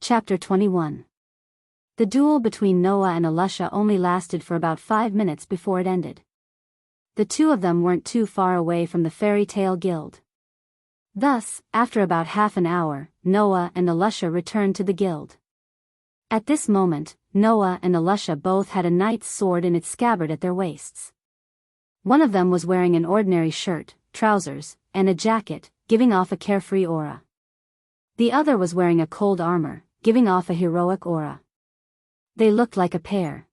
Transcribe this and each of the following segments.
Chapter 21. The duel between Noah and Alusha only lasted for about 5 minutes before it ended. The two of them weren't too far away from the fairy tale guild. Thus, after about half an hour, Noah and Alusha returned to the guild. At this moment, Noah and Alusha both had a knight's sword in its scabbard at their waists. One of them was wearing an ordinary shirt, trousers, and a jacket, giving off a carefree aura. The other was wearing a cold armor, giving off a heroic aura. They looked like a pair.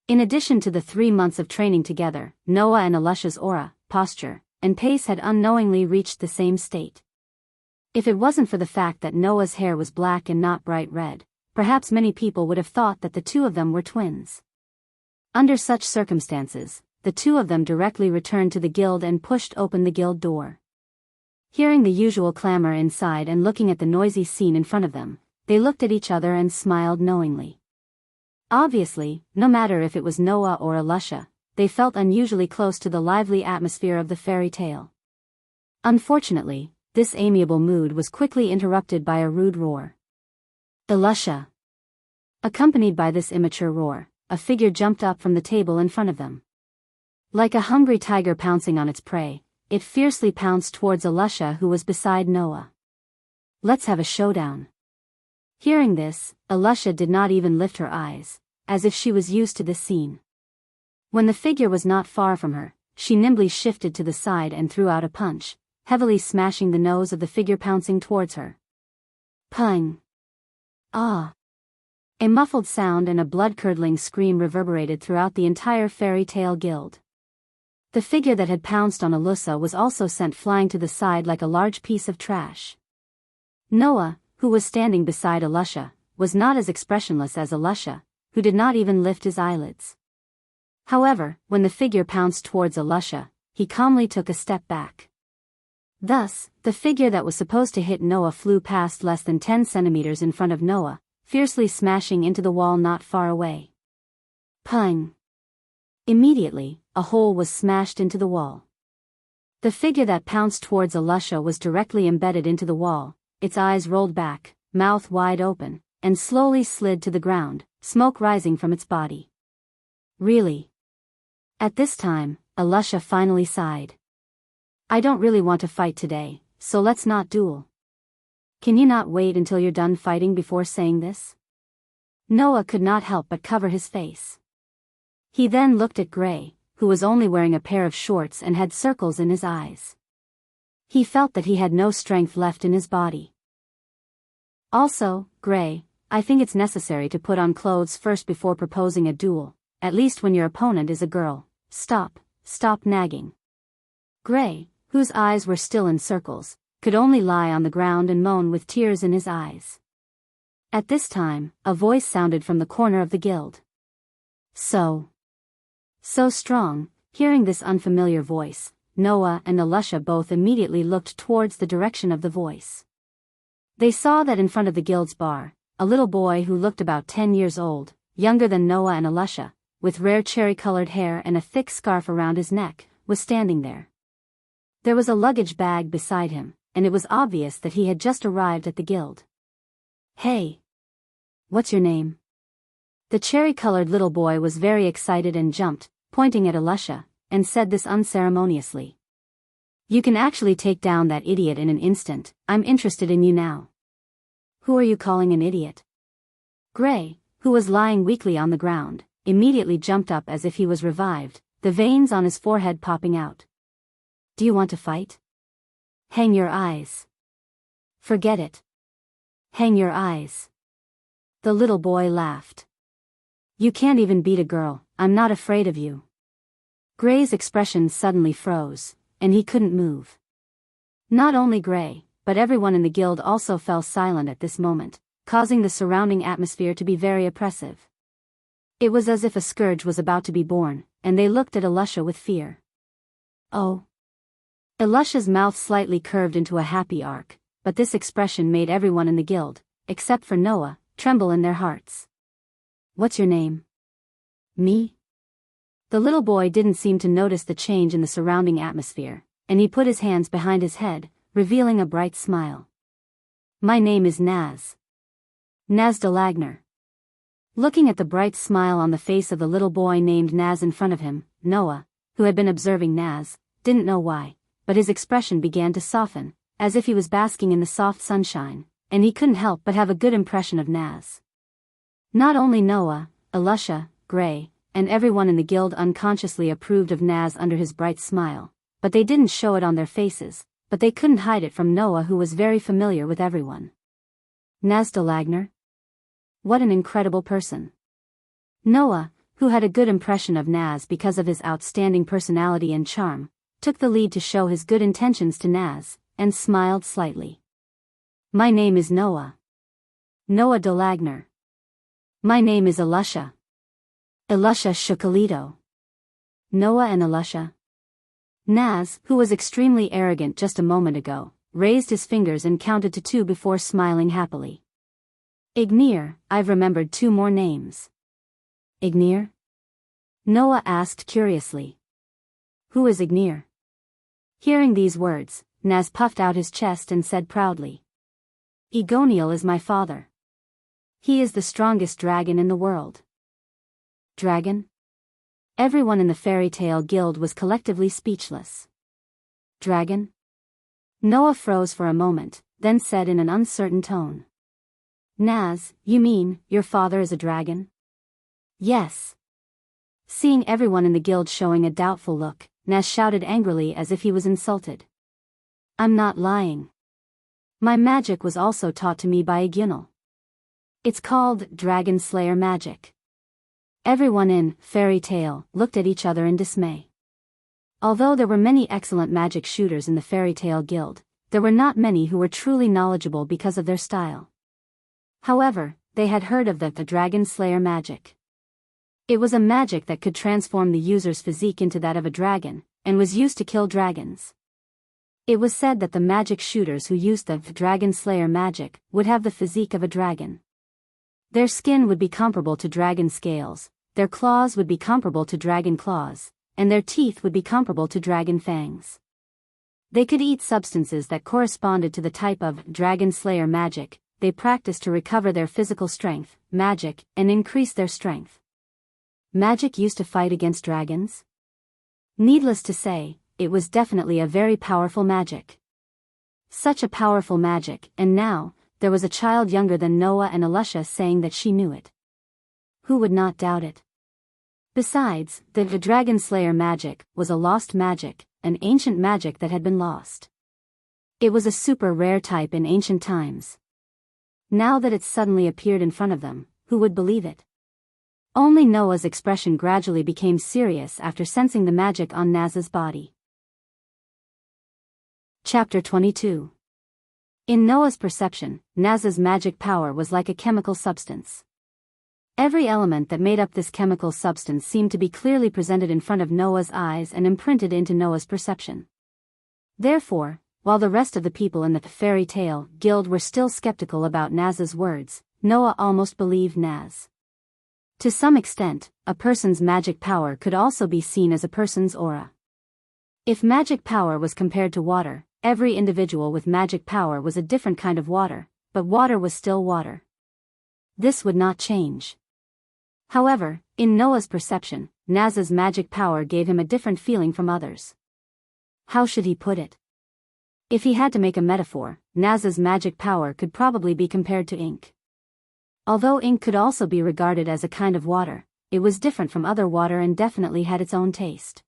In addition to the 3 months of training together, Noah and Alusha's aura, posture, and pace had unknowingly reached the same state. If it wasn't for the fact that Noah's hair was black and not bright red, perhaps many people would have thought that the two of them were twins. Under such circumstances, the two of them directly returned to the guild and pushed open the guild door. Hearing the usual clamor inside and looking at the noisy scene in front of them, they looked at each other and smiled knowingly. Obviously, no matter if it was Noah or Alusha, they felt unusually close to the lively atmosphere of the fairy tale. Unfortunately, this amiable mood was quickly interrupted by a rude roar. Alusha! Accompanied by this immature roar, a figure jumped up from the table in front of them. Like a hungry tiger pouncing on its prey, it fiercely pounced towards Alusha, who was beside Noah. Let's have a showdown. Hearing this, Alusha did not even lift her eyes, as if she was used to this scene. When the figure was not far from her, she nimbly shifted to the side and threw out a punch, heavily smashing the nose of the figure pouncing towards her. Pung! Ah! A muffled sound and a blood-curdling scream reverberated throughout the entire fairy tale guild. The figure that had pounced on Alusha was also sent flying to the side like a large piece of trash. Noah, who was standing beside Alusha, was not as expressionless as Alusha, who did not even lift his eyelids. However, when the figure pounced towards Alusha, he calmly took a step back. Thus, the figure that was supposed to hit Noah flew past less than 10 centimeters in front of Noah, fiercely smashing into the wall not far away. Pung! Immediately, a hole was smashed into the wall. The figure that pounced towards Alusha was directly embedded into the wall, its eyes rolled back, mouth wide open, and slowly slid to the ground, smoke rising from its body. Really? At this time, Alusha finally sighed. I don't really want to fight today, so let's not duel. Can you not wait until you're done fighting before saying this? Noah could not help but cover his face. He then looked at Gray, who was only wearing a pair of shorts and had circles in his eyes. He felt that he had no strength left in his body. Also, Gray, I think it's necessary to put on clothes first before proposing a duel, at least when your opponent is a girl. Stop nagging. Gray, whose eyes were still in circles, could only lie on the ground and moan with tears in his eyes. At this time, a voice sounded from the corner of the guild. So strong. Hearing this unfamiliar voice, Noah and Alusha both immediately looked towards the direction of the voice. They saw that in front of the guild's bar, a little boy who looked about 10 years old, younger than Noah and Alusha, with rare cherry-colored hair and a thick scarf around his neck, was standing there. There was a luggage bag beside him, and it was obvious that he had just arrived at the guild. Hey! What's your name? The cherry-colored little boy was very excited and jumped, pointing at Alusha, and said this unceremoniously. You can actually take down that idiot in an instant. I'm interested in you now. Who are you calling an idiot? Gray, who was lying weakly on the ground, immediately jumped up as if he was revived, the veins on his forehead popping out. Do you want to fight? Hang your eyes. Forget it. Hang your eyes. The little boy laughed. You can't even beat a girl. I'm not afraid of you. Gray's expression suddenly froze, and he couldn't move. Not only Gray, but everyone in the guild also fell silent at this moment, causing the surrounding atmosphere to be very oppressive. It was as if a scourge was about to be born, and they looked at Alusha with fear. Oh. Alusha's mouth slightly curved into a happy arc, but this expression made everyone in the guild, except for Noah, tremble in their hearts. What's your name? Me? The little boy didn't seem to notice the change in the surrounding atmosphere, and he put his hands behind his head, revealing a bright smile. My name is Naz. Naz Delagner. Looking at the bright smile on the face of the little boy named Naz in front of him, Noah, who had been observing Naz, didn't know why, but his expression began to soften, as if he was basking in the soft sunshine, and he couldn't help but have a good impression of Naz. Not only Noah, Elisha, Gray, and everyone in the guild unconsciously approved of Naz under his bright smile, but they didn't show it on their faces, but they couldn't hide it from Noah, who was very familiar with everyone. Naz Delagner? What an incredible person. Noah, who had a good impression of Naz because of his outstanding personality and charm, took the lead to show his good intentions to Naz, and smiled slightly. My name is Noah. Noah Delagner. My name is Elisha. Elisha Shukalito. Noah and Elisha. Naz, who was extremely arrogant just a moment ago, raised his fingers and counted to 2 before smiling happily. Ignir, I've remembered 2 more names. Ignir? Noah asked curiously. Who is Ignir? Hearing these words, Naz puffed out his chest and said proudly. Egoniel is my father. He is the strongest dragon in the world. Dragon? Everyone in the fairy tale guild was collectively speechless. Dragon? Noah froze for a moment, then said in an uncertain tone. Naz, you mean, your father is a dragon? Yes. Seeing everyone in the guild showing a doubtful look, Naz shouted angrily as if he was insulted. I'm not lying. My magic was also taught to me by Egoniel. It's called Dragon Slayer magic. Everyone in Fairy Tale looked at each other in dismay. Although there were many excellent magic shooters in the Fairy Tale Guild, there were not many who were truly knowledgeable because of their style. However, they had heard of the Dragon Slayer magic. It was a magic that could transform the user's physique into that of a dragon, and was used to kill dragons. It was said that the magic shooters who used the Dragon Slayer magic would have the physique of a dragon. Their skin would be comparable to dragon scales, their claws would be comparable to dragon claws, and their teeth would be comparable to dragon fangs. They could eat substances that corresponded to the type of Dragon Slayer magic they practiced to recover their physical strength, magic, and increase their strength. Magic used to fight against dragons? Needless to say, it was definitely a very powerful magic. Such a powerful magic, and now, there was a child younger than Noah and Elisha saying that she knew it. Who would not doubt it? Besides, the Dragon Slayer magic was a lost magic, an ancient magic that had been lost. It was a super rare type in ancient times. Now that it suddenly appeared in front of them, who would believe it? Only Noah's expression gradually became serious after sensing the magic on Naz's body. Chapter 22. In Noah's perception, Naz's magic power was like a chemical substance. Every element that made up this chemical substance seemed to be clearly presented in front of Noah's eyes and imprinted into Noah's perception. Therefore, while the rest of the people in the Fairy Tale Guild were still skeptical about Naz's words, Noah almost believed Naz. To some extent, a person's magic power could also be seen as a person's aura. If magic power was compared to water, every individual with magic power was a different kind of water, but water was still water. This would not change. However, in Noah's perception, Naz's magic power gave him a different feeling from others. How should he put it? If he had to make a metaphor, Naz's magic power could probably be compared to ink. Although ink could also be regarded as a kind of water, it was different from other water and definitely had its own taste.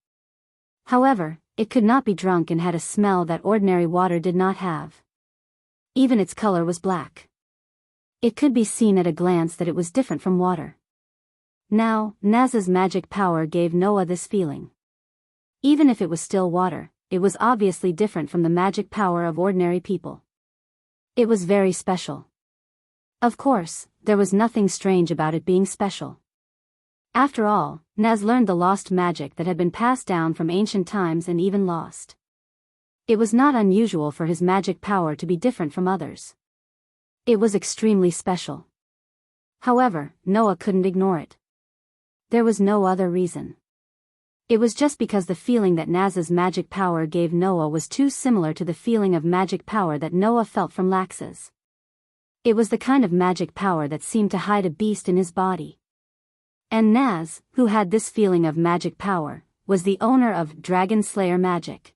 However, it could not be drunk and had a smell that ordinary water did not have. Even its color was black. It could be seen at a glance that it was different from water. Now, Naz's magic power gave Noah this feeling. Even if it was still water, it was obviously different from the magic power of ordinary people. It was very special. Of course, there was nothing strange about it being special. After all, Naz learned the lost magic that had been passed down from ancient times and even lost. It was not unusual for his magic power to be different from others. It was extremely special. However, Noah couldn't ignore it. There was no other reason. It was just because the feeling that Naz's magic power gave Noah was too similar to the feeling of magic power that Noah felt from Lax's. It was the kind of magic power that seemed to hide a beast in his body. And Naz, who had this feeling of magic power, was the owner of Dragon Slayer magic.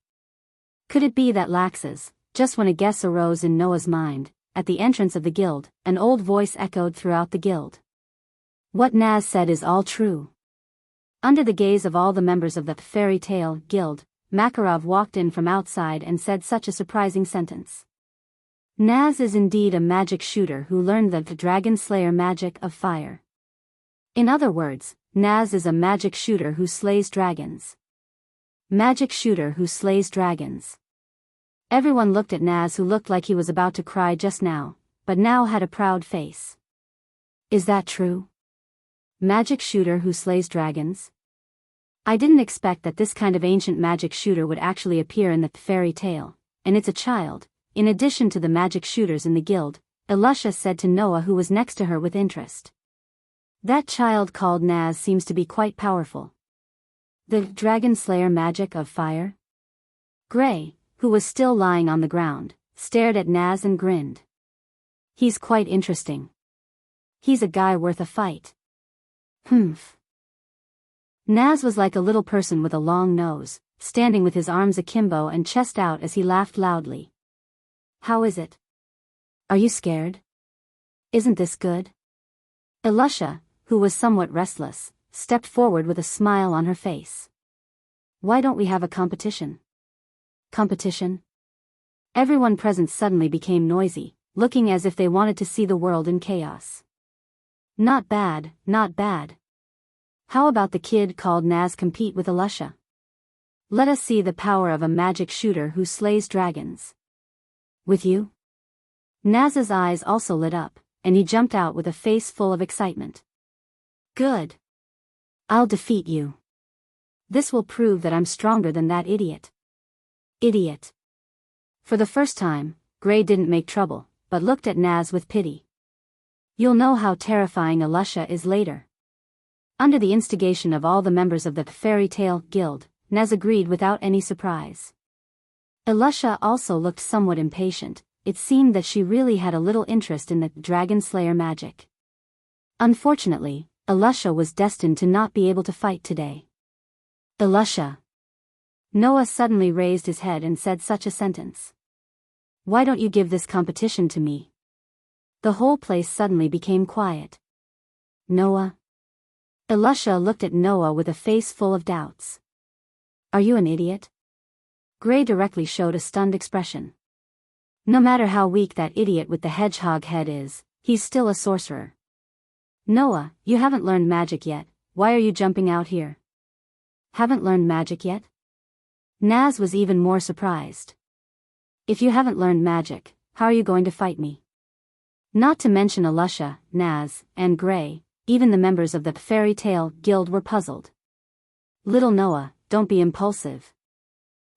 Could it be that Lax's, just when a guess arose in Noah's mind, at the entrance of the guild, an old voice echoed throughout the guild. What Naz said is all true. Under the gaze of all the members of the Fairy Tale Guild, Makarov walked in from outside and said such a surprising sentence. Naz is indeed a magic shooter who learned the Dragon Slayer magic of fire. In other words, Naz is a magic shooter who slays dragons. Magic shooter who slays dragons. Everyone looked at Naz, who looked like he was about to cry just now, but now had a proud face. Is that true? Magic shooter who slays dragons? I didn't expect that this kind of ancient magic shooter would actually appear in the fairy tale, and it's a child, in addition to the magic shooters in the guild, Elusha said to Noah, who was next to her with interest. That child called Naz seems to be quite powerful. The Dragon Slayer magic of fire? Gray, who was still lying on the ground, stared at Naz and grinned. He's quite interesting. He's a guy worth a fight. Humph. Naz was like a little person with a long nose, standing with his arms akimbo and chest out as he laughed loudly. How is it? Are you scared? Isn't this good? Elusha, who was somewhat restless, stepped forward with a smile on her face. Why don't we have a competition? Competition? Everyone present suddenly became noisy, looking as if they wanted to see the world in chaos. Not bad, not bad. How about the kid called Naz compete with Elusha? Let us see the power of a magic shooter who slays dragons. With you? Naz's eyes also lit up, and he jumped out with a face full of excitement. Good. I'll defeat you. This will prove that I'm stronger than that idiot. Idiot. For the first time, Gray didn't make trouble, but looked at Naz with pity. You'll know how terrifying Elusha is later. Under the instigation of all the members of the Fairy Tale Guild, Naz agreed without any surprise. Elusha also looked somewhat impatient. It seemed that she really had a little interest in the Dragon Slayer magic. Unfortunately, Elusha was destined to not be able to fight today. Elusha. Noah suddenly raised his head and said such a sentence. Why don't you give this competition to me? The whole place suddenly became quiet. Noah. Elusha looked at Noah with a face full of doubts. Are you an idiot? Gray directly showed a stunned expression. No matter how weak that idiot with the hedgehog head is, he's still a sorcerer. Noah, you haven't learned magic yet, why are you jumping out here? Haven't learned magic yet? Naz was even more surprised. If you haven't learned magic, how are you going to fight me? Not to mention Elusha, Naz, and Gray, even the members of the Fairy Tale Guild were puzzled. Little Noah, don't be impulsive.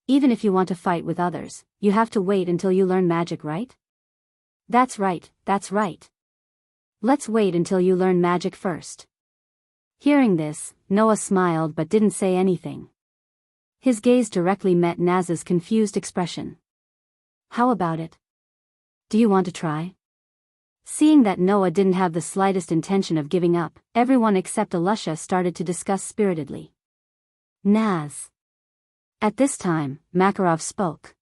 Even if you want to fight with others, you have to wait until you learn magic, right? That's right, that's right. Let's wait until you learn magic first. Hearing this, Noah smiled but didn't say anything. His gaze directly met Naz's confused expression. How about it? Do you want to try? Seeing that Noah didn't have the slightest intention of giving up, everyone except Elusha started to discuss spiritedly. Naz. At this time, Makarov spoke.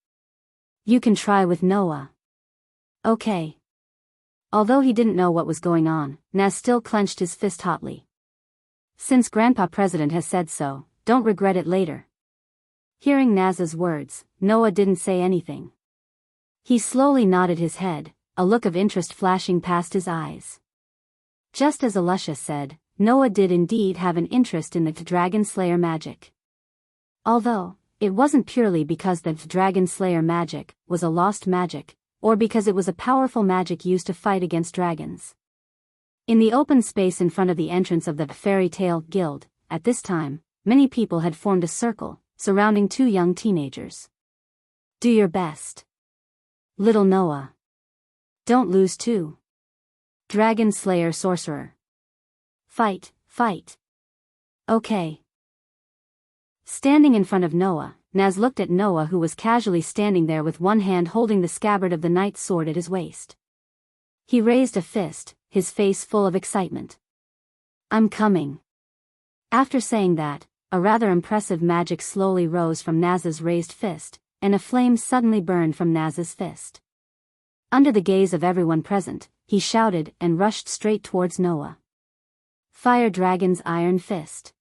You can try with Noah. Okay. Although he didn't know what was going on, Naz still clenched his fist hotly. Since Grandpa President has said so, don't regret it later. Hearing Naz's words, Noah didn't say anything. He slowly nodded his head, a look of interest flashing past his eyes. Just as Elusha said, Noah did indeed have an interest in the Dragon Slayer magic. Although, it wasn't purely because the Dragon Slayer magic was a lost magic, or because it was a powerful magic used to fight against dragons. In the open space in front of the entrance of the Fairy Tale Guild, at this time, many people had formed a circle, surrounding two young teenagers. Do your best. Little Noah. Don't lose too. Dragon Slayer Sorcerer. Fight, fight. Okay. Standing in front of Noah, Naz looked at Noah, who was casually standing there with one hand holding the scabbard of the knight's sword at his waist. He raised a fist, his face full of excitement. "I'm coming." After saying that, a rather impressive magic slowly rose from Naz's raised fist, and a flame suddenly burned from Naz's fist. Under the gaze of everyone present, he shouted and rushed straight towards Noah. Fire Dragon's Iron Fist.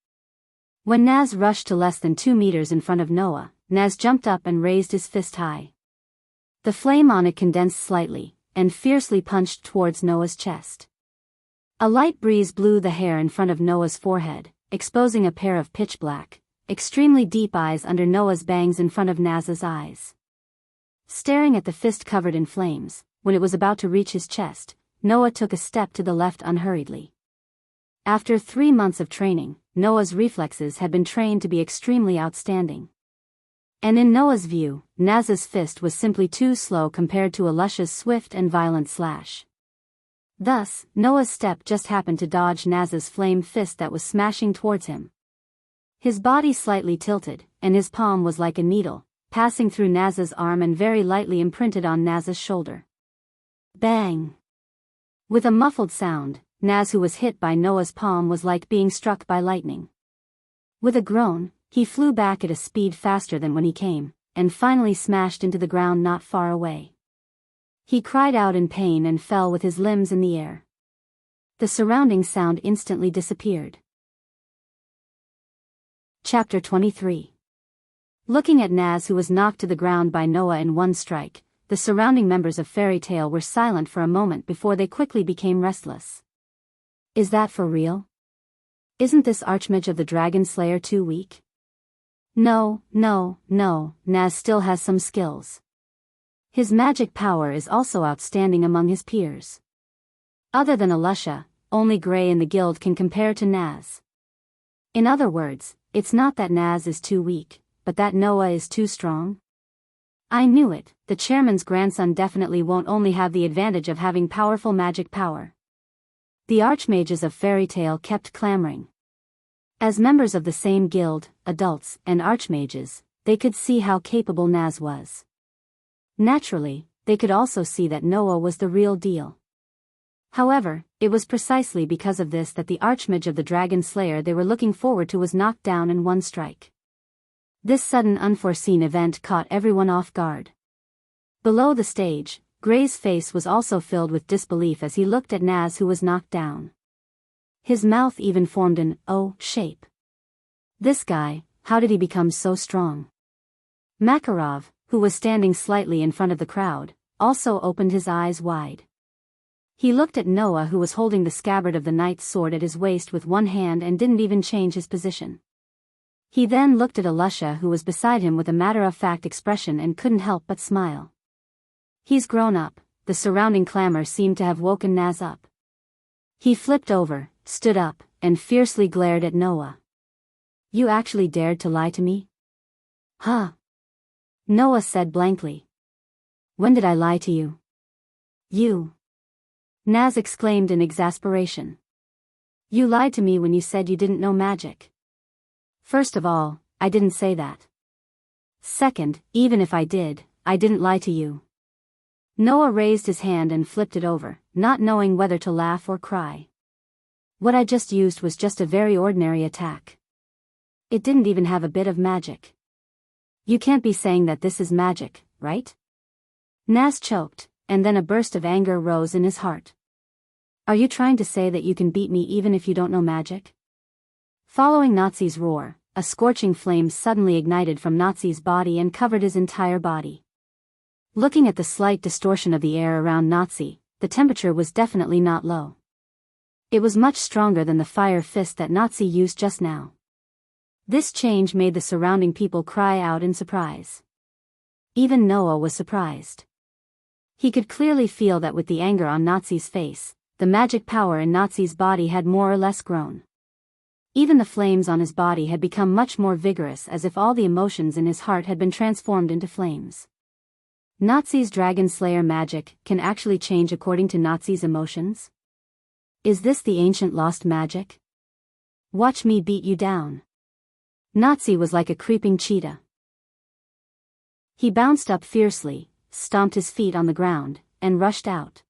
When Naz rushed to less than 2 meters in front of Noah, Naz jumped up and raised his fist high. The flame on it condensed slightly, and fiercely punched towards Noah's chest. A light breeze blew the hair in front of Noah's forehead, exposing a pair of pitch-black, extremely deep eyes under Noah's bangs in front of Naz's eyes. Staring at the fist covered in flames, when it was about to reach his chest, Noah took a step to the left unhurriedly. After 3 months of training, Noah's reflexes had been trained to be extremely outstanding. And in Noah's view, Naz's fist was simply too slow compared to Elisha's swift and violent slash. Thus, Noah's step just happened to dodge Naz's flame fist that was smashing towards him. His body slightly tilted, and his palm was like a needle, passing through Naz's arm and very lightly imprinted on Naz's shoulder. Bang! With a muffled sound, Naz, who was hit by Noah's palm, was like being struck by lightning. With a groan, he flew back at a speed faster than when he came, and finally smashed into the ground not far away. He cried out in pain and fell with his limbs in the air. The surrounding sound instantly disappeared. Chapter 23. Looking at Naz, who was knocked to the ground by Noah in one strike, the surrounding members of Fairy Tale were silent for a moment before they quickly became restless. Is that for real? Isn't this Archmage of the Dragon Slayer too weak? No, Naz still has some skills. His magic power is also outstanding among his peers. Other than Elisha, only Gray in the guild can compare to Naz. In other words, it's not that Naz is too weak, but that Noah is too strong. I knew it, the chairman's grandson definitely won't only have the advantage of having powerful magic power. The Archmages of Fairy Tale kept clamoring. As members of the same guild, adults and Archmages, they could see how capable Naz was. Naturally, they could also see that Noah was the real deal. However, it was precisely because of this that the Archmage of the Dragon Slayer they were looking forward to was knocked down in one strike. This sudden unforeseen event caught everyone off guard. Below the stage, Gray's face was also filled with disbelief as he looked at Naz, who was knocked down. His mouth even formed an O shape. This guy, how did he become so strong? Makarov, who was standing slightly in front of the crowd, also opened his eyes wide. He looked at Noah, who was holding the scabbard of the knight's sword at his waist with one hand and didn't even change his position. He then looked at Elisha, who was beside him, with a matter-of-fact expression and couldn't help but smile. He's grown up. The surrounding clamor seemed to have woken Naz up. He flipped over, stood up, and fiercely glared at Noah. You actually dared to lie to me? Huh? Noah said blankly. When did I lie to you? You. Naz exclaimed in exasperation. You lied to me when you said you didn't know magic. First of all, I didn't say that. Second, even if I did, I didn't lie to you. Noah raised his hand and flipped it over, not knowing whether to laugh or cry. What I just used was just a very ordinary attack. It didn't even have a bit of magic. You can't be saying that this is magic, right? Naz choked, and then a burst of anger rose in his heart. Are you trying to say that you can beat me even if you don't know magic? Following Nazi's roar, a scorching flame suddenly ignited from Nazi's body and covered his entire body. Looking at the slight distortion of the air around Nazi, the temperature was definitely not low. It was much stronger than the fire fist that Nazi used just now. This change made the surrounding people cry out in surprise. Even Noah was surprised. He could clearly feel that with the anger on Nazi's face, the magic power in Nazi's body had more or less grown. Even the flames on his body had become much more vigorous, as if all the emotions in his heart had been transformed into flames. Nazi's Dragon Slayer magic can actually change according to Nazi's emotions? Is this the ancient lost magic? Watch me beat you down. Nazi was like a creeping cheetah. He bounced up fiercely, stomped his feet on the ground, and rushed out.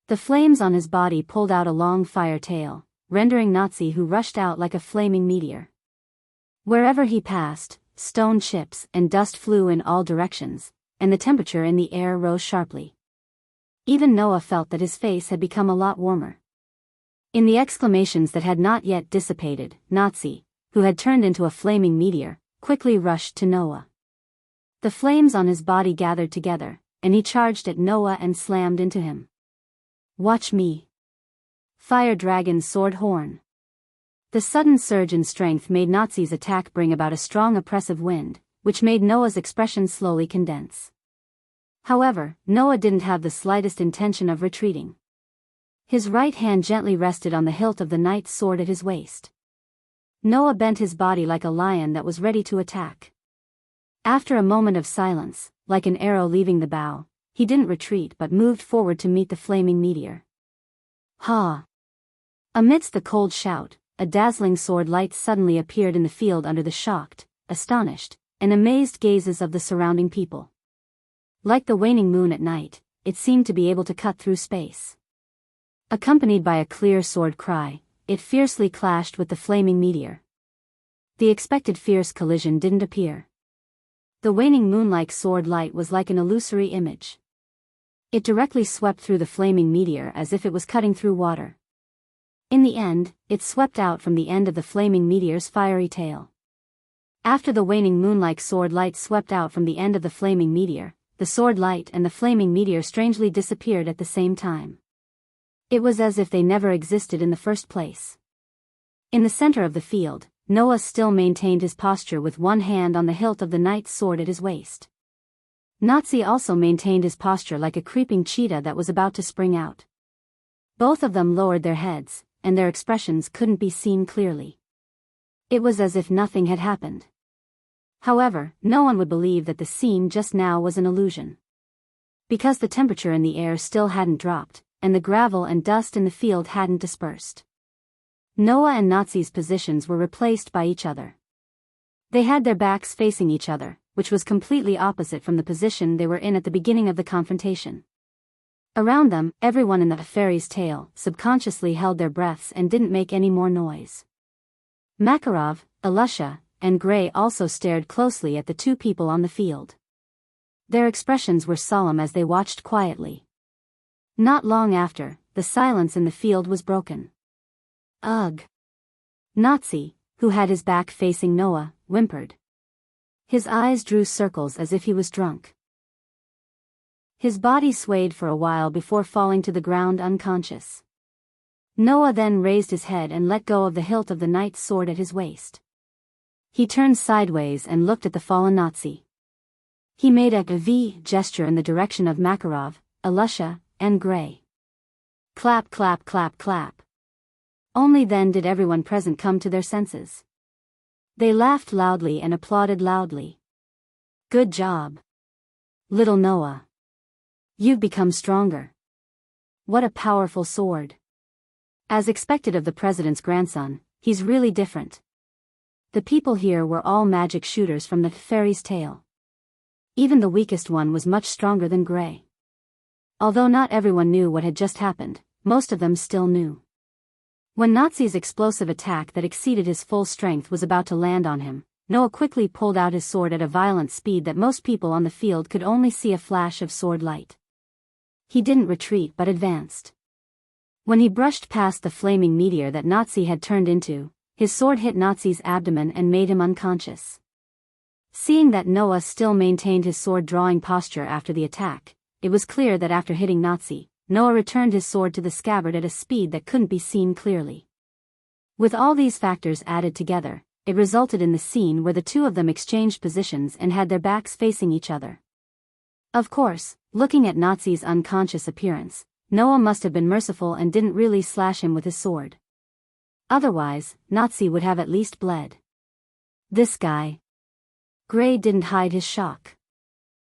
The flames on his body pulled out a long fire tail, rendering Nazi, who rushed out like a flaming meteor. Wherever he passed, stone chips and dust flew in all directions, and the temperature in the air rose sharply. Even Noah felt that his face had become a lot warmer. In the exclamations that had not yet dissipated, Nazi, who had turned into a flaming meteor, quickly rushed to Noah. The flames on his body gathered together, and he charged at Noah and slammed into him. "Watch me. Fire Dragon Sword Horn." The sudden surge in strength made Nazi's attack bring about a strong oppressive wind, which made Noah's expression slowly condense. However, Noah didn't have the slightest intention of retreating. His right hand gently rested on the hilt of the knight's sword at his waist. Noah bent his body like a lion that was ready to attack. After a moment of silence, like an arrow leaving the bow, he didn't retreat but moved forward to meet the flaming meteor. Ha! Amidst the cold shout, a dazzling sword light suddenly appeared in the field under the shocked, astonished, and amazed gazes of the surrounding people. Like the waning moon at night, it seemed to be able to cut through space. Accompanied by a clear sword cry, it fiercely clashed with the flaming meteor. The expected fierce collision didn't appear. The waning moon-like sword light was like an illusory image. It directly swept through the flaming meteor as if it was cutting through water. In the end, it swept out from the end of the flaming meteor's fiery tail. After the waning moon-like sword light swept out from the end of the flaming meteor, the sword light and the flaming meteor strangely disappeared at the same time. It was as if they never existed in the first place. In the center of the field, Noah still maintained his posture with one hand on the hilt of the knight's sword at his waist. Nazi also maintained his posture like a creeping cheetah that was about to spring out. Both of them lowered their heads, and their expressions couldn't be seen clearly. It was as if nothing had happened. However, no one would believe that the scene just now was an illusion. Because the temperature in the air still hadn't dropped, and the gravel and dust in the field hadn't dispersed. Noah and Nazi's positions were replaced by each other. They had their backs facing each other, which was completely opposite from the position they were in at the beginning of the confrontation. Around them, everyone in the fairy's tale subconsciously held their breaths and didn't make any more noise. Makarov, Alusha, and Gray also stared closely at the two people on the field. Their expressions were solemn as they watched quietly. Not long after, the silence in the field was broken. "Ugh!" Nazi, who had his back facing Noah, whimpered. His eyes drew circles as if he was drunk. His body swayed for a while before falling to the ground unconscious. Noah then raised his head and let go of the hilt of the knight's sword at his waist. He turned sideways and looked at the fallen Nazi. He made a V gesture in the direction of Makarov, Alusha, and Gray. Clap, clap, clap, clap. Only then did everyone present come to their senses. They laughed loudly and applauded loudly. "Good job, little Noah. You've become stronger. What a powerful sword." As expected of the president's grandson, he's really different. The people here were all magic shooters from the fairy's tale. Even the weakest one was much stronger than Gray. Although not everyone knew what had just happened, most of them still knew. When Nazi's explosive attack that exceeded his full strength was about to land on him, Noah quickly pulled out his sword at a violent speed that most people on the field could only see a flash of sword light. He didn't retreat but advanced. When he brushed past the flaming meteor that Nazi had turned into, his sword hit Nazi's abdomen and made him unconscious. Seeing that Noah still maintained his sword-drawing posture after the attack, it was clear that after hitting Nazi, Noah returned his sword to the scabbard at a speed that couldn't be seen clearly. With all these factors added together, it resulted in the scene where the two of them exchanged positions and had their backs facing each other. Of course, looking at Nazi's unconscious appearance, Noah must have been merciful and didn't really slash him with his sword. Otherwise, Nazi would have at least bled. This guy. Gray didn't hide his shock.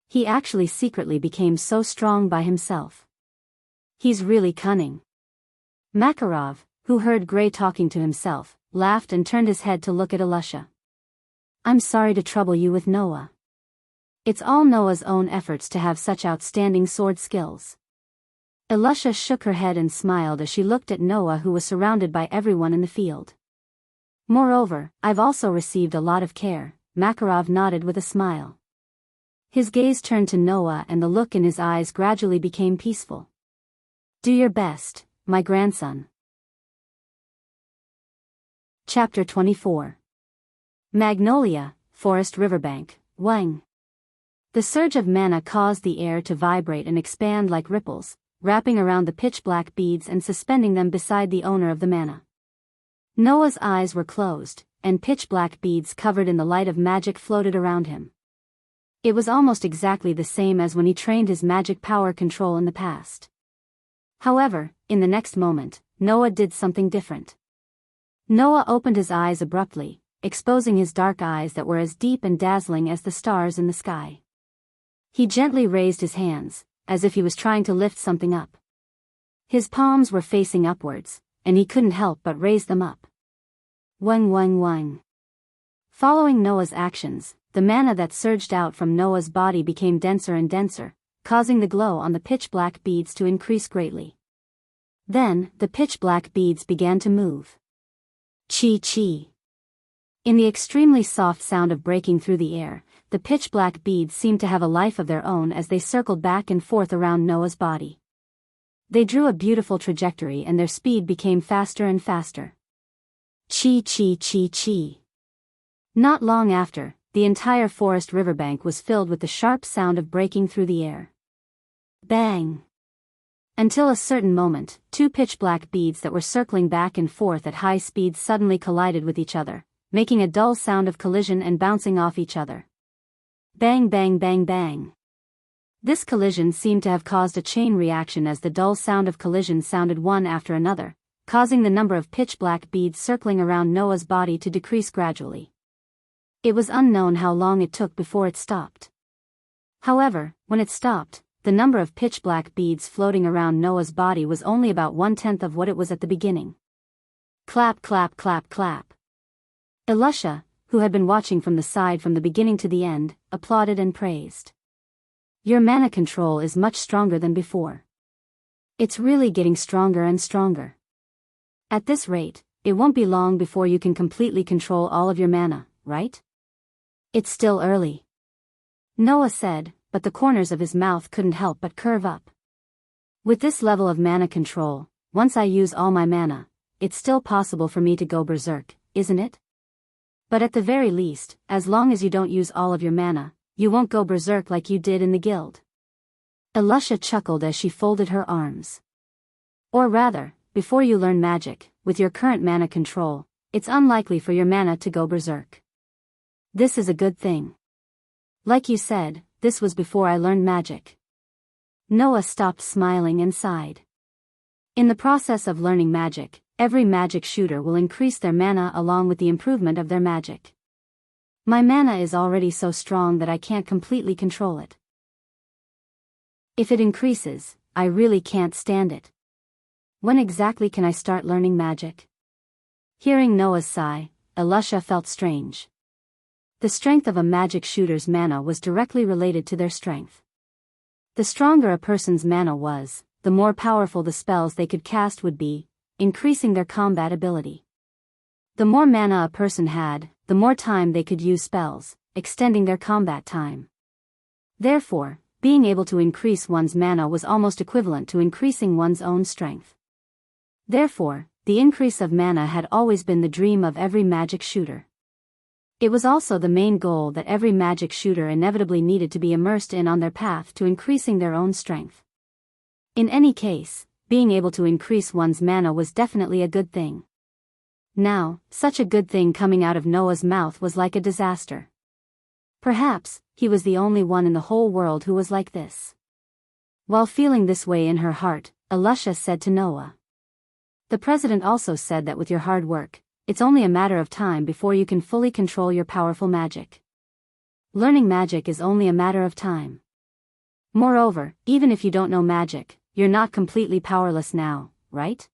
He actually secretly became so strong by himself. He's really cunning. Makarov, who heard Gray talking to himself, laughed and turned his head to look at Alusha. "I'm sorry to trouble you with Noah. It's all Noah's own efforts to have such outstanding sword skills. Elisha shook her head and smiled as she looked at Noah, who was surrounded by everyone in the field. Moreover, I've also received a lot of care, Makarov nodded with a smile. His gaze turned to Noah and the look in his eyes gradually became peaceful. Do your best, my grandson. Chapter 24. Magnolia, Forest Riverbank, Wang. The surge of mana caused the air to vibrate and expand like ripples, wrapping around the pitch-black beads and suspending them beside the owner of the mana. Noah's eyes were closed, and pitch-black beads covered in the light of magic floated around him. It was almost exactly the same as when he trained his magic power control in the past. However, in the next moment, Noah did something different. Noah opened his eyes abruptly, exposing his dark eyes that were as deep and dazzling as the stars in the sky. He gently raised his hands, as if he was trying to lift something up. His palms were facing upwards, and he couldn't help but raise them up. Wang wang wang. Following Noah's actions, the mana that surged out from Noah's body became denser and denser, causing the glow on the pitch-black beads to increase greatly. Then, the pitch-black beads began to move. Chi-chi. In the extremely soft sound of breaking through the air, the pitch-black beads seemed to have a life of their own as they circled back and forth around Noah's body. They drew a beautiful trajectory and their speed became faster and faster. Chi-chi-chi-chi. Not long after, the entire forest riverbank was filled with the sharp sound of breaking through the air. Bang! Until a certain moment, two pitch-black beads that were circling back and forth at high speeds suddenly collided with each other, making a dull sound of collision and bouncing off each other. Bang bang bang bang. This collision seemed to have caused a chain reaction as the dull sound of collision sounded one after another, causing the number of pitch-black beads circling around Noah's body to decrease gradually. It was unknown how long it took before it stopped. However, when it stopped, the number of pitch-black beads floating around Noah's body was only about 1/10 of what it was at the beginning. Clap clap clap clap. Elisha, who had been watching from the side from the beginning to the end, applauded and praised. Your mana control is much stronger than before. It's really getting stronger and stronger. At this rate, it won't be long before you can completely control all of your mana, right? It's still early. Noah said, but the corners of his mouth couldn't help but curve up. With this level of mana control, once I use all my mana, it's still possible for me to go berserk, isn't it? But at the very least, as long as you don't use all of your mana, you won't go berserk like you did in the guild. Elisha chuckled as she folded her arms. Or rather, before you learn magic, with your current mana control, it's unlikely for your mana to go berserk. This is a good thing. Like you said, this was before I learned magic. Noah stopped smiling and sighed. In the process of learning magic, every magic shooter will increase their mana along with the improvement of their magic. My mana is already so strong that I can't completely control it. If it increases, I really can't stand it. When exactly can I start learning magic? Hearing Noah's sigh, Elisha felt strange. The strength of a magic shooter's mana was directly related to their strength. The stronger a person's mana was, the more powerful the spells they could cast would be, increasing their combat ability. The more mana a person had, the more time they could use spells, extending their combat time. Therefore, being able to increase one's mana was almost equivalent to increasing one's own strength. Therefore, the increase of mana had always been the dream of every magic shooter. It was also the main goal that every magic shooter inevitably needed to be immersed in on their path to increasing their own strength. In any case, being able to increase one's mana was definitely a good thing. Now, such a good thing coming out of Noah's mouth was like a disaster. Perhaps, he was the only one in the whole world who was like this. While feeling this way in her heart, Elisha said to Noah. The president also said that with your hard work, it's only a matter of time before you can fully control your powerful magic. Learning magic is only a matter of time. Moreover, even if you don't know magic, you're not completely powerless now, right?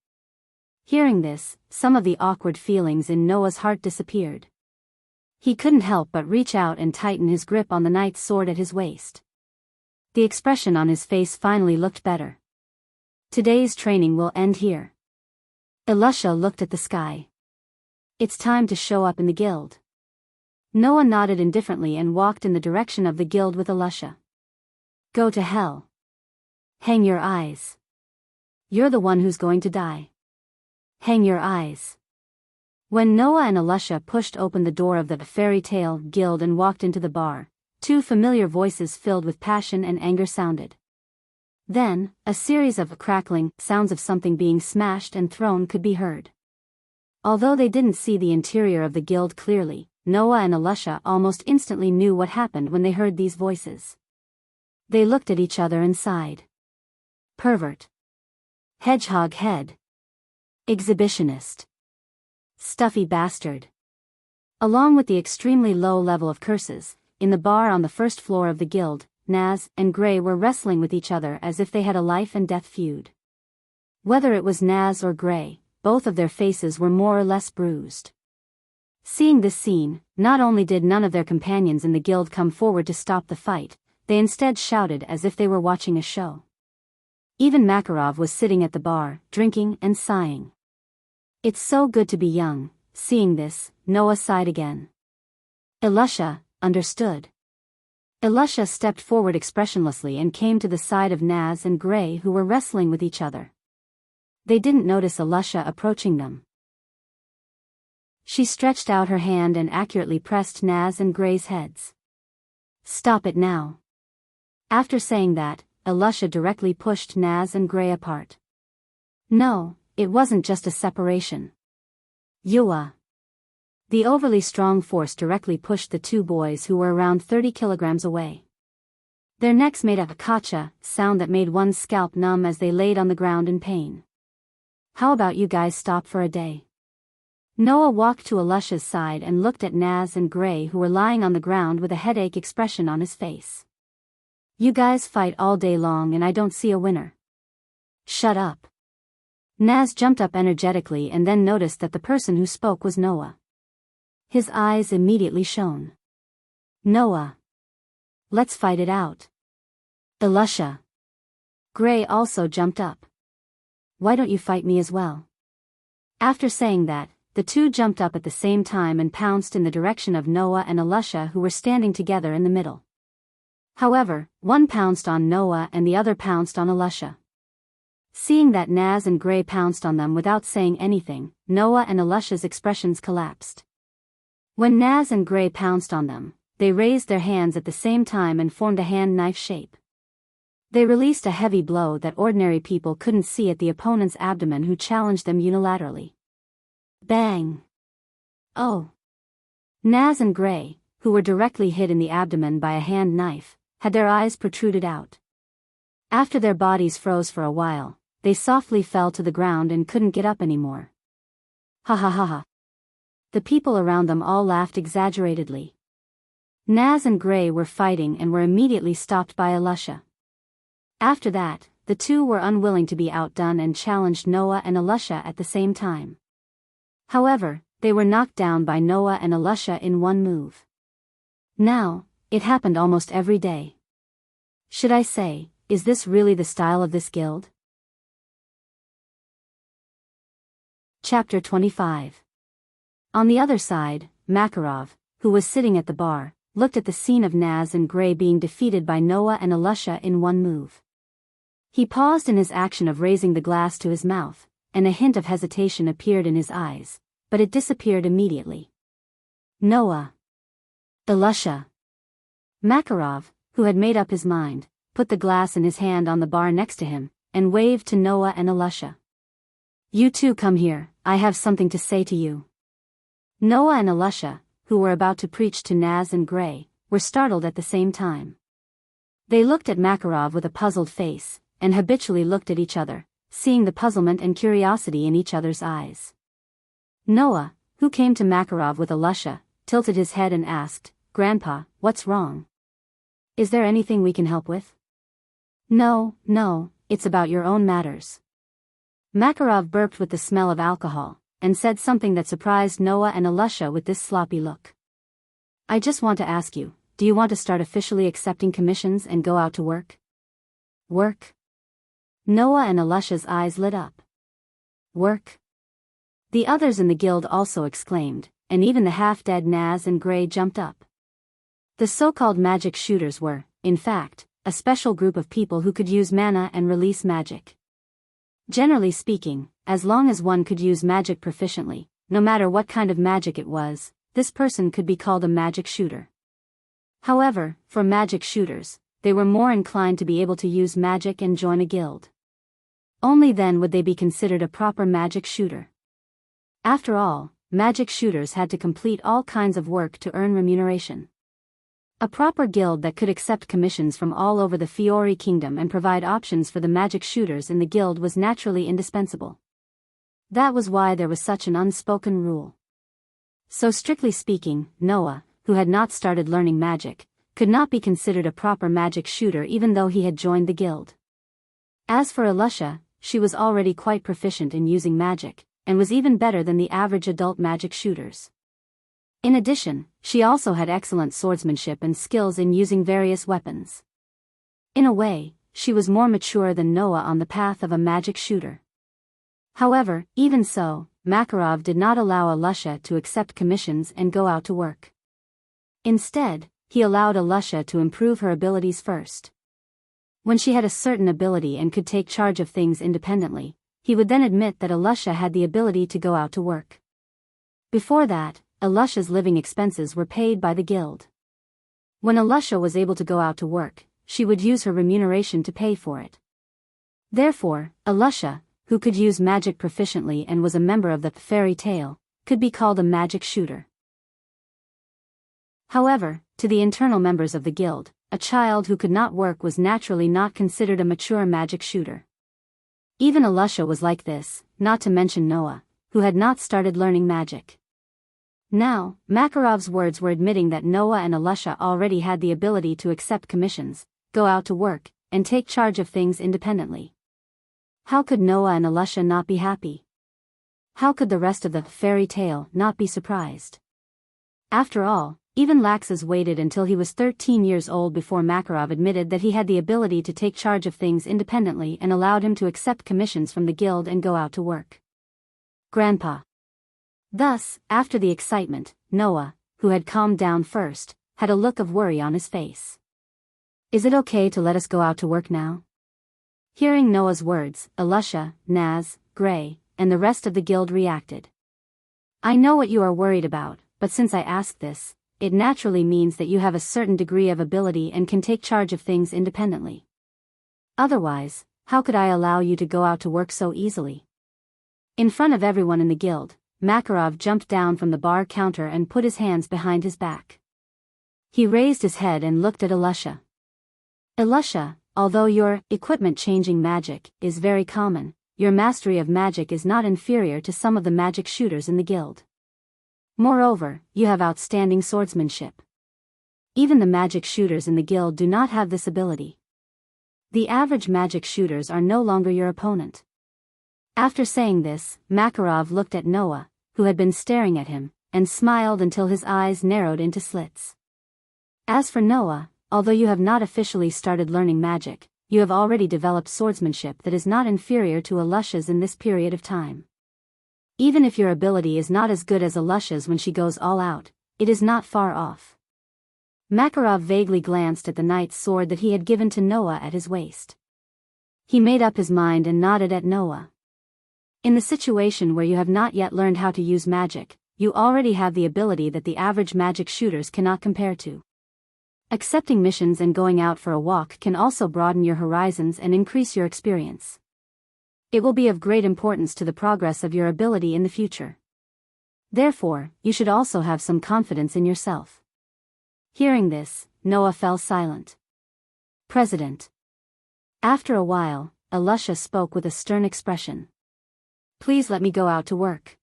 Hearing this, some of the awkward feelings in Noah's heart disappeared. He couldn't help but reach out and tighten his grip on the knight's sword at his waist. The expression on his face finally looked better. Today's training will end here. Elisha looked at the sky. It's time to show up in the guild. Noah nodded indifferently and walked in the direction of the guild with Elisha. Go to hell. Hang your eyes. You're the one who's going to die. Hang your eyes. When Noah and Elisha pushed open the door of the fairy tale guild and walked into the bar, two familiar voices filled with passion and anger sounded. Then, a series of crackling sounds of something being smashed and thrown could be heard. Although they didn't see the interior of the guild clearly, Noah and Elisha almost instantly knew what happened when they heard these voices. They looked at each other and sighed. Pervert. Hedgehog head. Exhibitionist. Stuffy bastard. Along with the extremely low level of curses, in the bar on the first floor of the guild, Naz and Gray were wrestling with each other as if they had a life and death feud. Whether it was Naz or Gray, both of their faces were more or less bruised. Seeing this scene, not only did none of their companions in the guild come forward to stop the fight, they instead shouted as if they were watching a show. Even Makarov was sitting at the bar, drinking and sighing. It's so good to be young. Seeing this, Noah sighed again. Elisha understood. Elisha stepped forward expressionlessly and came to the side of Naz and Gray, who were wrestling with each other. They didn't notice Elisha approaching them. She stretched out her hand and accurately pressed Naz and Gray's heads. Stop it now. After saying that, Elisha directly pushed Naz and Gray apart. No, it wasn't just a separation. Yua. The overly strong force directly pushed the two boys, who were around 30 kilograms away. Their necks made a kacha sound that made one's scalp numb as they laid on the ground in pain. How about you guys stop for a day? Noah walked to Elisha's side and looked at Naz and Gray, who were lying on the ground with a headache expression on his face. You guys fight all day long and I don't see a winner. Shut up. Naz jumped up energetically and then noticed that the person who spoke was Noah. His eyes immediately shone. Noah. Let's fight it out. Elisha. Gray also jumped up. Why don't you fight me as well? After saying that, the two jumped up at the same time and pounced in the direction of Noah and Elisha, who were standing together in the middle. However, one pounced on Noah and the other pounced on Elisha. Seeing that Naz and Gray pounced on them without saying anything, Noah and Elisha's expressions collapsed. When Naz and Gray pounced on them, they raised their hands at the same time and formed a hand-knife shape. They released a heavy blow that ordinary people couldn't see at the opponent's abdomen, who challenged them unilaterally. Bang! Oh! Naz and Gray, who were directly hit in the abdomen by a hand knife, had their eyes protruded out. After their bodies froze for a while, they softly fell to the ground and couldn't get up anymore. Ha ha ha ha. The people around them all laughed exaggeratedly. Naz and Gray were fighting and were immediately stopped by Elisha. After that, the two were unwilling to be outdone and challenged Noah and Elisha at the same time. However, they were knocked down by Noah and Elisha in one move. Now, it happened almost every day. Should I say, is this really the style of this guild? Chapter 25. On the other side, Makarov, who was sitting at the bar, looked at the scene of Naz and Gray being defeated by Noah and Elisha in one move. He paused in his action of raising the glass to his mouth, and a hint of hesitation appeared in his eyes, but it disappeared immediately. Noah. Elisha. Makarov, who had made up his mind, put the glass in his hand on the bar next to him, and waved to Noah and Elisha. You two come here, I have something to say to you. Noah and Elisha, who were about to preach to Naz and Gray, were startled at the same time. They looked at Makarov with a puzzled face, and habitually looked at each other, seeing the puzzlement and curiosity in each other's eyes. Noah, who came to Makarov with Elisha, tilted his head and asked, Grandpa, what's wrong? Is there anything we can help with? No, it's about your own matters. Makarov burped with the smell of alcohol, and said something that surprised Noah and Elisha with this sloppy look. I just want to ask you, do you want to start officially accepting commissions and go out to work? Work? Noah and Alusha's eyes lit up. Work? The others in the guild also exclaimed, and even the half-dead Naz and Gray jumped up. The so-called magic shooters were, in fact, a special group of people who could use mana and release magic. Generally speaking, as long as one could use magic proficiently, no matter what kind of magic it was, this person could be called a magic shooter. However, for magic shooters, they were more inclined to be able to use magic and join a guild. Only then would they be considered a proper magic shooter. After all, magic shooters had to complete all kinds of work to earn remuneration. A proper guild that could accept commissions from all over the Fiori Kingdom and provide options for the magic shooters in the guild was naturally indispensable. That was why there was such an unspoken rule. So strictly speaking, Noah, who had not started learning magic, could not be considered a proper magic shooter even though he had joined the guild. As for Alusha, she was already quite proficient in using magic, and was even better than the average adult magic shooters. In addition, she also had excellent swordsmanship and skills in using various weapons. In a way, she was more mature than Noah on the path of a magic shooter. However, even so, Makarov did not allow Alusha to accept commissions and go out to work. Instead, he allowed Alusha to improve her abilities first. When she had a certain ability and could take charge of things independently, he would then admit that Alusha had the ability to go out to work. Before that, Alusha's living expenses were paid by the guild. When Alusha was able to go out to work, she would use her remuneration to pay for it. Therefore, Alusha, who could use magic proficiently and was a member of the fairy tale, could be called a magic shooter. However, to the internal members of the guild, a child who could not work was naturally not considered a mature magic shooter. Even Alusha was like this, not to mention Noah, who had not started learning magic. Now, Makarov's words were admitting that Noah and Alusha already had the ability to accept commissions, go out to work, and take charge of things independently. How could Noah and Alusha not be happy? How could the rest of the fairy tale not be surprised? After all, even Laxus waited until he was 13 years old before Makarov admitted that he had the ability to take charge of things independently and allowed him to accept commissions from the guild and go out to work. Grandpa. Thus, after the excitement, Noah, who had calmed down first, had a look of worry on his face. Is it okay to let us go out to work now? Hearing Noah's words, Alusha, Naz, Gray, and the rest of the guild reacted. I know what you are worried about, but since I asked this, it naturally means that you have a certain degree of ability and can take charge of things independently. Otherwise, how could I allow you to go out to work so easily? In front of everyone in the guild, Makarov jumped down from the bar counter and put his hands behind his back. He raised his head and looked at Alusha. Alusha, although your equipment-changing magic is very common, your mastery of magic is not inferior to some of the magic shooters in the guild. Moreover, you have outstanding swordsmanship. Even the magic shooters in the guild do not have this ability. The average magic shooters are no longer your opponent. After saying this, Makarov looked at Noah, who had been staring at him, and smiled until his eyes narrowed into slits. As for Noah, although you have not officially started learning magic, you have already developed swordsmanship that is not inferior to Alusha's in this period of time. Even if your ability is not as good as Alusha's when she goes all out, it is not far off. Makarov vaguely glanced at the knight's sword that he had given to Noah at his waist. He made up his mind and nodded at Noah. In the situation where you have not yet learned how to use magic, you already have the ability that the average magic shooters cannot compare to. Accepting missions and going out for a walk can also broaden your horizons and increase your experience. It will be of great importance to the progress of your ability in the future. Therefore, you should also have some confidence in yourself. Hearing this, Noah fell silent. President. After a while, Alusha spoke with a stern expression. Please let me go out to work.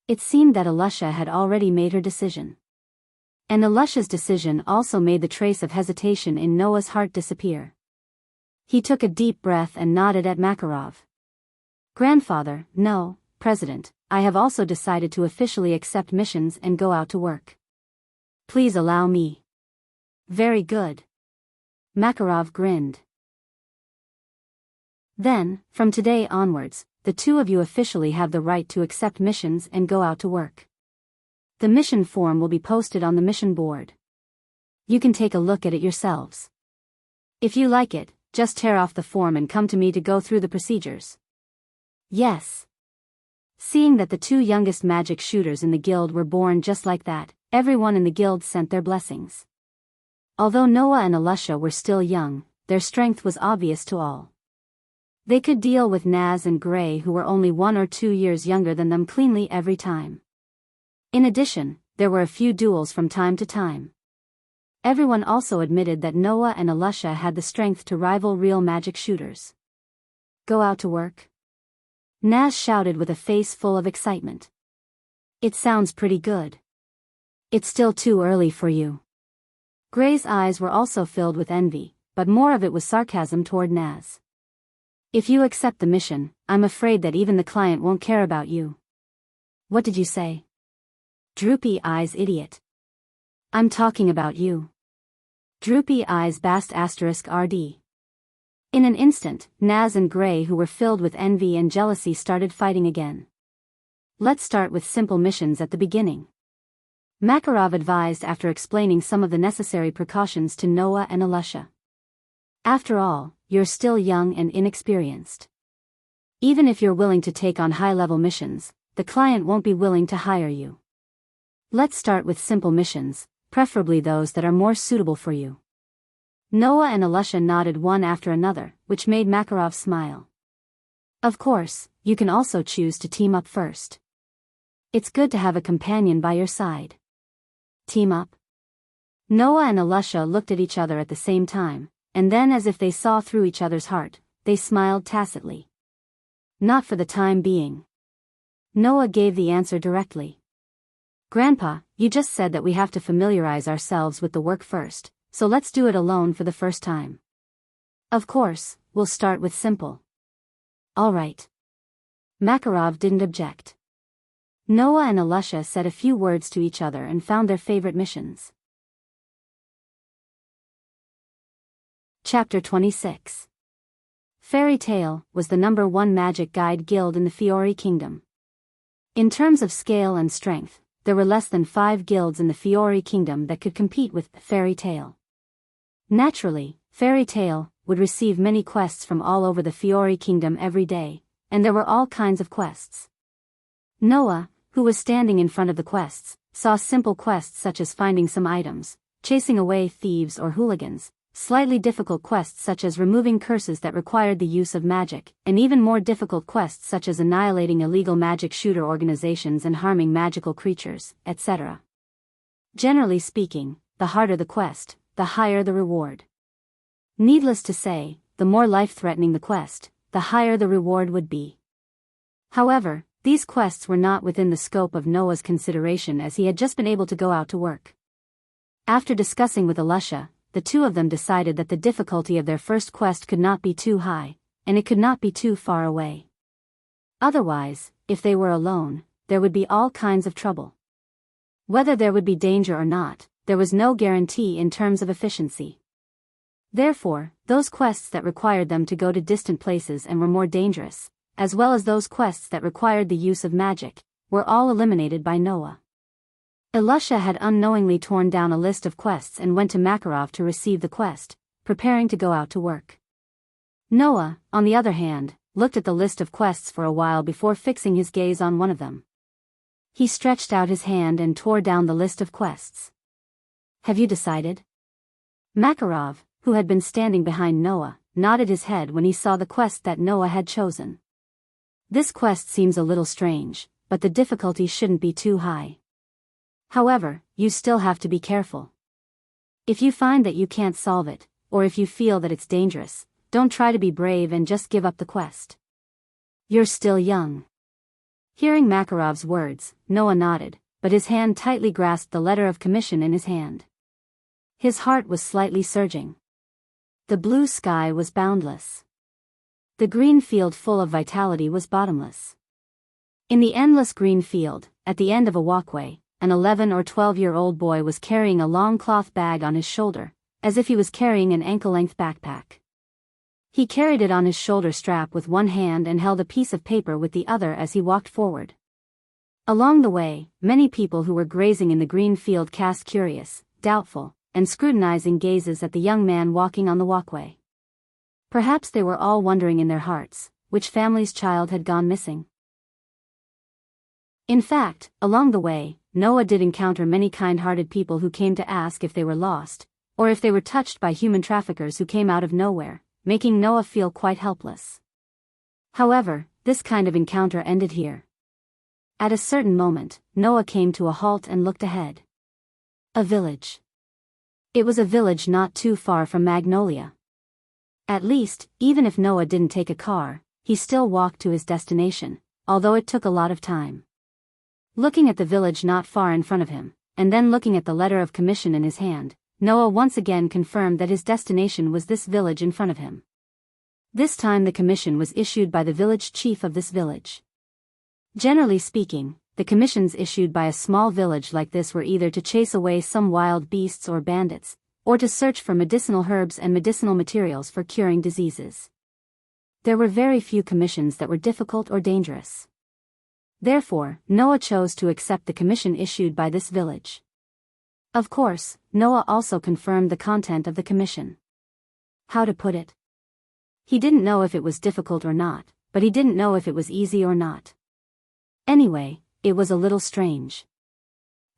It seemed that Alusha had already made her decision. And Alusha's decision also made the trace of hesitation in Noah's heart disappear. He took a deep breath and nodded at Makarov. Grandfather, no, President, I have also decided to officially accept missions and go out to work. Please allow me. Very good. Makarov grinned. Then, from today onwards, the two of you officially have the right to accept missions and go out to work. The mission form will be posted on the mission board. You can take a look at it yourselves. If you like it, just tear off the form and come to me to go through the procedures. Yes. Seeing that the two youngest magic shooters in the guild were born just like that, everyone in the guild sent their blessings. Although Noah and Alusha were still young, their strength was obvious to all. They could deal with Naz and Gray, who were only 1 or 2 years younger than them, cleanly every time. In addition, there were a few duels from time to time. Everyone also admitted that Noah and Alusha had the strength to rival real magic shooters. Go out to work? Naz shouted with a face full of excitement. It sounds pretty good. It's still too early for you. Gray's eyes were also filled with envy, but more of it was sarcasm toward Naz. If you accept the mission, I'm afraid that even the client won't care about you. What did you say? Droopy eyes idiot. I'm talking about you. Droopy eyes bast *RD. In an instant, Naz and Gray, who were filled with envy and jealousy, started fighting again. Let's start with simple missions at the beginning. Makarov advised after explaining some of the necessary precautions to Noah and Alusha. After all, you're still young and inexperienced. Even if you're willing to take on high-level missions, the client won't be willing to hire you. Let's start with simple missions, preferably those that are more suitable for you. Noah and Alusha nodded one after another, which made Makarov smile. Of course, you can also choose to team up first. It's good to have a companion by your side. Team up? Noah and Alusha looked at each other at the same time, and then, as if they saw through each other's heart, they smiled tacitly. Not for the time being. Noah gave the answer directly. Grandpa, you just said that we have to familiarize ourselves with the work first, so let's do it alone for the first time. Of course, we'll start with simple. All right. Makarov didn't object. Noah and Alusha said a few words to each other and found their favorite missions. Chapter 26. Fairy Tale was the #1 magic guide guild in the Fiori Kingdom. In terms of scale and strength, there were less than 5 guilds in the Fiori Kingdom that could compete with Fairy Tale. Naturally, Fairy Tale would receive many quests from all over the Fiori Kingdom every day, and there were all kinds of quests. Noah, who was standing in front of the quests, saw simple quests such as finding some items, chasing away thieves or hooligans, slightly difficult quests such as removing curses that required the use of magic, and even more difficult quests such as annihilating illegal magic shooter organizations and harming magical creatures, etc. Generally speaking, the harder the quest, the higher the reward. Needless to say, the more life-threatening the quest, the higher the reward would be. However, these quests were not within the scope of Noah's consideration, as he had just been able to go out to work. After discussing with Alusha, the two of them decided that the difficulty of their first quest could not be too high, and it could not be too far away. Otherwise, if they were alone, there would be all kinds of trouble. Whether there would be danger or not, there was no guarantee in terms of efficiency. Therefore, those quests that required them to go to distant places and were more dangerous, as well as those quests that required the use of magic, were all eliminated by Noah. Alusha had unknowingly torn down a list of quests and went to Makarov to receive the quest, preparing to go out to work. Noah, on the other hand, looked at the list of quests for a while before fixing his gaze on one of them. He stretched out his hand and tore down the list of quests. Have you decided? Makarov, who had been standing behind Noah, nodded his head when he saw the quest that Noah had chosen. This quest seems a little strange, but the difficulty shouldn't be too high. However, you still have to be careful. If you find that you can't solve it, or if you feel that it's dangerous, don't try to be brave and just give up the quest. You're still young. Hearing Makarov's words, Noah nodded, but his hand tightly grasped the letter of commission in his hand. His heart was slightly surging. The blue sky was boundless. The green field full of vitality was bottomless. In the endless green field, at the end of a walkway, an 11 or 12-year-old boy was carrying a long cloth bag on his shoulder, as if he was carrying an ankle-length backpack. He carried it on his shoulder strap with one hand and held a piece of paper with the other as he walked forward. Along the way, many people who were grazing in the green field cast curious, doubtful, and scrutinizing gazes at the young man walking on the walkway. Perhaps they were all wondering in their hearts, which family's child had gone missing. In fact, along the way, Noah did encounter many kind-hearted people who came to ask if they were lost, or if they were touched by human traffickers who came out of nowhere, making Noah feel quite helpless. However, this kind of encounter ended here. At a certain moment, Noah came to a halt and looked ahead. A village. It was a village not too far from Magnolia. At least, even if Noah didn't take a car, he still walked to his destination, although it took a lot of time. Looking at the village not far in front of him, and then looking at the letter of commission in his hand, Noah once again confirmed that his destination was this village in front of him. This time the commission was issued by the village chief of this village. Generally speaking, the commissions issued by a small village like this were either to chase away some wild beasts or bandits, or to search for medicinal herbs and medicinal materials for curing diseases. There were very few commissions that were difficult or dangerous. Therefore, Noah chose to accept the commission issued by this village. Of course, Noah also confirmed the content of the commission. How to put it? He didn't know if it was difficult or not, but he didn't know if it was easy or not. Anyway, it was a little strange.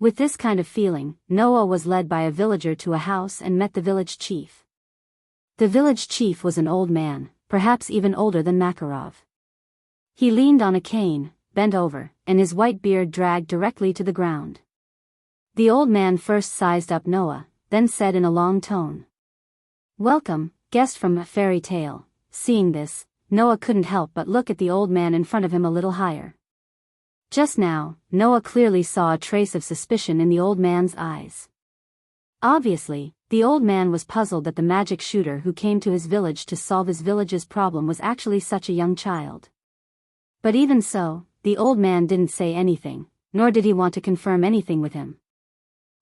With this kind of feeling, Noah was led by a villager to a house and met the village chief. The village chief was an old man, perhaps even older than Makarov. He leaned on a cane, bent over, and his white beard dragged directly to the ground. The old man first sized up Noah, then said in a long tone, "Welcome, guest from a fairy tale." Seeing this, Noah couldn't help but look at the old man in front of him a little higher. Just now, Noah clearly saw a trace of suspicion in the old man's eyes. Obviously, the old man was puzzled that the magic shooter who came to his village to solve his village's problem was actually such a young child. But even so, the old man didn't say anything, nor did he want to confirm anything with him.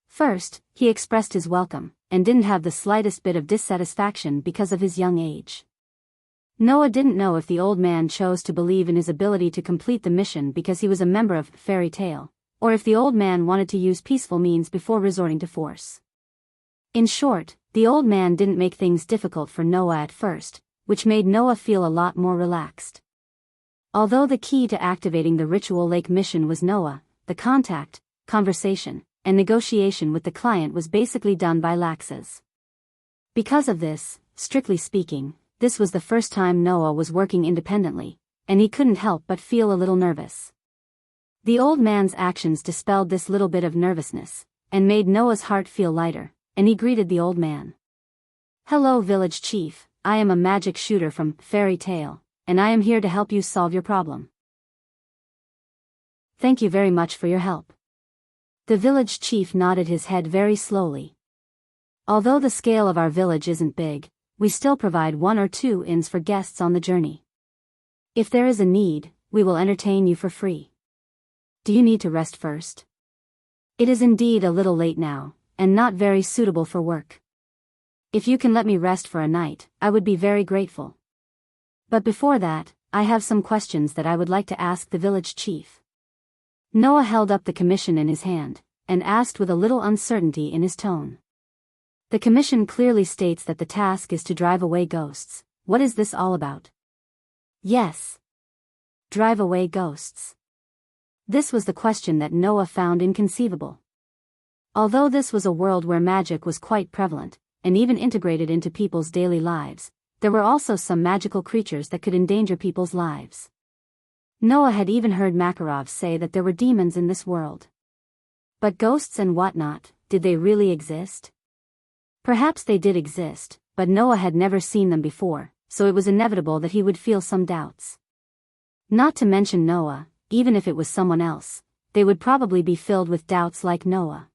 First, he expressed his welcome, and didn't have the slightest bit of dissatisfaction because of his young age. Noah didn't know if the old man chose to believe in his ability to complete the mission because he was a member of Fairy Tale, or if the old man wanted to use peaceful means before resorting to force. In short, the old man didn't make things difficult for Noah at first, which made Noah feel a lot more relaxed. Although the key to activating the Ritual Lake mission was Noah, the contact, conversation, and negotiation with the client was basically done by Laxas. Because of this, strictly speaking, this was the first time Noah was working independently, and he couldn't help but feel a little nervous. The old man's actions dispelled this little bit of nervousness, and made Noah's heart feel lighter, and he greeted the old man. "Hello, village chief, I am a magic shooter from Fairy Tale, and I am here to help you solve your problem." "Thank you very much for your help." The village chief nodded his head very slowly. "Although the scale of our village isn't big, we still provide 1 or 2 inns for guests on the journey. If there is a need, we will entertain you for free. Do you need to rest first? It is indeed a little late now, and not very suitable for work. If you can let me rest for a night, I would be very grateful. But before that, I have some questions that I would like to ask the village chief." Noah held up the commission in his hand, and asked with a little uncertainty in his tone. "The commission clearly states that the task is to drive away ghosts. What is this all about?" "Yes. Drive away ghosts." This was the question that Noah found inconceivable. Although this was a world where magic was quite prevalent, and even integrated into people's daily lives, there were also some magical creatures that could endanger people's lives. Noah had even heard Makarov say that there were demons in this world. But ghosts and whatnot, did they really exist? Perhaps they did exist, but Noah had never seen them before, so it was inevitable that he would feel some doubts. Not to mention Noah, even if it was someone else, they would probably be filled with doubts like Noah.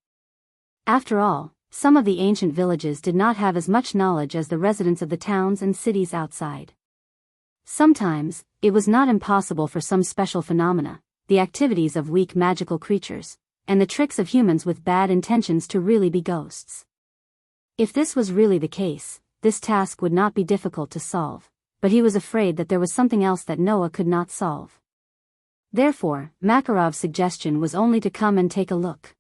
After all, some of the ancient villages did not have as much knowledge as the residents of the towns and cities outside. Sometimes, it was not impossible for some special phenomena, the activities of weak magical creatures, and the tricks of humans with bad intentions to really be ghosts. If this was really the case, this task would not be difficult to solve, but he was afraid that there was something else that Noah could not solve. Therefore, Makarov's suggestion was only to come and take a look.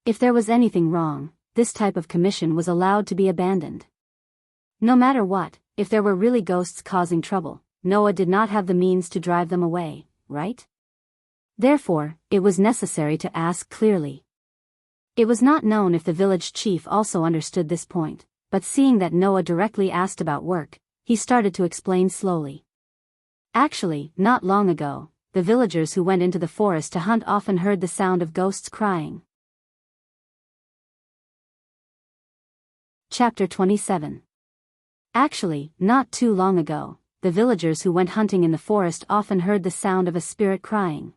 If there was anything wrong, this type of commission was allowed to be abandoned. No matter what, if there were really ghosts causing trouble, Noah did not have the means to drive them away, right? Therefore, it was necessary to ask clearly. It was not known if the village chief also understood this point, but seeing that Noah directly asked about work, he started to explain slowly. Actually, not long ago, the villagers who went into the forest to hunt often heard the sound of ghosts crying. Chapter 27. Actually, not too long ago, the villagers who went hunting in the forest often heard the sound of a spirit crying.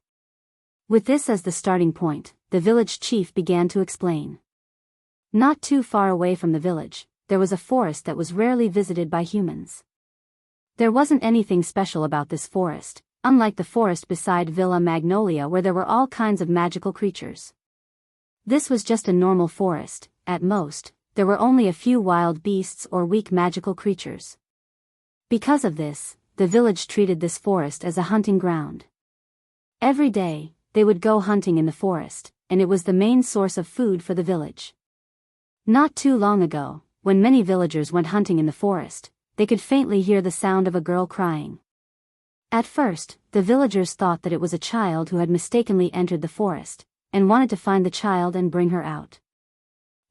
With this as the starting point, the village chief began to explain. Not too far away from the village, there was a forest that was rarely visited by humans. There wasn't anything special about this forest, unlike the forest beside Villa Magnolia where there were all kinds of magical creatures. This was just a normal forest. At most, there were only a few wild beasts or weak magical creatures. Because of this, the village treated this forest as a hunting ground. Every day, they would go hunting in the forest, and it was the main source of food for the village. Not too long ago, when many villagers went hunting in the forest, they could faintly hear the sound of a girl crying. At first, the villagers thought that it was a child who had mistakenly entered the forest, and wanted to find the child and bring her out.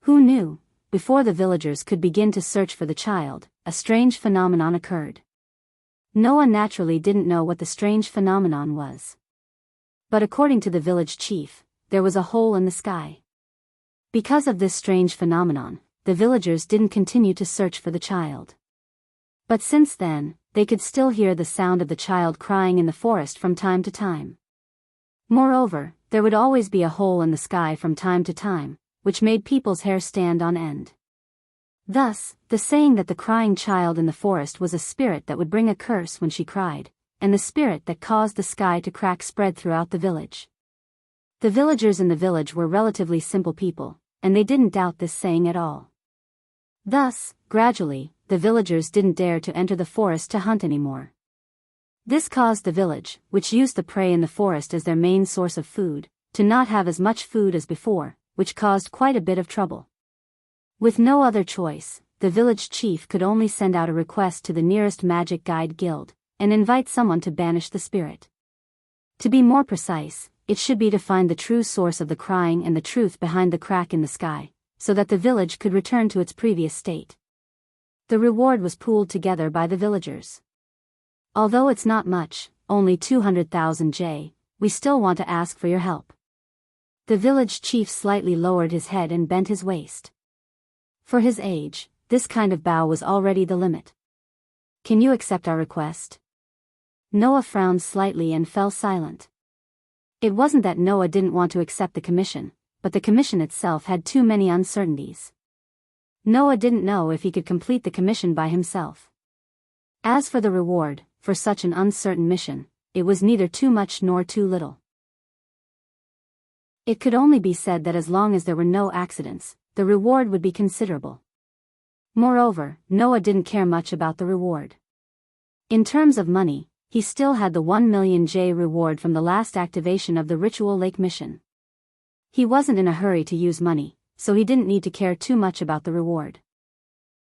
Who knew, before the villagers could begin to search for the child, a strange phenomenon occurred. Noah naturally didn't know what the strange phenomenon was. But according to the village chief, there was a hole in the sky. Because of this strange phenomenon, the villagers didn't continue to search for the child. But since then, they could still hear the sound of the child crying in the forest from time to time. Moreover, there would always be a hole in the sky from time to time, which made people's hair stand on end. Thus, the saying that the crying child in the forest was a spirit that would bring a curse when she cried, and the spirit that caused the sky to crack spread throughout the village. The villagers in the village were relatively simple people, and they didn't doubt this saying at all. Thus, gradually, the villagers didn't dare to enter the forest to hunt anymore. This caused the village, which used the prey in the forest as their main source of food, to not have as much food as before, which caused quite a bit of trouble. With no other choice, the village chief could only send out a request to the nearest magic guide guild, and invite someone to banish the spirit. To be more precise, it should be to find the true source of the crying and the truth behind the crack in the sky, so that the village could return to its previous state. The reward was pooled together by the villagers. Although it's not much, only 200,000 J, we still want to ask for your help. The village chief slightly lowered his head and bent his waist. For his age, this kind of bow was already the limit. Can you accept our request? Noah frowned slightly and fell silent. It wasn't that Noah didn't want to accept the commission, but the commission itself had too many uncertainties. Noah didn't know if he could complete the commission by himself. As for the reward, for such an uncertain mission, it was neither too much nor too little. It could only be said that as long as there were no accidents, the reward would be considerable. Moreover, Noah didn't care much about the reward. In terms of money, he still had the 1 million J reward from the last activation of the Ritual Lake mission. He wasn't in a hurry to use money, so he didn't need to care too much about the reward.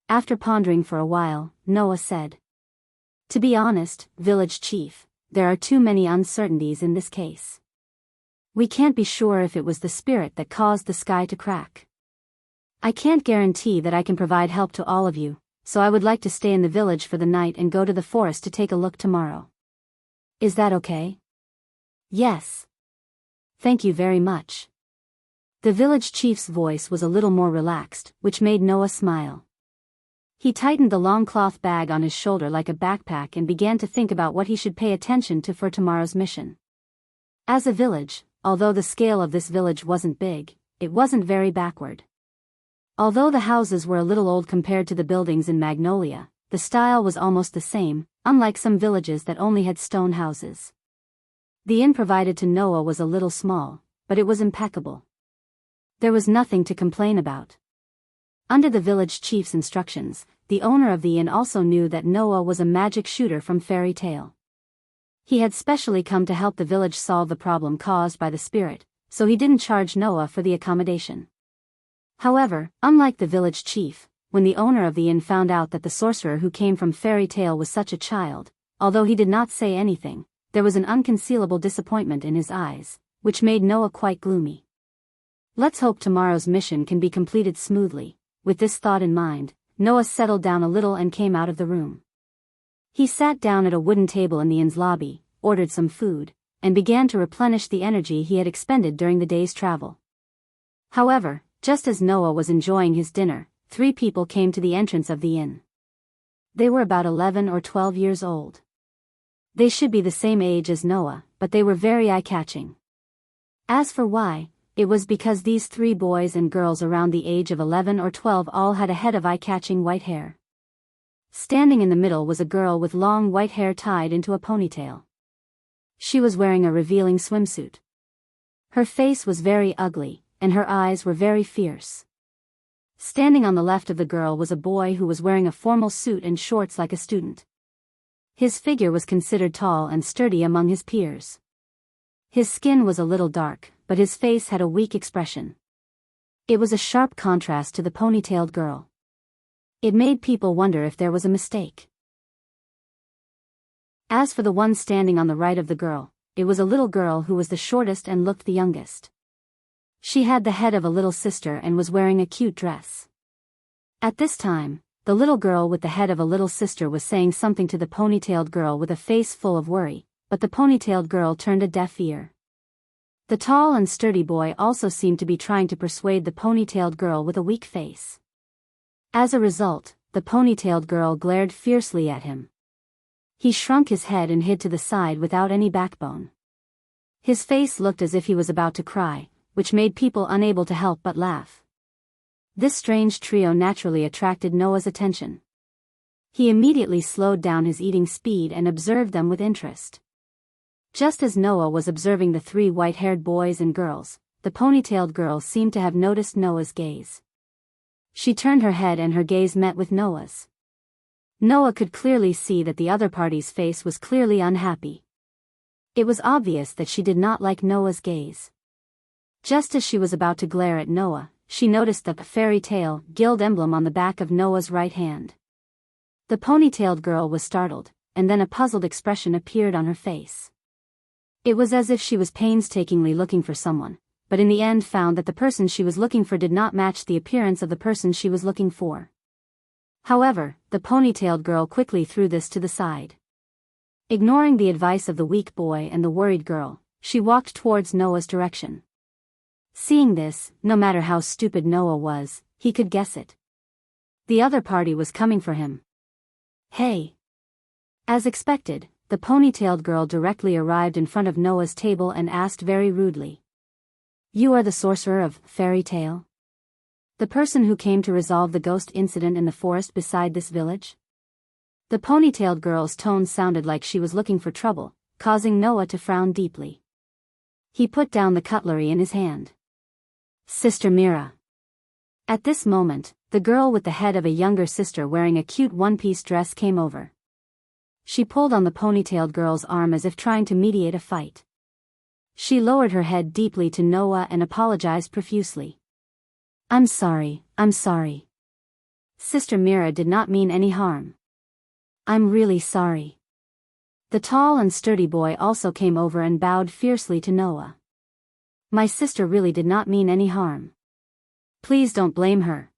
After pondering for a while, Noah said, "To be honest, village chief, there are too many uncertainties in this case. We can't be sure if it was the spirit that caused the sky to crack. I can't guarantee that I can provide help to all of you, so I would like to stay in the village for the night and go to the forest to take a look tomorrow. Is that okay?" "Yes. Thank you very much." The village chief's voice was a little more relaxed, which made Noah smile. He tightened the long cloth bag on his shoulder like a backpack and began to think about what he should pay attention to for tomorrow's mission. As a village, although the scale of this village wasn't big, it wasn't very backward. Although the houses were a little old compared to the buildings in Magnolia, the style was almost the same, unlike some villages that only had stone houses. The inn provided to Noah was a little small, but it was impeccable. There was nothing to complain about. Under the village chief's instructions, the owner of the inn also knew that Noah was a magic shooter from fairy tale. He had specially come to help the village solve the problem caused by the spirit, so he didn't charge Noah for the accommodation. However, unlike the village chief, when the owner of the inn found out that the sorcerer who came from fairy tale was such a child, although he did not say anything, there was an unconcealable disappointment in his eyes, which made Noah quite gloomy. Let's hope tomorrow's mission can be completed smoothly. With this thought in mind, Noah settled down a little and came out of the room. He sat down at a wooden table in the inn's lobby, ordered some food, and began to replenish the energy he had expended during the day's travel. However, just as Noah was enjoying his dinner, 3 people came to the entrance of the inn. They were about 11 or 12 years old. They should be the same age as Noah, but they were very eye-catching. As for why, it was because these 3 boys and girls around the age of 11 or 12 all had a head of eye-catching white hair. Standing in the middle was a girl with long white hair tied into a ponytail. She was wearing a revealing swimsuit. Her face was very ugly, and her eyes were very fierce. Standing on the left of the girl was a boy who was wearing a formal suit and shorts like a student. His figure was considered tall and sturdy among his peers. His skin was a little dark, but his face had a weak expression. It was a sharp contrast to the ponytailed girl. It made people wonder if there was a mistake. As for the one standing on the right of the girl, it was a little girl who was the shortest and looked the youngest. She had the head of a little sister and was wearing a cute dress. At this time, the little girl with the head of a little sister was saying something to the ponytailed girl with a face full of worry, but the ponytailed girl turned a deaf ear. The tall and sturdy boy also seemed to be trying to persuade the ponytailed girl with a weak face. As a result, the ponytailed girl glared fiercely at him. He shrunk his head and hid to the side without any backbone. His face looked as if he was about to cry, which made people unable to help but laugh. This strange trio naturally attracted Noah's attention. He immediately slowed down his eating speed and observed them with interest. Just as Noah was observing the 3 white-haired boys and girls, the ponytailed girl seemed to have noticed Noah's gaze. She turned her head and her gaze met with Noah's. Noah could clearly see that the other party's face was clearly unhappy. It was obvious that she did not like Noah's gaze. Just as she was about to glare at Noah, she noticed the fairy tale guild emblem on the back of Noah's right hand. The ponytailed girl was startled, and then a puzzled expression appeared on her face. It was as if she was painstakingly looking for someone, but in the end found that the person she was looking for did not match the appearance of the person she was looking for. However, the ponytailed girl quickly threw this to the side. Ignoring the advice of the weak boy and the worried girl, she walked towards Noah's direction. Seeing this, no matter how stupid Noah was, he could guess it. The other party was coming for him. Hey! As expected, the ponytailed girl directly arrived in front of Noah's table and asked very rudely. You are the sorcerer of fairy tale? The person who came to resolve the ghost incident in the forest beside this village? The ponytailed girl's tone sounded like she was looking for trouble, causing Noah to frown deeply. He put down the cutlery in his hand. Sister Mira. At this moment, the girl with the head of a younger sister wearing a cute one-piece dress came over. She pulled on the ponytailed girl's arm as if trying to mediate a fight. She lowered her head deeply to Noah and apologized profusely. I'm sorry. Sister Mira did not mean any harm. I'm really sorry. The tall and sturdy boy also came over and bowed fiercely to Noah. My sister really did not mean any harm. Please don't blame her.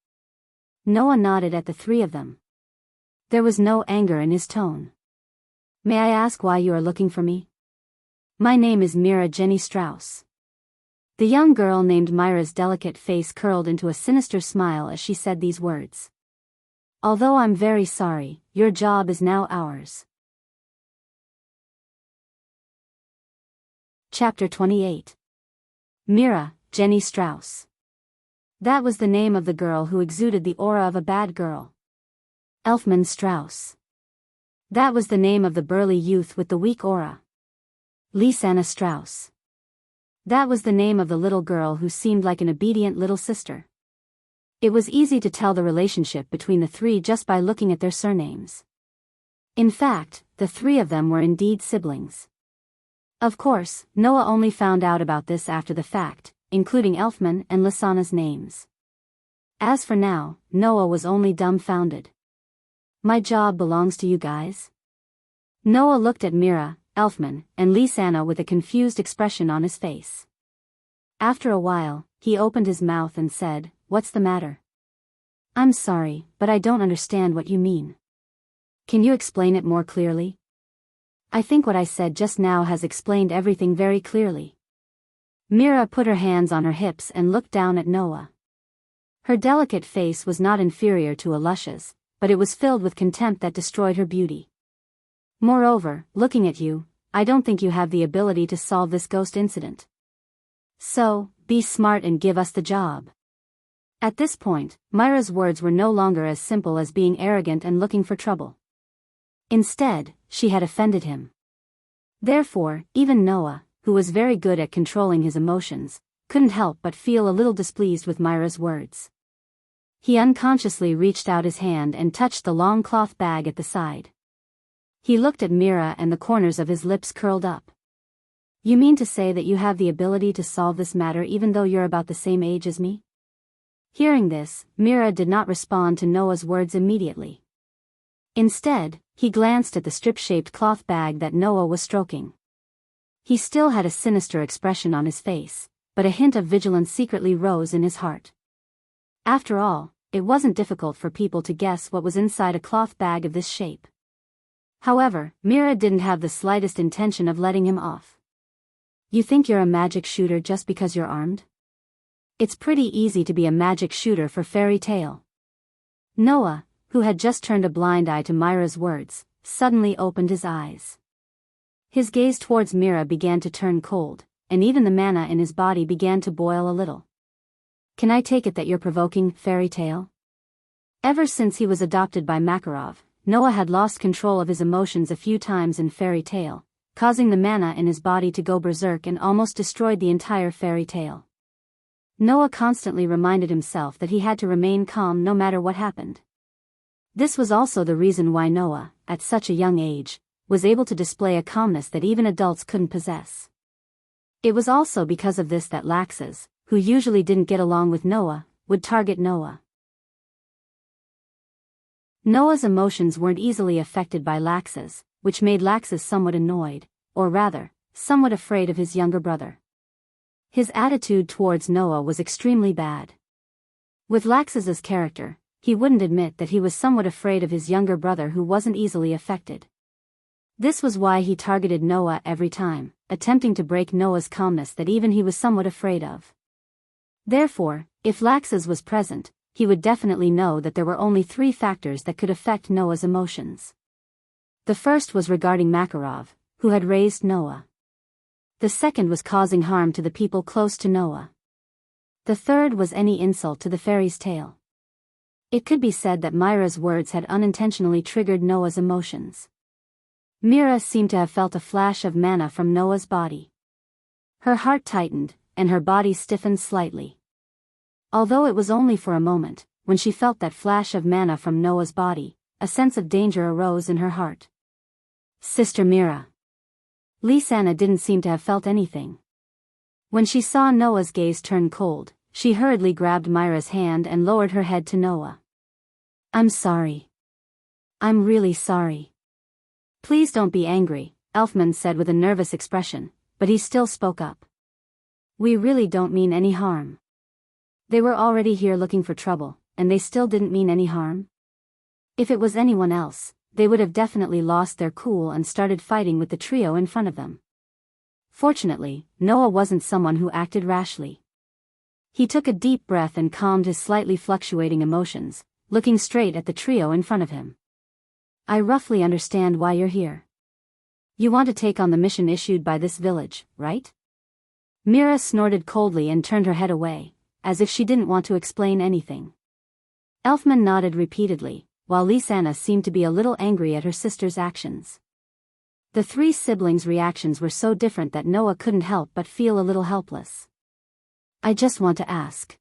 Noah nodded at the 3 of them. There was no anger in his tone. May I ask why you are looking for me? My name is Mira Jenny Strauss. The young girl named Myra's delicate face curled into a sinister smile as she said these words. Although I'm very sorry, your job is now ours. Chapter 28. Mira, Jenny Strauss. That was the name of the girl who exuded the aura of a bad girl. Elfman Strauss. That was the name of the burly youth with the weak aura. Lisanna Strauss. That was the name of the little girl who seemed like an obedient little sister. It was easy to tell the relationship between the three just by looking at their surnames. In fact, the three of them were indeed siblings. Of course, Noah only found out about this after the fact, including Elfman and Lysana's names. As for now, Noah was only dumbfounded. My job belongs to you guys? Noah looked at Mira, Elfman, and Lysana with a confused expression on his face. After a while, he opened his mouth and said, "What's the matter?" "I'm sorry, but I don't understand what you mean. Can you explain it more clearly?" "I think what I said just now has explained everything very clearly." Mira put her hands on her hips and looked down at Noah. Her delicate face was not inferior to Alusha's, but it was filled with contempt that destroyed her beauty. "Moreover, looking at you, I don't think you have the ability to solve this ghost incident. So, be smart and give us the job." At this point, Myra's words were no longer as simple as being arrogant and looking for trouble. Instead, she had offended him. Therefore, even Noah, who was very good at controlling his emotions, couldn't help but feel a little displeased with Myra's words. He unconsciously reached out his hand and touched the long cloth bag at the side. He looked at Mira and the corners of his lips curled up. "You mean to say that you have the ability to solve this matter even though you're about the same age as me?" Hearing this, Mira did not respond to Noah's words immediately. Instead, he glanced at the strip-shaped cloth bag that Noah was stroking. He still had a sinister expression on his face, but a hint of vigilance secretly rose in his heart. After all, it wasn't difficult for people to guess what was inside a cloth bag of this shape. However, Mira didn't have the slightest intention of letting him off. "You think you're a magic shooter just because you're armed? It's pretty easy to be a magic shooter for fairy tale." Noah, who had just turned a blind eye to Myra's words, suddenly opened his eyes. His gaze towards Mira began to turn cold, and even the mana in his body began to boil a little. "Can I take it that you're provoking fairy tale?" Ever since he was adopted by Makarov, Noah had lost control of his emotions a few times in fairy tale, causing the mana in his body to go berserk and almost destroyed the entire fairy tale. Noah constantly reminded himself that he had to remain calm no matter what happened. This was also the reason why Noah, at such a young age, was able to display a calmness that even adults couldn't possess. It was also because of this that Laxas, who usually didn't get along with Noah, would target Noah. Noah's emotions weren't easily affected by Laxas, which made Laxas somewhat annoyed, or rather, somewhat afraid of his younger brother. His attitude towards Noah was extremely bad. With Laxas's character, he wouldn't admit that he was somewhat afraid of his younger brother who wasn't easily affected. This was why he targeted Noah every time, attempting to break Noah's calmness that even he was somewhat afraid of. Therefore, if Laxas was present, he would definitely know that there were only 3 factors that could affect Noah's emotions. The first was regarding Makarov, who had raised Noah. The second was causing harm to the people close to Noah. The third was any insult to the fairy's tale. It could be said that Myra's words had unintentionally triggered Noah's emotions. Mira seemed to have felt a flash of mana from Noah's body. Her heart tightened, and her body stiffened slightly. Although it was only for a moment, when she felt that flash of mana from Noah's body, a sense of danger arose in her heart. "Sister Mira." Lysana didn't seem to have felt anything. When she saw Noah's gaze turn cold, she hurriedly grabbed Myra's hand and lowered her head to Noah. "I'm sorry. I'm really sorry." "Please don't be angry," Elfman said with a nervous expression, but he still spoke up. "We really don't mean any harm. They were already here looking for trouble, and they still didn't mean any harm. If it was anyone else, they would have definitely lost their cool and started fighting with the trio in front of them." Fortunately, Noah wasn't someone who acted rashly. He took a deep breath and calmed his slightly fluctuating emotions, looking straight at the trio in front of him. "I roughly understand why you're here. You want to take on the mission issued by this village, right?" Mira snorted coldly and turned her head away, as if she didn't want to explain anything. Elfman nodded repeatedly, while Lysana seemed to be a little angry at her sister's actions. The 3 siblings' reactions were so different that Noah couldn't help but feel a little helpless. "I just want to ask."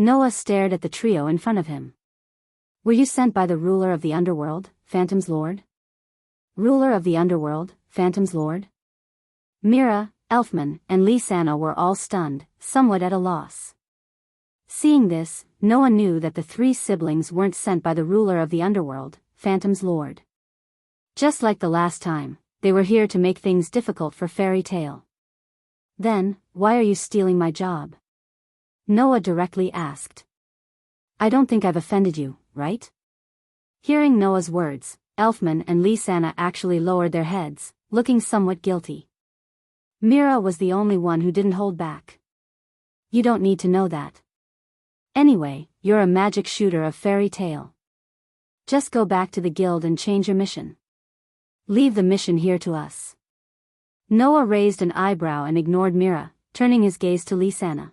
Noah stared at the trio in front of him. Were you sent by the ruler of the underworld, Phantom's lord? Ruler of the underworld, Phantom's lord? Mira, Elfman, and Lysana were all stunned, somewhat at a loss. Seeing this, Noah knew that the three siblings weren't sent by the ruler of the underworld, Phantom's lord. Just like the last time, they were here to make things difficult for Fairy Tale. Then, why are you stealing my job? Noah directly asked. I don't think I've offended you, right? Hearing Noah's words, Elfman and Lysana actually lowered their heads, looking somewhat guilty. Mira was the only one who didn't hold back. You don't need to know that. Anyway, you're a magic shooter of Fairy Tale. Just go back to the guild and change your mission. Leave the mission here to us. Noah raised an eyebrow and ignored Mira, turning his gaze to Lysana.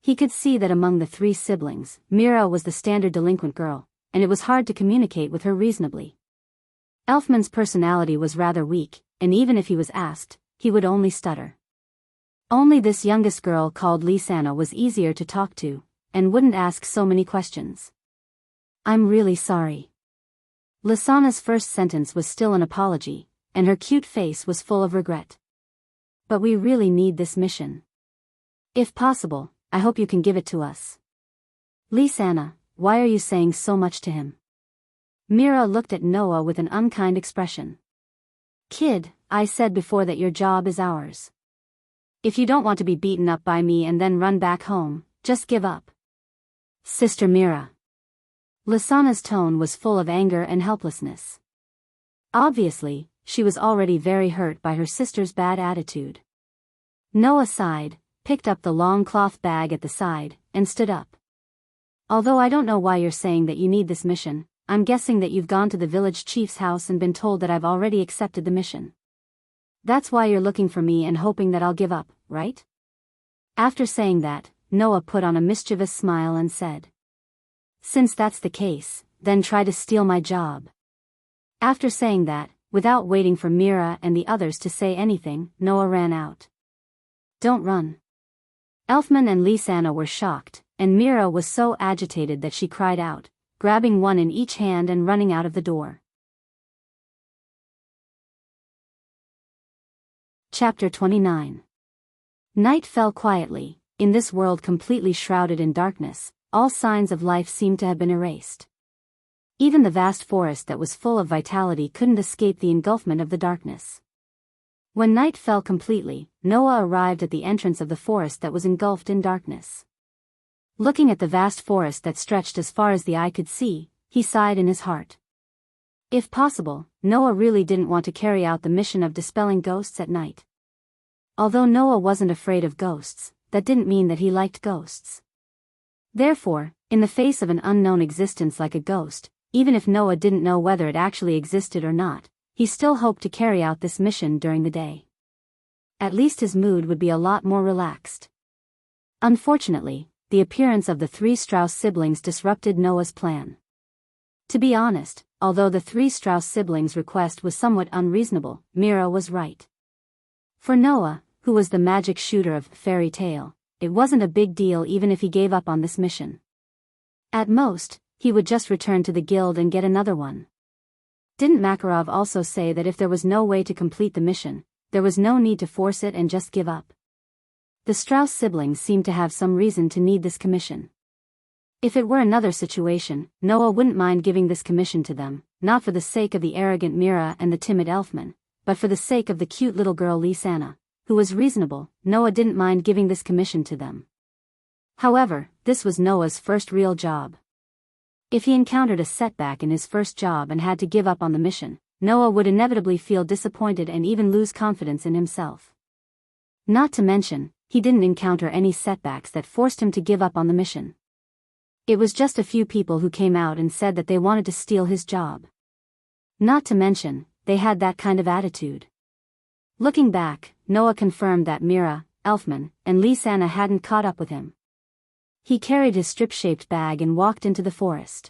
He could see that among the three siblings, Mira was the standard delinquent girl, and it was hard to communicate with her reasonably. Elfman's personality was rather weak, and even if he was asked, he would only stutter. Only this youngest girl called Lysana was easier to talk to, and wouldn't ask so many questions. I'm really sorry. Lysana's first sentence was still an apology, and her cute face was full of regret. But we really need this mission. If possible, I hope you can give it to us. Lysana, why are you saying so much to him? Mira looked at Noah with an unkind expression. Kid, I said before that your job is ours. If you don't want to be beaten up by me and then run back home, just give up. Sister Mira. Lysana's tone was full of anger and helplessness. Obviously, she was already very hurt by her sister's bad attitude. Noah sighed, picked up the long cloth bag at the side, and stood up. Although I don't know why you're saying that you need this mission, I'm guessing that you've gone to the village chief's house and been told that I've already accepted the mission. That's why you're looking for me and hoping that I'll give up, right? After saying that, Noah put on a mischievous smile and said, Since that's the case, then try to steal my job. After saying that, without waiting for Mira and the others to say anything, Noah ran out. Don't run. Elfman and Lysana were shocked, and Mira was so agitated that she cried out, grabbing one in each hand and running out of the door. Chapter 29. Night fell quietly. In this world completely shrouded in darkness, all signs of life seemed to have been erased. Even the vast forest that was full of vitality couldn't escape the engulfment of the darkness. When night fell completely, Noah arrived at the entrance of the forest that was engulfed in darkness. Looking at the vast forest that stretched as far as the eye could see, he sighed in his heart. If possible, Noah really didn't want to carry out the mission of dispelling ghosts at night. Although Noah wasn't afraid of ghosts, that didn't mean that he liked ghosts. Therefore, in the face of an unknown existence like a ghost, even if Noah didn't know whether it actually existed or not, he still hoped to carry out this mission during the day. At least his mood would be a lot more relaxed. Unfortunately, the appearance of the three Strauss siblings disrupted Noah's plan. To be honest, although the three Strauss siblings' request was somewhat unreasonable, Mira was right. For Noah, who was the magic shooter of Fairy Tale, it wasn't a big deal even if he gave up on this mission. At most, he would just return to the guild and get another one. Didn't Makarov also say that if there was no way to complete the mission, there was no need to force it and just give up? The Strauss siblings seemed to have some reason to need this commission. If it were another situation, Noah wouldn't mind giving this commission to them, not for the sake of the arrogant Mira and the timid Elfman, but for the sake of the cute little girl Lysana, who was reasonable. Noah didn't mind giving this commission to them. However, this was Noah's first real job. If he encountered a setback in his first job and had to give up on the mission, Noah would inevitably feel disappointed and even lose confidence in himself. Not to mention, he didn't encounter any setbacks that forced him to give up on the mission. It was just a few people who came out and said that they wanted to steal his job. Not to mention, they had that kind of attitude. Looking back, Noah confirmed that Mira, Elfman, and Lysana hadn't caught up with him. He carried his strip-shaped bag and walked into the forest.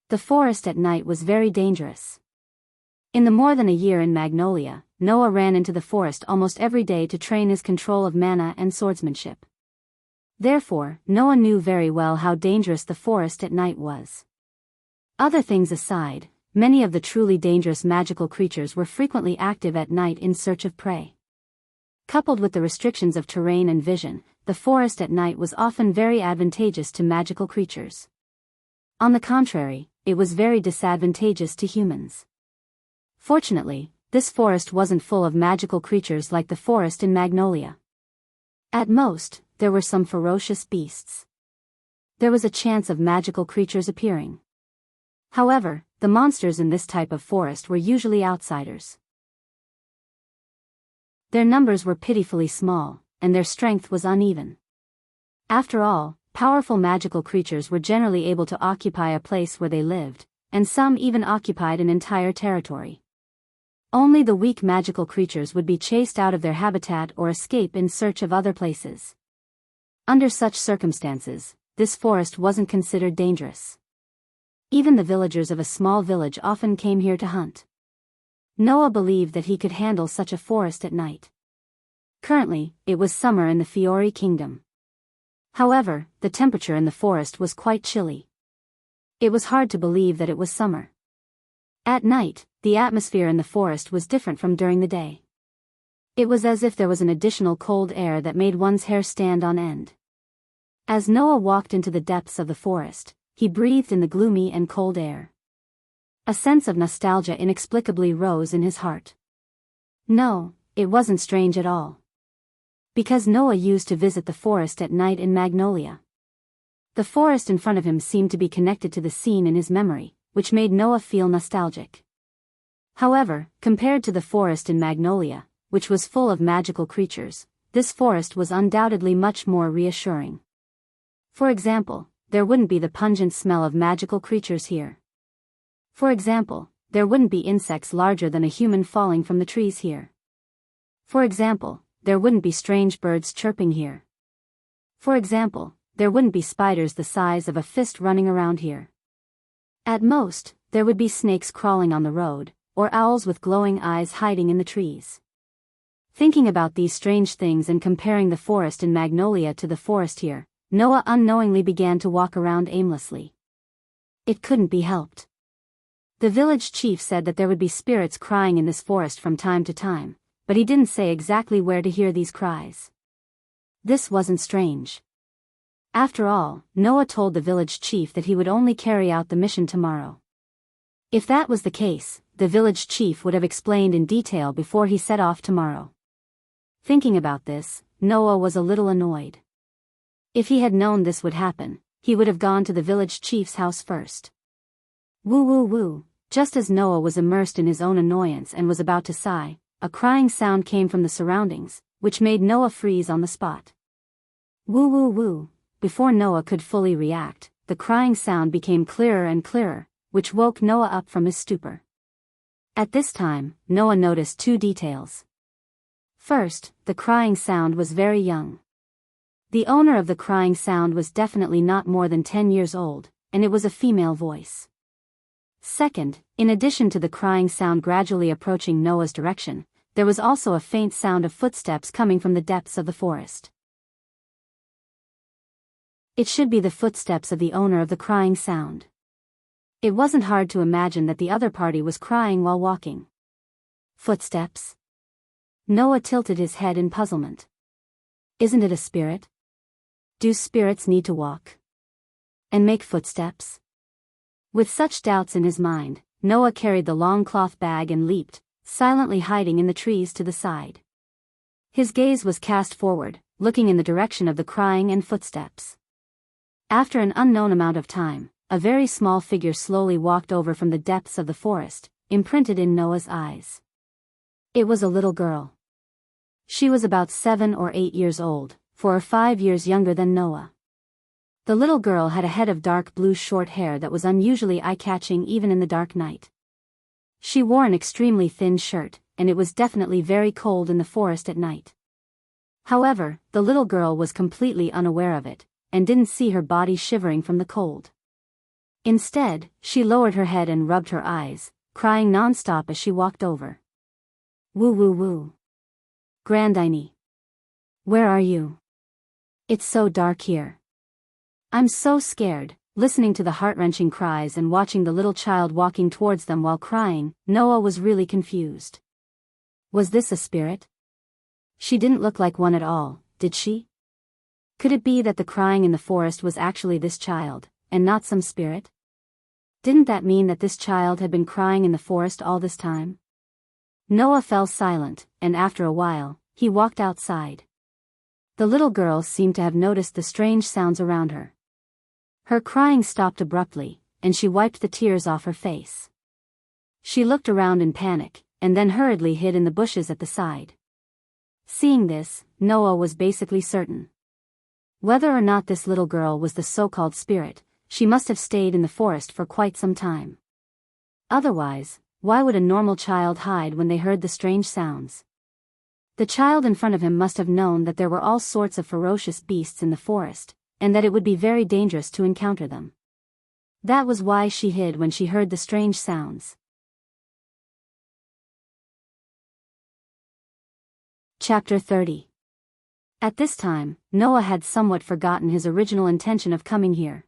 The forest at night was very dangerous. In the more than a year in Magnolia, Noah ran into the forest almost every day to train his control of mana and swordsmanship. Therefore, Noah knew very well how dangerous the forest at night was. Other things aside, many of the truly dangerous magical creatures were frequently active at night in search of prey. Coupled with the restrictions of terrain and vision, the forest at night was often very advantageous to magical creatures. On the contrary, it was very disadvantageous to humans. Fortunately, this forest wasn't full of magical creatures like the forest in Magnolia. At most, there were some ferocious beasts. There was a chance of magical creatures appearing. However, the monsters in this type of forest were usually outsiders. Their numbers were pitifully small, and their strength was uneven. After all, powerful magical creatures were generally able to occupy a place where they lived, and some even occupied an entire territory. Only the weak magical creatures would be chased out of their habitat or escape in search of other places. Under such circumstances, this forest wasn't considered dangerous. Even the villagers of a small village often came here to hunt. Noah believed that he could handle such a forest at night. Currently, it was summer in the Fiori Kingdom. However, the temperature in the forest was quite chilly. It was hard to believe that it was summer. At night, the atmosphere in the forest was different from during the day. It was as if there was an additional cold air that made one's hair stand on end. As Noah walked into the depths of the forest, he breathed in the gloomy and cold air. A sense of nostalgia inexplicably rose in his heart. No, it wasn't strange at all. Because Noah used to visit the forest at night in Magnolia. The forest in front of him seemed to be connected to the scene in his memory, which made Noah feel nostalgic. However, compared to the forest in Magnolia, which was full of magical creatures, this forest was undoubtedly much more reassuring. For example, there wouldn't be the pungent smell of magical creatures here. For example, there wouldn't be insects larger than a human falling from the trees here. For example, there wouldn't be strange birds chirping here. For example, there wouldn't be spiders the size of a fist running around here. At most, there would be snakes crawling on the road, or owls with glowing eyes hiding in the trees. Thinking about these strange things and comparing the forest in Magnolia to the forest here, Noah unknowingly began to walk around aimlessly. It couldn't be helped. The village chief said that there would be spirits crying in this forest from time to time, but he didn't say exactly where to hear these cries. This wasn't strange. After all, Noah told the village chief that he would only carry out the mission tomorrow. If that was the case, the village chief would have explained in detail before he set off tomorrow. Thinking about this, Noah was a little annoyed. If he had known this would happen, he would have gone to the village chief's house first. Woo woo woo, just as Noah was immersed in his own annoyance and was about to sigh, a crying sound came from the surroundings, which made Noah freeze on the spot. Woo woo woo, before Noah could fully react, the crying sound became clearer and clearer, which woke Noah up from his stupor. At this time, Noah noticed two details. First, the crying sound was very young. The owner of the crying sound was definitely not more than 10 years old, and it was a female voice. Second, in addition to the crying sound gradually approaching Noah's direction, there was also a faint sound of footsteps coming from the depths of the forest. It should be the footsteps of the owner of the crying sound. It wasn't hard to imagine that the other party was crying while walking. Footsteps? Noah tilted his head in puzzlement. Isn't it a spirit? Do spirits need to walk and make footsteps? With such doubts in his mind, Noah carried the long cloth bag and leaped, silently hiding in the trees to the side. His gaze was cast forward, looking in the direction of the crying and footsteps. After an unknown amount of time, a very small figure slowly walked over from the depths of the forest, imprinted in Noah's eyes. It was a little girl. She was about 7 or 8 years old, 4 or 5 years younger than Noah. The little girl had a head of dark blue short hair that was unusually eye-catching even in the dark night. She wore an extremely thin shirt, and it was definitely very cold in the forest at night. However, the little girl was completely unaware of it, and didn't see her body shivering from the cold. Instead, she lowered her head and rubbed her eyes, crying non-stop as she walked over. Woo woo woo. Grandine. Where are you? It's so dark here. I'm so scared." Listening to the heart-wrenching cries and watching the little child walking towards them while crying, Noah was really confused. Was this a spirit? She didn't look like one at all, did she? Could it be that the crying in the forest was actually this child, and not some spirit? Didn't that mean that this child had been crying in the forest all this time? Noah fell silent, and after a while, he walked outside. The little girl seemed to have noticed the strange sounds around her. Her crying stopped abruptly, and she wiped the tears off her face. She looked around in panic, and then hurriedly hid in the bushes at the side. Seeing this, Noah was basically certain. Whether or not this little girl was the so-called spirit, she must have stayed in the forest for quite some time. Otherwise, why would a normal child hide when they heard the strange sounds? The child in front of him must have known that there were all sorts of ferocious beasts in the forest, and that it would be very dangerous to encounter them. That was why she hid when she heard the strange sounds. Chapter 30. At this time, Noah had somewhat forgotten his original intention of coming here.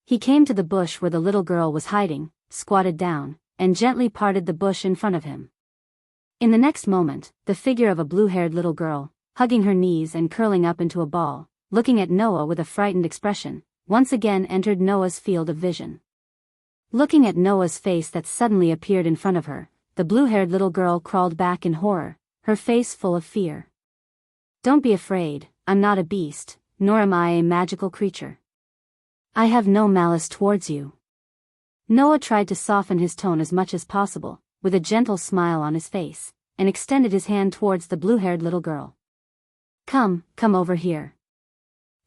He came to the bush where the little girl was hiding, squatted down, and gently parted the bush in front of him. In the next moment, the figure of a blue-haired little girl, hugging her knees and curling up into a ball, looking at Noah with a frightened expression, once again entered Noah's field of vision. Looking at Noah's face that suddenly appeared in front of her, the blue-haired little girl crawled back in horror, her face full of fear. "Don't be afraid, I'm not a beast, nor am I a magical creature. I have no malice towards you." Noah tried to soften his tone as much as possible, with a gentle smile on his face, and extended his hand towards the blue-haired little girl. Come over here."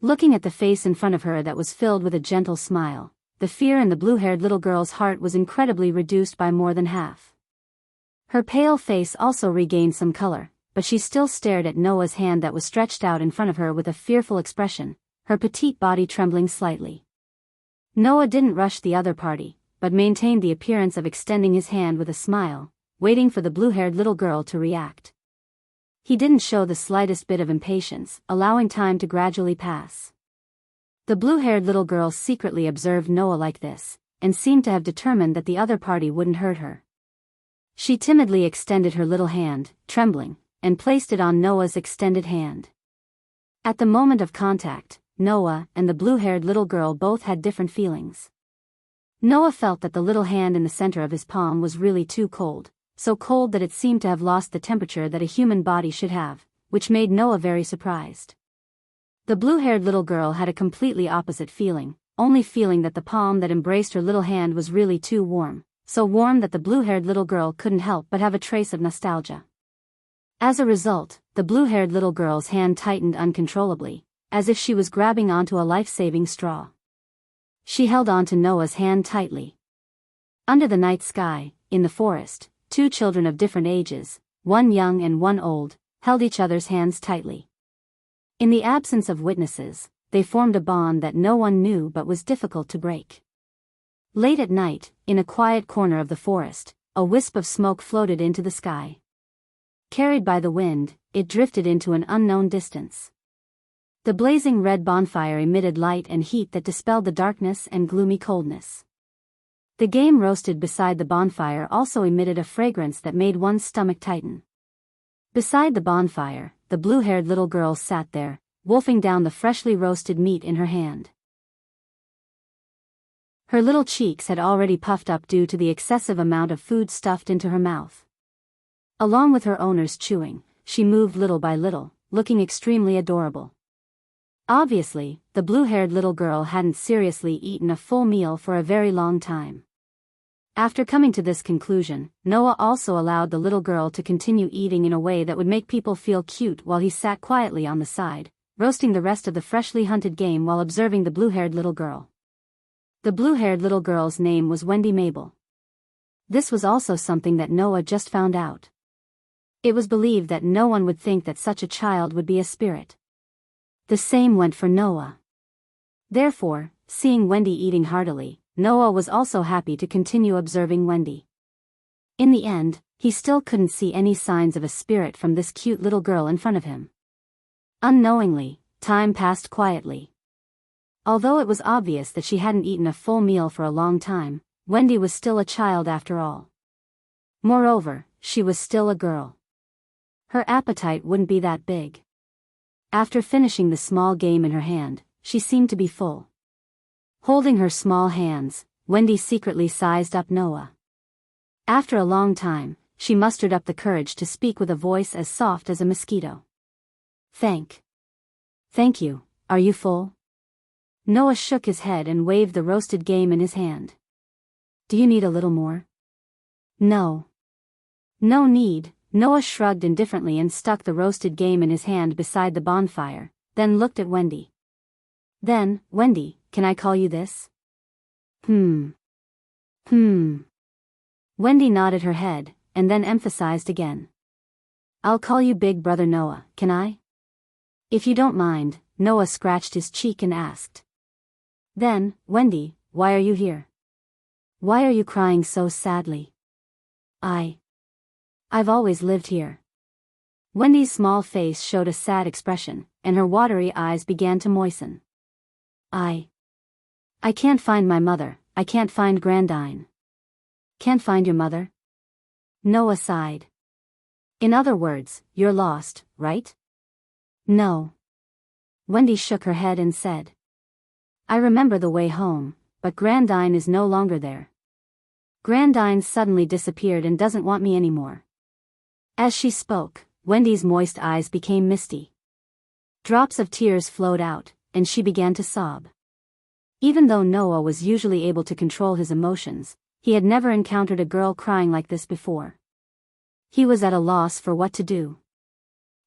Looking at the face in front of her that was filled with a gentle smile, the fear in the blue-haired little girl's heart was incredibly reduced by more than half. Her pale face also regained some color, but she still stared at Noah's hand that was stretched out in front of her with a fearful expression, her petite body trembling slightly. Noah didn't rush the other party, but maintained the appearance of extending his hand with a smile, waiting for the blue-haired little girl to react. He didn't show the slightest bit of impatience, allowing time to gradually pass. The blue-haired little girl secretly observed Noah like this, and seemed to have determined that the other party wouldn't hurt her. She timidly extended her little hand, trembling, and placed it on Noah's extended hand. At the moment of contact, Noah and the blue-haired little girl both had different feelings. Noah felt that the little hand in the center of his palm was really too cold, so cold that it seemed to have lost the temperature that a human body should have, which made Noah very surprised. The blue-haired little girl had a completely opposite feeling, only feeling that the palm that embraced her little hand was really too warm, so warm that the blue-haired little girl couldn't help but have a trace of nostalgia. As a result, the blue-haired little girl's hand tightened uncontrollably, as if she was grabbing onto a life-saving straw. She held on to Noah's hand tightly. Under the night sky, in the forest, two children of different ages, one young and one old, held each other's hands tightly. In the absence of witnesses, they formed a bond that no one knew but was difficult to break. Late at night, in a quiet corner of the forest, a wisp of smoke floated into the sky. Carried by the wind, it drifted into an unknown distance. The blazing red bonfire emitted light and heat that dispelled the darkness and gloomy coldness. The game roasted beside the bonfire also emitted a fragrance that made one's stomach tighten. Beside the bonfire, the blue-haired little girl sat there, wolfing down the freshly roasted meat in her hand. Her little cheeks had already puffed up due to the excessive amount of food stuffed into her mouth. Along with her owners chewing, she moved little by little, looking extremely adorable. Obviously, the blue-haired little girl hadn't seriously eaten a full meal for a very long time. After coming to this conclusion, Noah also allowed the little girl to continue eating in a way that would make people feel cute while he sat quietly on the side, roasting the rest of the freshly hunted game while observing the blue-haired little girl. The blue-haired little girl's name was Wendy Mabel. This was also something that Noah just found out. It was believed that no one would think that such a child would be a spirit. The same went for Noah. Therefore, seeing Wendy eating heartily, Noah was also happy to continue observing Wendy. In the end, he still couldn't see any signs of a spirit from this cute little girl in front of him. Unknowingly, time passed quietly. Although it was obvious that she hadn't eaten a full meal for a long time, Wendy was still a child after all. Moreover, she was still a girl. Her appetite wouldn't be that big. After finishing the small game in her hand, she seemed to be full. Holding her small hands, Wendy secretly sized up Noah. After a long time, she mustered up the courage to speak with a voice as soft as a mosquito. Thank you, are you full? Noah shook his head and waved the roasted game in his hand. Do you need a little more? No. No need. Noah shrugged indifferently and stuck the roasted game in his hand beside the bonfire, then looked at Wendy. Then, Wendy, can I call you this? Wendy nodded her head, and then emphasized again. I'll call you Big Brother Noah, can I? If you don't mind, Noah scratched his cheek and asked. Then, Wendy, why are you here? Why are you crying so sadly? I've always lived here. Wendy's small face showed a sad expression, and her watery eyes began to moisten. I can't find my mother, I can't find Grandine. Can't find your mother? Noah sighed. In other words, you're lost, right? No. Wendy shook her head and said. I remember the way home, but Grandine is no longer there. Grandine suddenly disappeared and doesn't want me anymore. As she spoke, Wendy's moist eyes became misty. Drops of tears flowed out, and she began to sob. Even though Noah was usually able to control his emotions, he had never encountered a girl crying like this before. He was at a loss for what to do.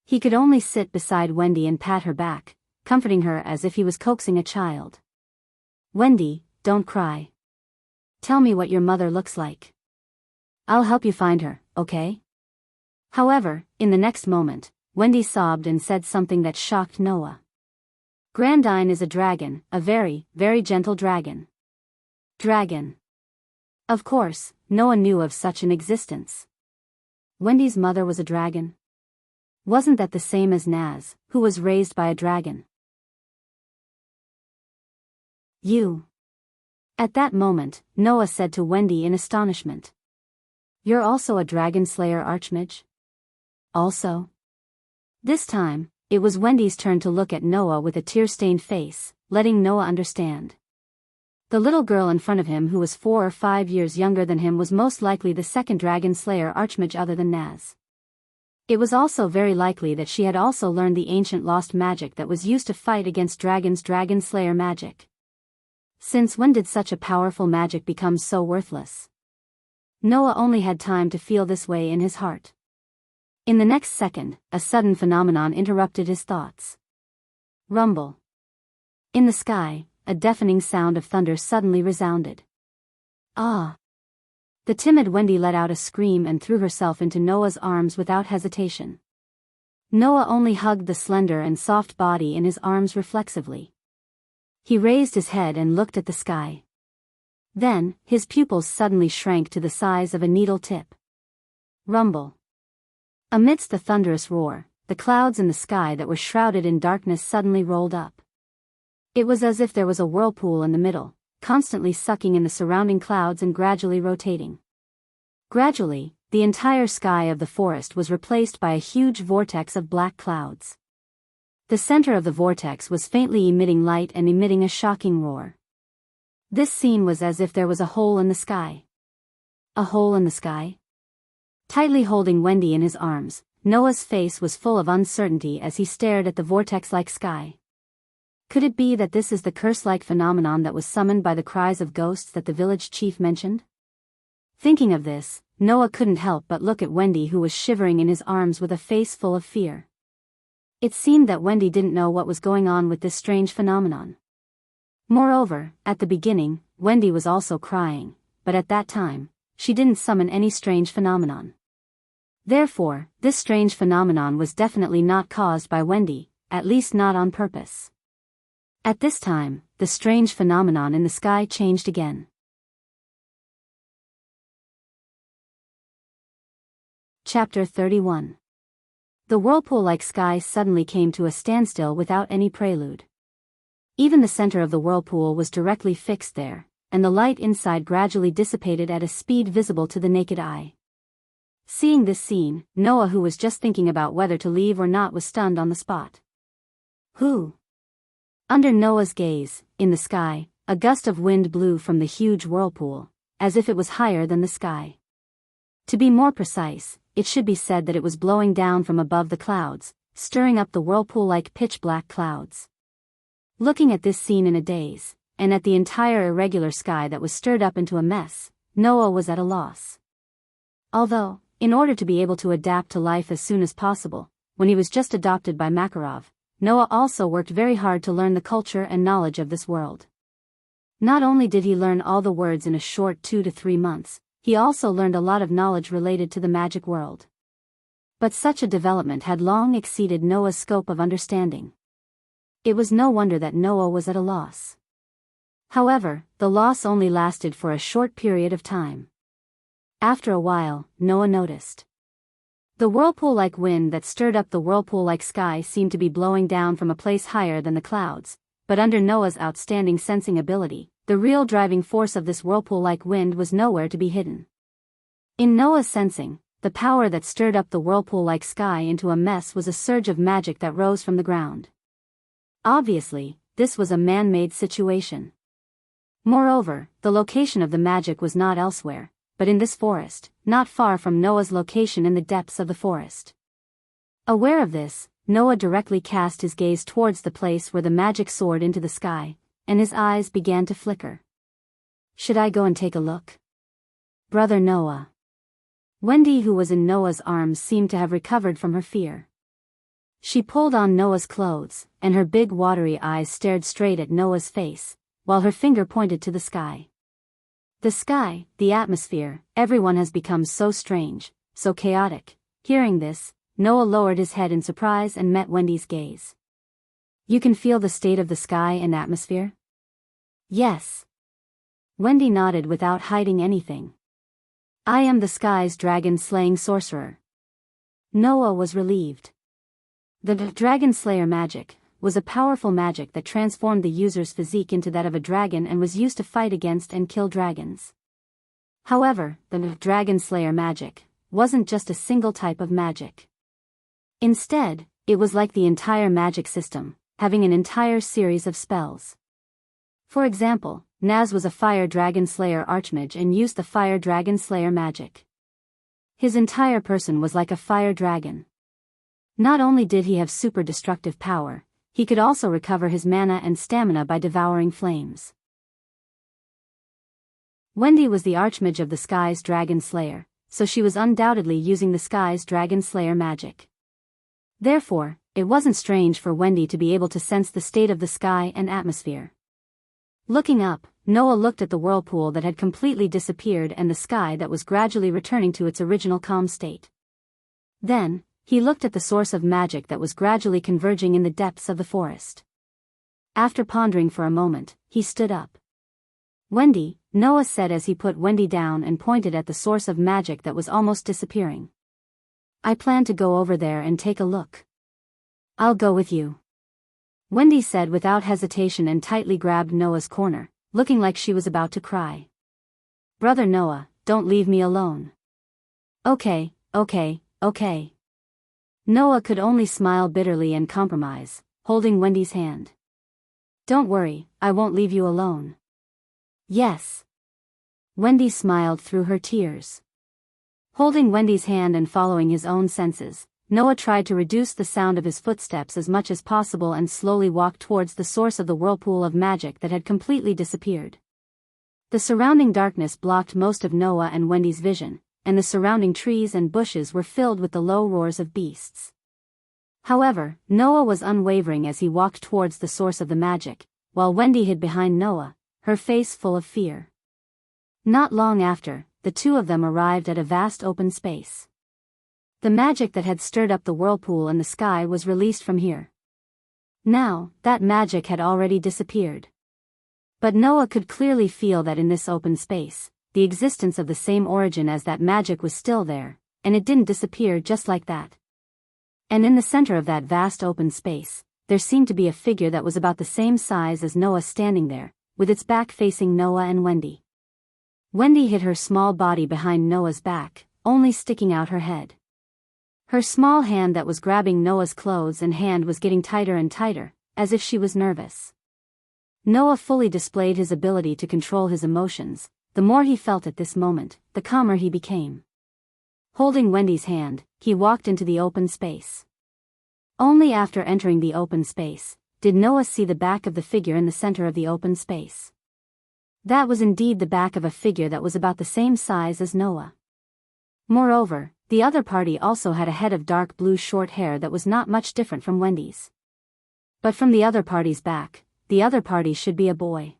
He could only sit beside Wendy and pat her back, comforting her as if he was coaxing a child. Wendy, don't cry. Tell me what your mother looks like. I'll help you find her, okay? However, in the next moment, Wendy sobbed and said something that shocked Noah. Grandine is a dragon, a very, very gentle dragon. Dragon. Of course, Noah knew of such an existence. Wendy's mother was a dragon. Wasn't that the same as Naz, who was raised by a dragon? You. At that moment, Noah said to Wendy in astonishment. You're also a dragon slayer archmage? Also? This time, it was Wendy's turn to look at Noah with a tear-stained face, letting Noah understand. The little girl in front of him who was 4 or 5 years younger than him was most likely the second dragon slayer archmage other than Naz. It was also very likely that she had also learned the ancient lost magic that was used to fight against dragons, dragon slayer magic. Since when did such a powerful magic become so worthless? Noah only had time to feel this way in his heart. In the next second, a sudden phenomenon interrupted his thoughts. Rumble. In the sky, a deafening sound of thunder suddenly resounded. Ah! The timid Wendy let out a scream and threw herself into Noah's arms without hesitation. Noah only hugged the slender and soft body in his arms reflexively. He raised his head and looked at the sky. Then, his pupils suddenly shrank to the size of a needle tip. Rumble. Amidst the thunderous roar, the clouds in the sky that were shrouded in darkness suddenly rolled up. It was as if there was a whirlpool in the middle, constantly sucking in the surrounding clouds and gradually rotating. Gradually, the entire sky of the forest was replaced by a huge vortex of black clouds. The center of the vortex was faintly emitting light and emitting a shocking roar. This scene was as if there was a hole in the sky. A hole in the sky? Tightly holding Wendy in his arms, Noah's face was full of uncertainty as he stared at the vortex-like sky. Could it be that this is the curse-like phenomenon that was summoned by the cries of ghosts that the village chief mentioned? Thinking of this, Noah couldn't help but look at Wendy, who was shivering in his arms with a face full of fear. It seemed that Wendy didn't know what was going on with this strange phenomenon. Moreover, at the beginning, Wendy was also crying, but at that time, she didn't summon any strange phenomenon. Therefore, this strange phenomenon was definitely not caused by Wendy, at least not on purpose. At this time, the strange phenomenon in the sky changed again. Chapter 31. The whirlpool-like sky suddenly came to a standstill without any prelude. Even the center of the whirlpool was directly fixed there, and the light inside gradually dissipated at a speed visible to the naked eye. Seeing this scene, Noah, who was just thinking about whether to leave or not, was stunned on the spot. Who? Under Noah's gaze, in the sky, a gust of wind blew from the huge whirlpool, as if it was higher than the sky. To be more precise, it should be said that it was blowing down from above the clouds, stirring up the whirlpool-like pitch-black clouds. Looking at this scene in a daze, and at the entire irregular sky that was stirred up into a mess, Noah was at a loss. Although, in order to be able to adapt to life as soon as possible, when he was just adopted by Makarov, Noah also worked very hard to learn the culture and knowledge of this world. Not only did he learn all the words in a short 2 to 3 months, he also learned a lot of knowledge related to the magic world. But such a development had long exceeded Noah's scope of understanding. It was no wonder that Noah was at a loss. However, the loss only lasted for a short period of time. After a while, Noah noticed. The whirlpool-like wind that stirred up the whirlpool-like sky seemed to be blowing down from a place higher than the clouds, but under Noah's outstanding sensing ability, the real driving force of this whirlpool-like wind was nowhere to be hidden. In Noah's sensing, the power that stirred up the whirlpool-like sky into a mess was a surge of magic that rose from the ground. Obviously, this was a man-made situation. Moreover, the location of the magic was not elsewhere, but in this forest, not far from Noah's location in the depths of the forest. Aware of this, Noah directly cast his gaze towards the place where the magic soared into the sky, and his eyes began to flicker. Should I go and take a look? Brother Noah. Wendy, who was in Noah's arms, seemed to have recovered from her fear. She pulled on Noah's clothes, and her big watery eyes stared straight at Noah's face, while her finger pointed to the sky. The sky, the atmosphere, everyone has become so strange, so chaotic. Hearing this, Noah lowered his head in surprise and met Wendy's gaze. You can feel the state of the sky and atmosphere? Yes. Wendy nodded without hiding anything. I am the sky's dragon-slaying sorcerer. Noah was relieved. The Dragon Slayer magic was a powerful magic that transformed the user's physique into that of a dragon and was used to fight against and kill dragons. However, the Dragon Slayer magic wasn't just a single type of magic. Instead, it was like the entire magic system, having an entire series of spells. For example, Naz was a Fire Dragon Slayer Archmage and used the Fire Dragon Slayer magic. His entire person was like a fire dragon. Not only did he have super destructive power, he could also recover his mana and stamina by devouring flames. Wendy was the Archmage of the Sky's Dragon Slayer, so she was undoubtedly using the Sky's Dragon Slayer magic. Therefore, it wasn't strange for Wendy to be able to sense the state of the sky and atmosphere. Looking up, Noah looked at the whirlpool that had completely disappeared and the sky that was gradually returning to its original calm state. Then, he looked at the source of magic that was gradually converging in the depths of the forest. After pondering for a moment, he stood up. Wendy, Noah said as he put Wendy down and pointed at the source of magic that was almost disappearing. I plan to go over there and take a look. I'll go with you. Wendy said without hesitation and tightly grabbed Noah's corner, looking like she was about to cry. Brother Noah, don't leave me alone. Okay. Noah could only smile bitterly and compromise, holding Wendy's hand. Don't worry, I won't leave you alone. Yes. Wendy smiled through her tears. Holding Wendy's hand and following his own senses, Noah tried to reduce the sound of his footsteps as much as possible and slowly walked towards the source of the whirlpool of magic that had completely disappeared. The surrounding darkness blocked most of Noah and Wendy's vision, and the surrounding trees and bushes were filled with the low roars of beasts. However, Noah was unwavering as he walked towards the source of the magic, while Wendy hid behind Noah, her face full of fear. Not long after, the two of them arrived at a vast open space. The magic that had stirred up the whirlpool in the sky was released from here. Now, that magic had already disappeared. But Noah could clearly feel that in this open space, the existence of the same origin as that magic was still there, and it didn't disappear just like that. And in the center of that vast open space, there seemed to be a figure that was about the same size as Noah standing there, with its back facing Noah and Wendy. Wendy hid her small body behind Noah's back, only sticking out her head. Her small hand that was grabbing Noah's clothes and hand was getting tighter and tighter, as if she was nervous. Noah fully displayed his ability to control his emotions. The more he felt at this moment, the calmer he became. Holding Wendy's hand, he walked into the open space. Only after entering the open space, did Noah see the back of the figure in the center of the open space. That was indeed the back of a figure that was about the same size as Noah. Moreover, the other party also had a head of dark blue short hair that was not much different from Wendy's. But from the other party's back, the other party should be a boy.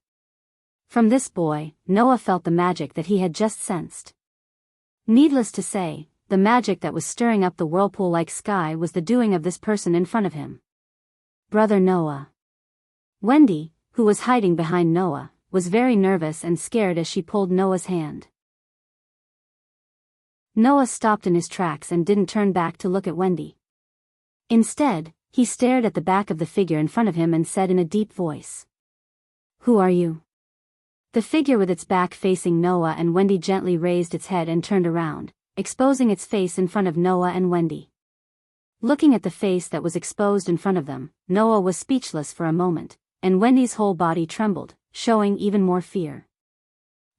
From this boy, Noah felt the magic that he had just sensed. Needless to say, the magic that was stirring up the whirlpool-like sky was the doing of this person in front of him. Brother Noah. Wendy, who was hiding behind Noah, was very nervous and scared as she pulled Noah's hand. Noah stopped in his tracks and didn't turn back to look at Wendy. Instead, he stared at the back of the figure in front of him and said in a deep voice, "Who are you?" The figure with its back facing Noah and Wendy gently raised its head and turned around, exposing its face in front of Noah and Wendy. Looking at the face that was exposed in front of them, Noah was speechless for a moment, and Wendy's whole body trembled, showing even more fear.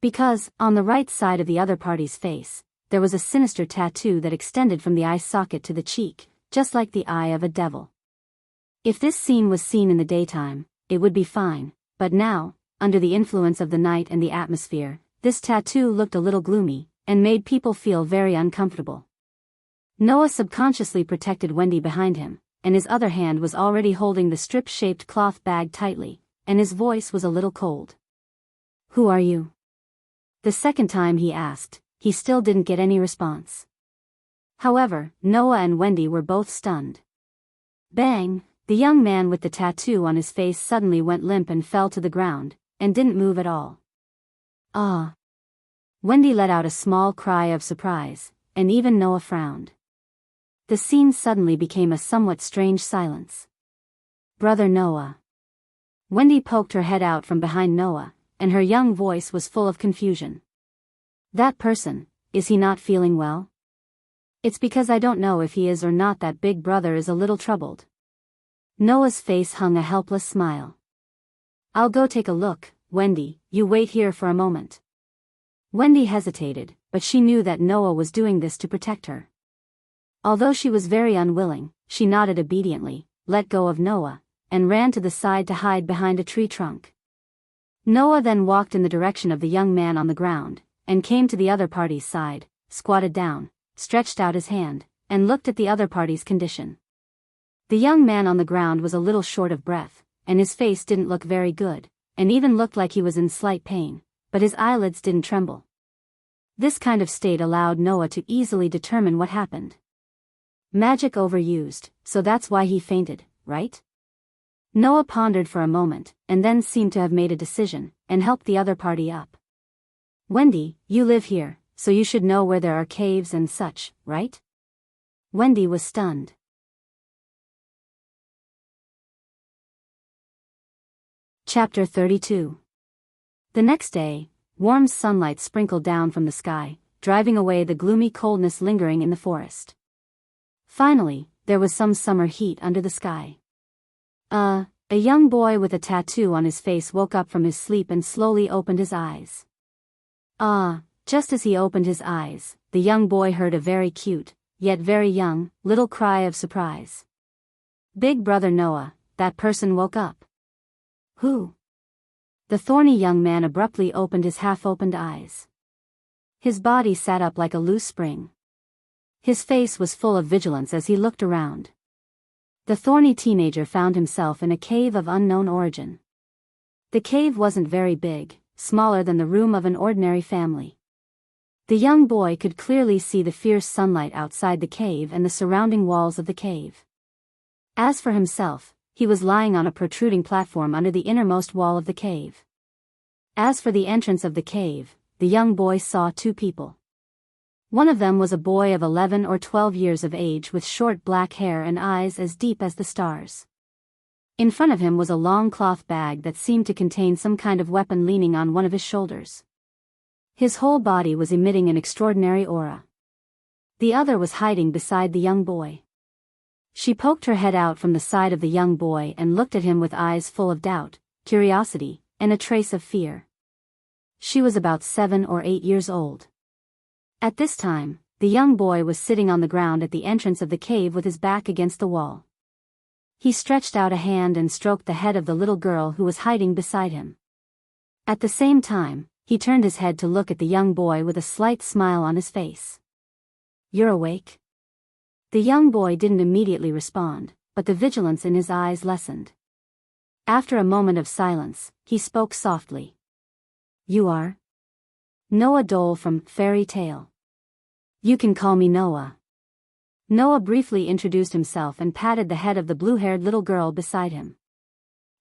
Because, on the right side of the other party's face, there was a sinister tattoo that extended from the eye socket to the cheek, just like the eye of a devil. If this scene was seen in the daytime, it would be fine, but now, under the influence of the night and the atmosphere, this tattoo looked a little gloomy, and made people feel very uncomfortable. Noah subconsciously protected Wendy behind him, and his other hand was already holding the strip-shaped cloth bag tightly, and his voice was a little cold. "Who are you?" The second time he asked, he still didn't get any response. However, Noah and Wendy were both stunned. Bang! The young man with the tattoo on his face suddenly went limp and fell to the ground, and didn't move at all. "Ah!" Wendy let out a small cry of surprise, and even Noah frowned. The scene suddenly became a somewhat strange silence. "Brother Noah." Wendy poked her head out from behind Noah, and her young voice was full of confusion. "That person, is he not feeling well?" "It's because I don't know if he is or not that big brother is a little troubled." Noah's face hung a helpless smile. "I'll go take a look, Wendy, you wait here for a moment." Wendy hesitated, but she knew that Noah was doing this to protect her. Although she was very unwilling, she nodded obediently, let go of Noah, and ran to the side to hide behind a tree trunk. Noah then walked in the direction of the young man on the ground, and came to the other party's side, squatted down, stretched out his hand, and looked at the other party's condition. The young man on the ground was a little short of breath, and his face didn't look very good, and even looked like he was in slight pain, but his eyelids didn't tremble. This kind of state allowed Noah to easily determine what happened. Magic overused, so that's why he fainted, right? Noah pondered for a moment, and then seemed to have made a decision, and helped the other party up. "Wendy, you live here, so you should know where there are caves and such, right?" Wendy was stunned. Chapter 32. The next day, warm sunlight sprinkled down from the sky, driving away the gloomy coldness lingering in the forest. Finally, there was some summer heat under the sky. A young boy with a tattoo on his face woke up from his sleep and slowly opened his eyes. Just as he opened his eyes, the young boy heard a very cute, yet very young, little cry of surprise. "Big brother Noah," that person woke up. "Who?" The thorny young man abruptly opened his half-opened eyes. His body sat up like a loose spring. His face was full of vigilance as he looked around. The thorny teenager found himself in a cave of unknown origin. The cave wasn't very big, smaller than the room of an ordinary family. The young boy could clearly see the fierce sunlight outside the cave and the surrounding walls of the cave. As for himself, he was lying on a protruding platform under the innermost wall of the cave. As for the entrance of the cave, the young boy saw two people. One of them was a boy of 11 or 12 years of age with short black hair and eyes as deep as the stars. In front of him was a long cloth bag that seemed to contain some kind of weapon leaning on one of his shoulders. His whole body was emitting an extraordinary aura. The other was hiding beside the young boy. She poked her head out from the side of the young boy and looked at him with eyes full of doubt, curiosity, and a trace of fear. She was about 7 or 8 years old. At this time, the young boy was sitting on the ground at the entrance of the cave with his back against the wall. He stretched out a hand and stroked the head of the little girl who was hiding beside him. At the same time, he turned his head to look at the young boy with a slight smile on his face. "You're awake?" The young boy didn't immediately respond, but the vigilance in his eyes lessened. After a moment of silence, he spoke softly. "You are?" "Noah Dole from Fairy Tale. You can call me Noah." Noah briefly introduced himself and patted the head of the blue-haired little girl beside him.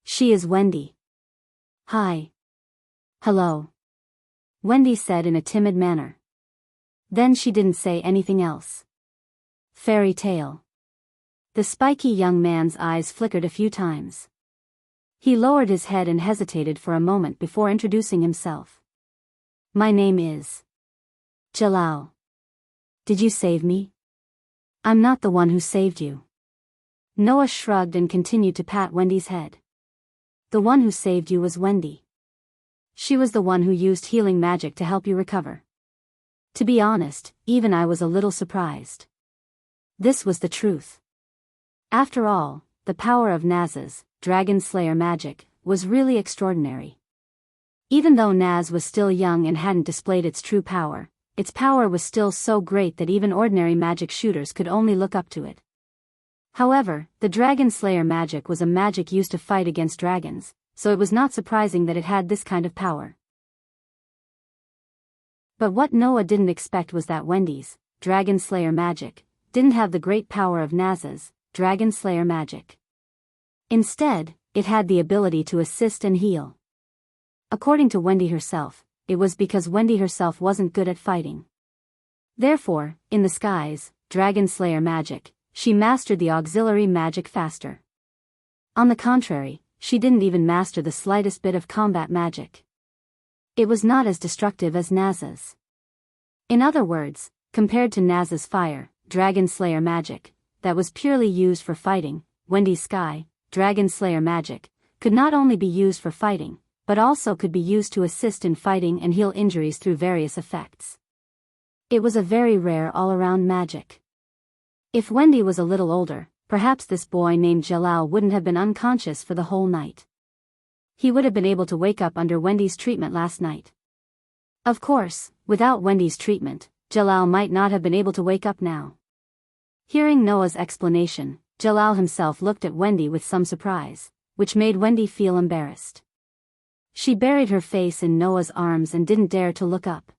"She is Wendy." "Hi." "Hello," Wendy said in a timid manner. Then she didn't say anything else. "Fairy Tale." The spiky young man's eyes flickered a few times. He lowered his head and hesitated for a moment before introducing himself. "My name is Jalal. Did you save me?" "I'm not the one who saved you." Noah shrugged and continued to pat Wendy's head. "The one who saved you was Wendy. She was the one who used healing magic to help you recover." To be honest, even I was a little surprised. This was the truth. After all, the power of Naz's Dragon Slayer magic was really extraordinary. Even though Naz was still young and hadn't displayed its true power, its power was still so great that even ordinary magic shooters could only look up to it. However, the Dragon Slayer magic was a magic used to fight against dragons, so it was not surprising that it had this kind of power. But what Noah didn't expect was that Wendy's Dragon Slayer magic didn't have the great power of Naz's Dragon Slayer magic. Instead, it had the ability to assist and heal. According to Wendy herself, it was because Wendy herself wasn't good at fighting. Therefore, in the skies, Dragon Slayer magic, she mastered the auxiliary magic faster. On the contrary, she didn't even master the slightest bit of combat magic. It was not as destructive as Naz's. In other words, compared to Naz's fire, Dragon Slayer magic, that was purely used for fighting, Wendy's sky, Dragon Slayer magic, could not only be used for fighting, but also could be used to assist in fighting and heal injuries through various effects. It was a very rare all-around magic. If Wendy was a little older, perhaps this boy named Jalal wouldn't have been unconscious for the whole night. He would have been able to wake up under Wendy's treatment last night. Of course, without Wendy's treatment, Jalal might not have been able to wake up now. Hearing Noah's explanation, Jalal himself looked at Wendy with some surprise, which made Wendy feel embarrassed. She buried her face in Noah's arms and didn't dare to look up.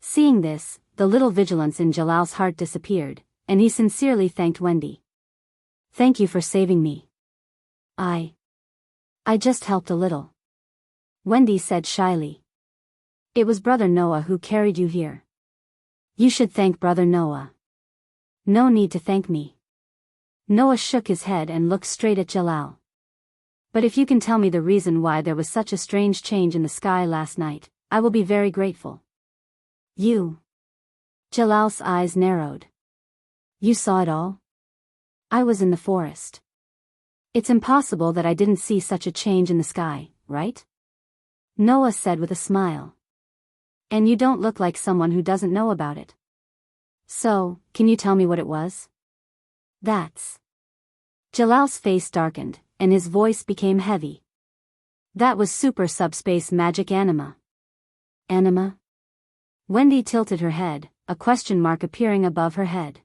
Seeing this, the little vigilance in Jalal's heart disappeared, and he sincerely thanked Wendy. "Thank you for saving me. I just helped a little," Wendy said shyly. "It was Brother Noah who carried you here." "You should thank Brother Noah." "No need to thank me." Noah shook his head and looked straight at Jalal. "But if you can tell me the reason why there was such a strange change in the sky last night, I will be very grateful." "You?" Jalal's eyes narrowed. "You saw it all?" "I was in the forest. It's impossible that I didn't see such a change in the sky, right?" Noah said with a smile. "And you don't look like someone who doesn't know about it. So, can you tell me what it was?" "That's..." Jalal's face darkened, and his voice became heavy. "That was super subspace magic anima." "Anima?" Wendy tilted her head, a question mark appearing above her head.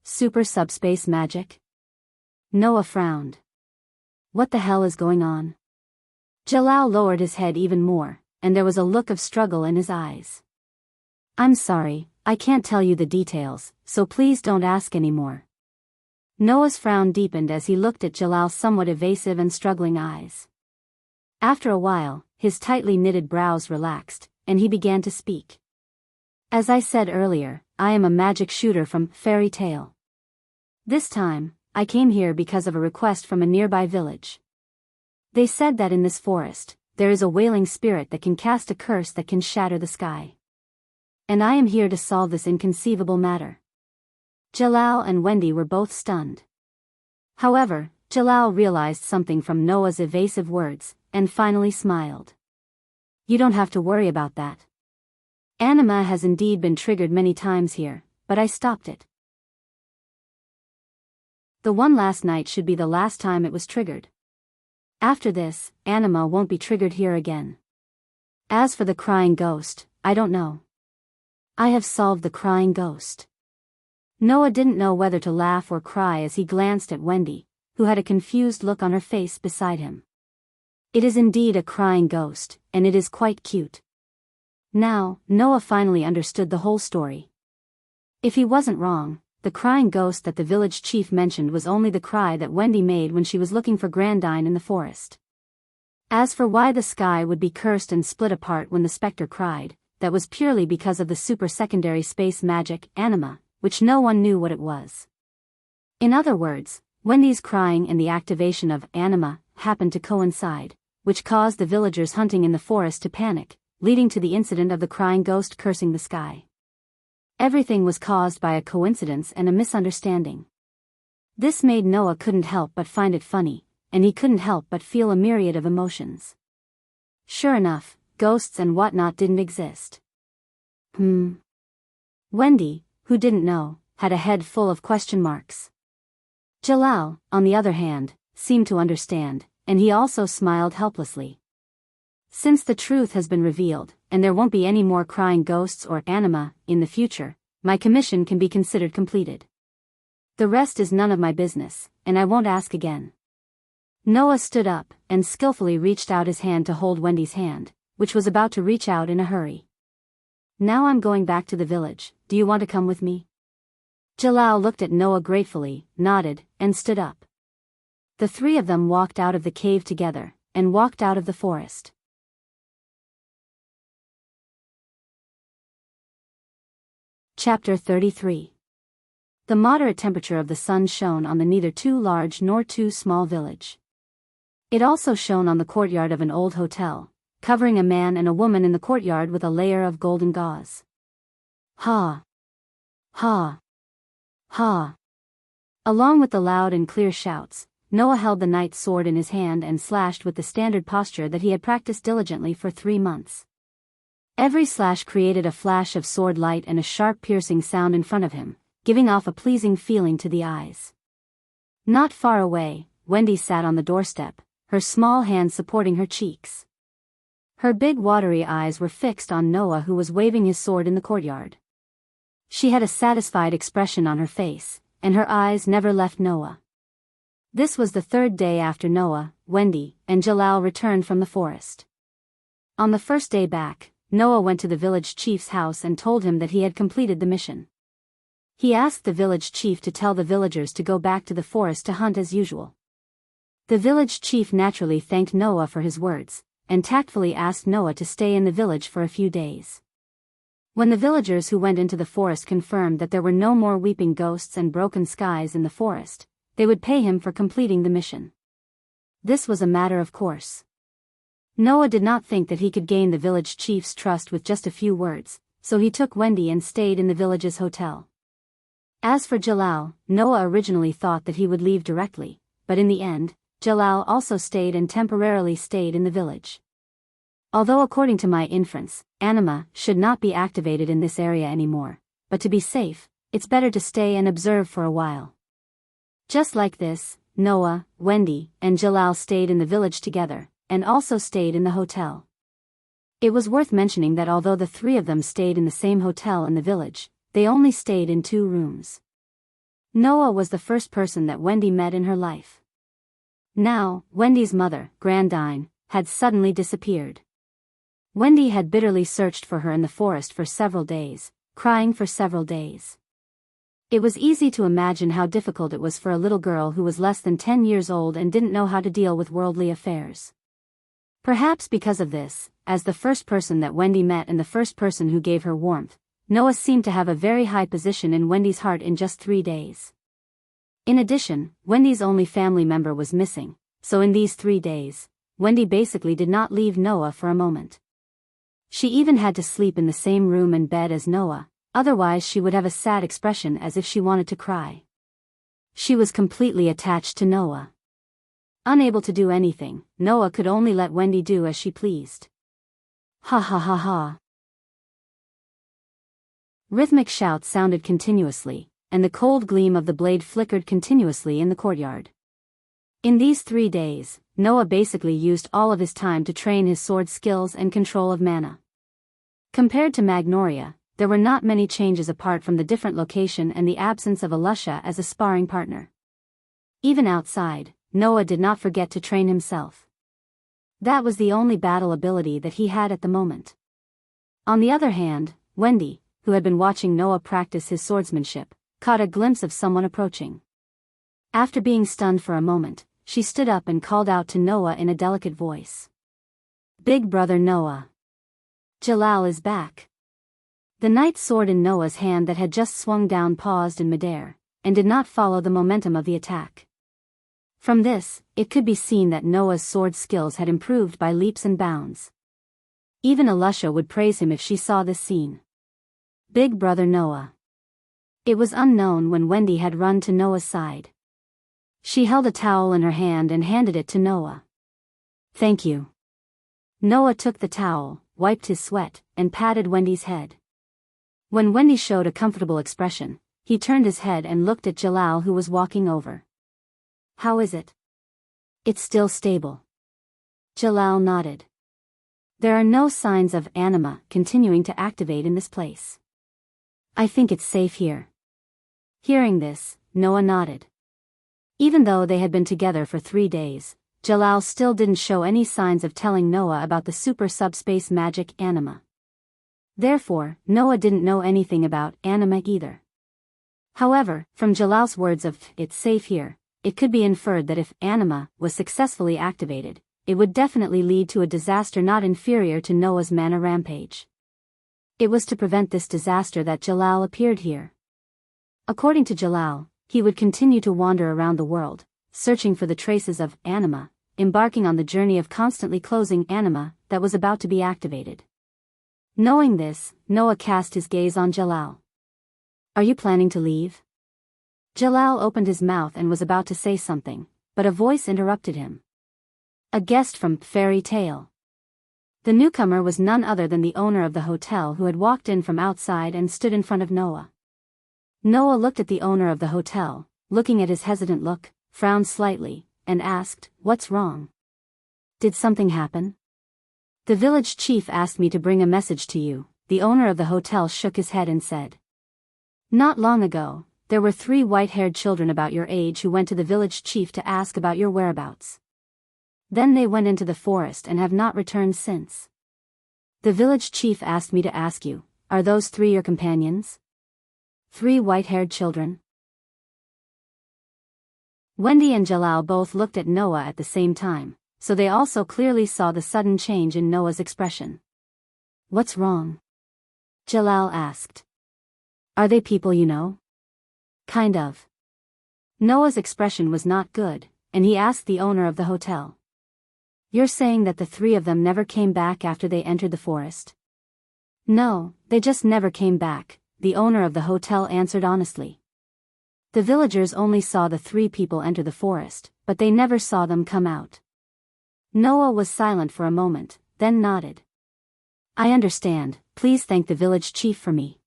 "Super subspace magic?" Noah frowned. "What the hell is going on?" Jalal lowered his head even more, and there was a look of struggle in his eyes. "I'm sorry, I can't tell you the details, so please don't ask anymore." Noah's frown deepened as he looked at Jalal's somewhat evasive and struggling eyes. After a while, his tightly knitted brows relaxed, and he began to speak. As I said earlier, I am a magic shooter from Fairy Tale. This time, I came here because of a request from a nearby village. They said that in this forest, there is a wailing spirit that can cast a curse that can shatter the sky. And I am here to solve this inconceivable matter. Jalal and Wendy were both stunned. However, Jalal realized something from Noah's evasive words, and finally smiled. You don't have to worry about that. Anima has indeed been triggered many times here, but I stopped it. The one last night should be the last time it was triggered. After this, anima won't be triggered here again. As for the crying ghost, I don't know. I have solved the crying ghost. Noah didn't know whether to laugh or cry as he glanced at Wendy, who had a confused look on her face beside him. It is indeed a crying ghost, and it is quite cute. Now, Noah finally understood the whole story. If he wasn't wrong, the crying ghost that the village chief mentioned was only the cry that Wendy made when she was looking for Grandine in the forest. As for why the sky would be cursed and split apart when the specter cried, that was purely because of the super-secondary space magic, anima, which no one knew what it was. In other words, Wendy's crying and the activation of anima happened to coincide, which caused the villagers hunting in the forest to panic, leading to the incident of the crying ghost cursing the sky. Everything was caused by a coincidence and a misunderstanding. This made Noah couldn't help but find it funny, and he couldn't help but feel a myriad of emotions. Sure enough, ghosts and whatnot didn't exist. Wendy, who didn't know, had a head full of question marks. Jalal, on the other hand, seemed to understand, and he also smiled helplessly. Since the truth has been revealed, and there won't be any more crying ghosts or anima in the future, my commission can be considered completed. The rest is none of my business, and I won't ask again. Noah stood up, and skillfully reached out his hand to hold Wendy's hand, which was about to reach out in a hurry. Now I'm going back to the village, do you want to come with me? Jalal looked at Noah gratefully, nodded, and stood up. The three of them walked out of the cave together, and walked out of the forest. Chapter 33. The moderate temperature of the sun shone on the neither too large nor too small village. It also shone on the courtyard of an old hotel, covering a man and a woman in the courtyard with a layer of golden gauze. Ha! Ha! Ha! Along with the loud and clear shouts, Noah held the knight's sword in his hand and slashed with the standard posture that he had practiced diligently for 3 months. Every slash created a flash of sword light and a sharp piercing sound in front of him, giving off a pleasing feeling to the eyes. Not far away, Wendy sat on the doorstep, her small hand supporting her cheeks. Her big watery eyes were fixed on Noah, who was waving his sword in the courtyard. She had a satisfied expression on her face, and her eyes never left Noah. This was the 3rd day after Noah, Wendy, and Jalal returned from the forest. On the first day back, Noah went to the village chief's house and told him that he had completed the mission. He asked the village chief to tell the villagers to go back to the forest to hunt as usual. The village chief naturally thanked Noah for his words, and tactfully asked Noah to stay in the village for a few days. When the villagers who went into the forest confirmed that there were no more weeping ghosts and broken skies in the forest, they would pay him for completing the mission. This was a matter of course. Noah did not think that he could gain the village chief's trust with just a few words, so he took Wendy and stayed in the village's hotel. As for Jalal, Noah originally thought that he would leave directly, but in the end, Jalal also stayed and temporarily stayed in the village. Although according to my inference, anima should not be activated in this area anymore, but to be safe, it's better to stay and observe for a while. Just like this, Noah, Wendy, and Jalal stayed in the village together, and also stayed in the hotel. It was worth mentioning that although the 3 of them stayed in the same hotel in the village, they only stayed in 2 rooms. Noah was the first person that Wendy met in her life. Now, Wendy's mother, Grandine, had suddenly disappeared. Wendy had bitterly searched for her in the forest for several days, crying for several days. It was easy to imagine how difficult it was for a little girl who was less than 10 years old and didn't know how to deal with worldly affairs. Perhaps because of this, as the first person that Wendy met and the first person who gave her warmth, Noah seemed to have a very high position in Wendy's heart in just 3 days. In addition, Wendy's only family member was missing, so in these 3 days, Wendy basically did not leave Noah for a moment. She even had to sleep in the same room and bed as Noah, otherwise she would have a sad expression as if she wanted to cry. She was completely attached to Noah. Unable to do anything, Noah could only let Wendy do as she pleased. Ha ha ha ha. Rhythmic shouts sounded continuously, and the cold gleam of the blade flickered continuously in the courtyard. In these 3 days, Noah basically used all of his time to train his sword skills and control of mana. Compared to Magnolia, there were not many changes apart from the different location and the absence of Alusha as a sparring partner. Even outside, Noah did not forget to train himself. That was the only battle ability that he had at the moment. On the other hand, Wendy, who had been watching Noah practice his swordsmanship, caught a glimpse of someone approaching. After being stunned for a moment, she stood up and called out to Noah in a delicate voice. "Big brother Noah. Jalal is back." The knight's sword in Noah's hand that had just swung down paused in midair, and did not follow the momentum of the attack. From this, it could be seen that Noah's sword skills had improved by leaps and bounds. Even Alusha would praise him if she saw this scene. Big brother Noah. It was unknown when Wendy had run to Noah's side. She held a towel in her hand and handed it to Noah. "Thank you." Noah took the towel, wiped his sweat, and patted Wendy's head. When Wendy showed a comfortable expression, he turned his head and looked at Jalal, who was walking over. "How is it?" "It's still stable." Jalal nodded. "There are no signs of anima continuing to activate in this place. I think it's safe here." Hearing this, Noah nodded. Even though they had been together for 3 days, Jalal still didn't show any signs of telling Noah about the super subspace magic anima. Therefore, Noah didn't know anything about anima either. However, from Jalal's words of "it's safe here," it could be inferred that if anima was successfully activated, it would definitely lead to a disaster not inferior to Noah's mana rampage. It was to prevent this disaster that Jalal appeared here. According to Jalal, he would continue to wander around the world, searching for the traces of anima, embarking on the journey of constantly closing anima that was about to be activated. Knowing this, Noah cast his gaze on Jalal. "Are you planning to leave?" Jalal opened his mouth and was about to say something, but a voice interrupted him. A guest from Fairy Tale. The newcomer was none other than the owner of the hotel, who had walked in from outside and stood in front of Noah. Noah looked at the owner of the hotel, looking at his hesitant look, frowned slightly, and asked, "What's wrong? Did something happen?" "The village chief asked me to bring a message to you," the owner of the hotel shook his head and said. "Not long ago, there were 3 white-haired children about your age who went to the village chief to ask about your whereabouts. Then they went into the forest and have not returned since. The village chief asked me to ask you, are those 3 your companions?" 3 white-haired children? Wendy and Jalal both looked at Noah at the same time, so they also clearly saw the sudden change in Noah's expression. "What's wrong?" Jalal asked. "Are they people you know?" "Kind of." Noah's expression was not good, and he asked the owner of the hotel. "You're saying that the 3 of them never came back after they entered the forest?" "No, they just never came back," the owner of the hotel answered honestly. "The villagers only saw the 3 people enter the forest, but they never saw them come out." Noah was silent for a moment, then nodded. "I understand, please thank the village chief for me."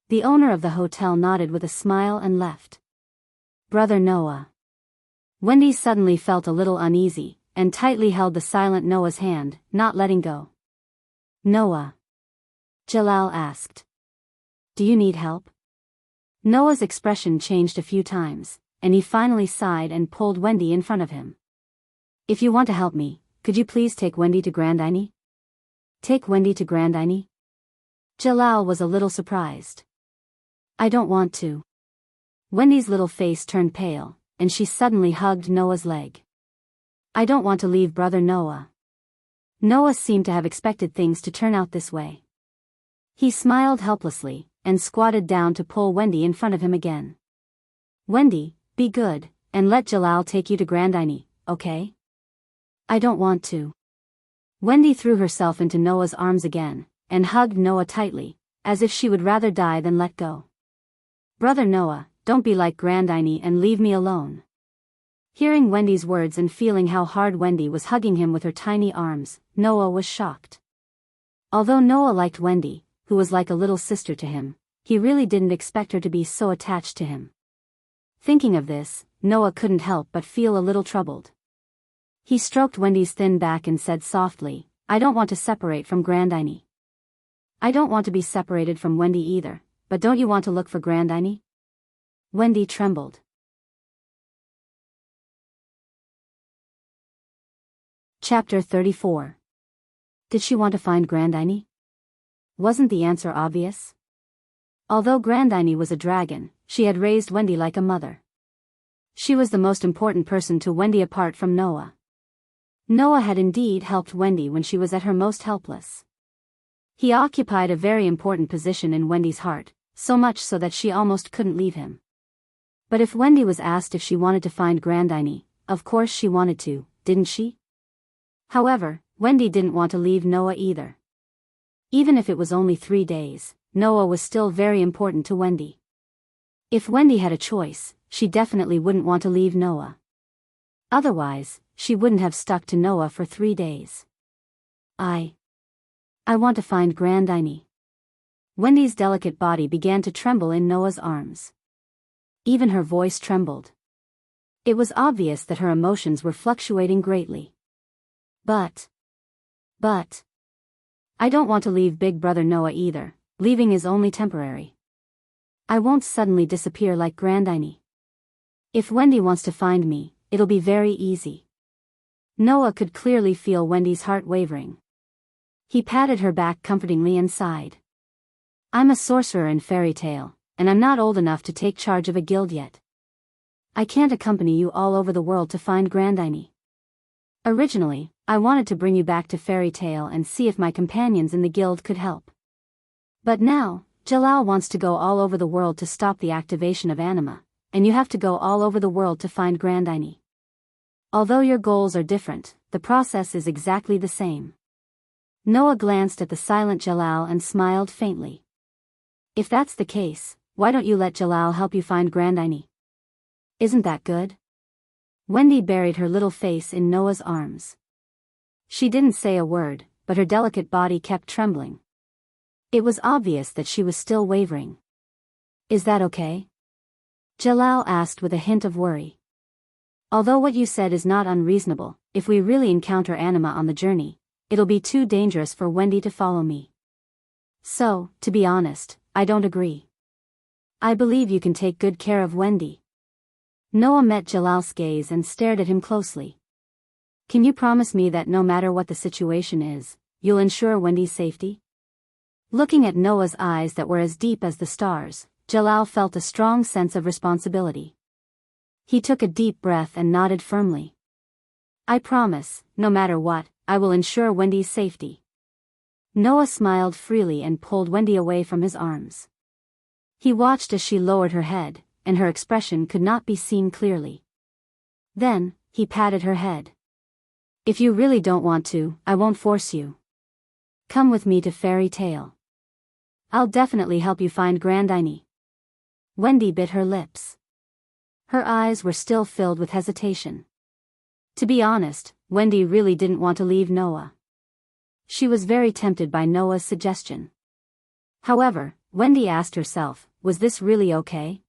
The owner of the hotel nodded with a smile and left. Brother Noah. Wendy suddenly felt a little uneasy, and tightly held the silent Noah's hand, not letting go. "Noah?" Jalal asked. "Do you need help?" Noah's expression changed a few times, and he finally sighed and pulled Wendy in front of him. "If you want to help me, could you please take Wendy to Grandini?" "Take Wendy to Grandini?" Jalal was a little surprised. "I don't want to." Wendy's little face turned pale, and she suddenly hugged Noah's leg. "I don't want to leave brother Noah." Noah seemed to have expected things to turn out this way. He smiled helplessly, and squatted down to pull Wendy in front of him again. Wendy, be good, and let Jalal take you to Grandini, okay? I don't want to. Wendy threw herself into Noah's arms again, and hugged Noah tightly, as if she would rather die than let go. Brother Noah, don't be like Grandini and leave me alone. Hearing Wendy's words and feeling how hard Wendy was hugging him with her tiny arms, Noah was shocked. Although Noah liked Wendy, who was like a little sister to him, he really didn't expect her to be so attached to him. Thinking of this, Noah couldn't help but feel a little troubled. He stroked Wendy's thin back and said softly, I don't want to separate from Grandini. I don't want to be separated from Wendy either, but don't you want to look for Grandini? Wendy trembled. Chapter 34. Did she want to find Grandini? Wasn't the answer obvious? Although Grandini was a dragon, she had raised Wendy like a mother. She was the most important person to Wendy apart from Noah. Noah had indeed helped Wendy when she was at her most helpless. He occupied a very important position in Wendy's heart, so much so that she almost couldn't leave him. But if Wendy was asked if she wanted to find Grandini, of course she wanted to, didn't she? However, Wendy didn't want to leave Noah either. Even if it was only 3 days, Noah was still very important to Wendy. If Wendy had a choice, she definitely wouldn't want to leave Noah. Otherwise, she wouldn't have stuck to Noah for 3 days. I want to find Grandini. Wendy's delicate body began to tremble in Noah's arms. Even her voice trembled. It was obvious that her emotions were fluctuating greatly. But, I don't want to leave Big Brother Noah either, leaving is only temporary. I won't suddenly disappear like Grandini. If Wendy wants to find me, it'll be very easy. Noah could clearly feel Wendy's heart wavering. He patted her back comfortingly and sighed. I'm a sorcerer in fairy tale, and I'm not old enough to take charge of a guild yet. I can't accompany you all over the world to find Grandini. Originally, I wanted to bring you back to fairy tale and see if my companions in the guild could help. But now, Jalal wants to go all over the world to stop the activation of anima, and you have to go all over the world to find Grandini. Although your goals are different, the process is exactly the same. Noah glanced at the silent Jalal and smiled faintly. If that's the case, why don't you let Jalal help you find Grandini? Isn't that good? Wendy buried her little face in Noah's arms. She didn't say a word, but her delicate body kept trembling. It was obvious that she was still wavering. Is that okay? Jalal asked with a hint of worry. Although what you said is not unreasonable, if we really encounter anima on the journey, it'll be too dangerous for Wendy to follow me. So, to be honest, I don't agree. I believe you can take good care of Wendy. Noah met Jalal's gaze and stared at him closely. Can you promise me that no matter what the situation is, you'll ensure Wendy's safety? Looking at Noah's eyes that were as deep as the stars, Jalal felt a strong sense of responsibility. He took a deep breath and nodded firmly. I promise, no matter what, I will ensure Wendy's safety. Noah smiled freely and pulled Wendy away from his arms. He watched as she lowered her head, and her expression could not be seen clearly. Then, he patted her head. If you really don't want to, I won't force you. Come with me to Fairy Tale. I'll definitely help you find Grandini. Wendy bit her lips. Her eyes were still filled with hesitation. To be honest, Wendy really didn't want to leave Noah. She was very tempted by Noah's suggestion. However, Wendy asked herself, was this really okay?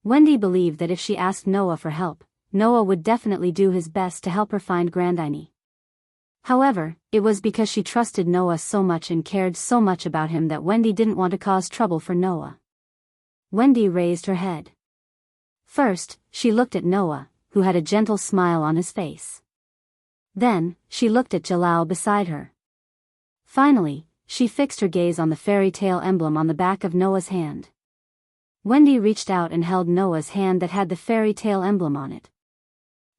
Wendy believed that if she asked Noah for help, Noah would definitely do his best to help her find Grandini. However, it was because she trusted Noah so much and cared so much about him that Wendy didn't want to cause trouble for Noah. Wendy raised her head. First, she looked at Noah, who had a gentle smile on his face. Then, she looked at Jalal beside her. Finally, she fixed her gaze on the fairy tale emblem on the back of Noah's hand. Wendy reached out and held Noah's hand that had the fairy tale emblem on it.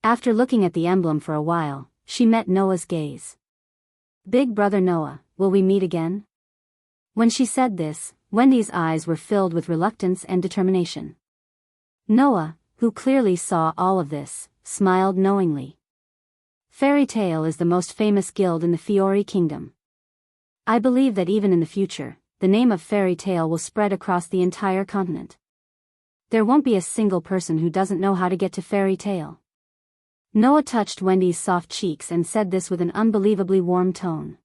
After looking at the emblem for a while, she met Noah's gaze. Big brother Noah, will we meet again? When she said this, Wendy's eyes were filled with reluctance and determination. Noah, who clearly saw all of this, smiled knowingly. Fairy Tale is the most famous guild in the Fiori Kingdom. I believe that even in the future, the name of Fairy Tale will spread across the entire continent. There won't be a single person who doesn't know how to get to Fairy Tale. Noah touched Wendy's soft cheeks and said this with an unbelievably warm tone.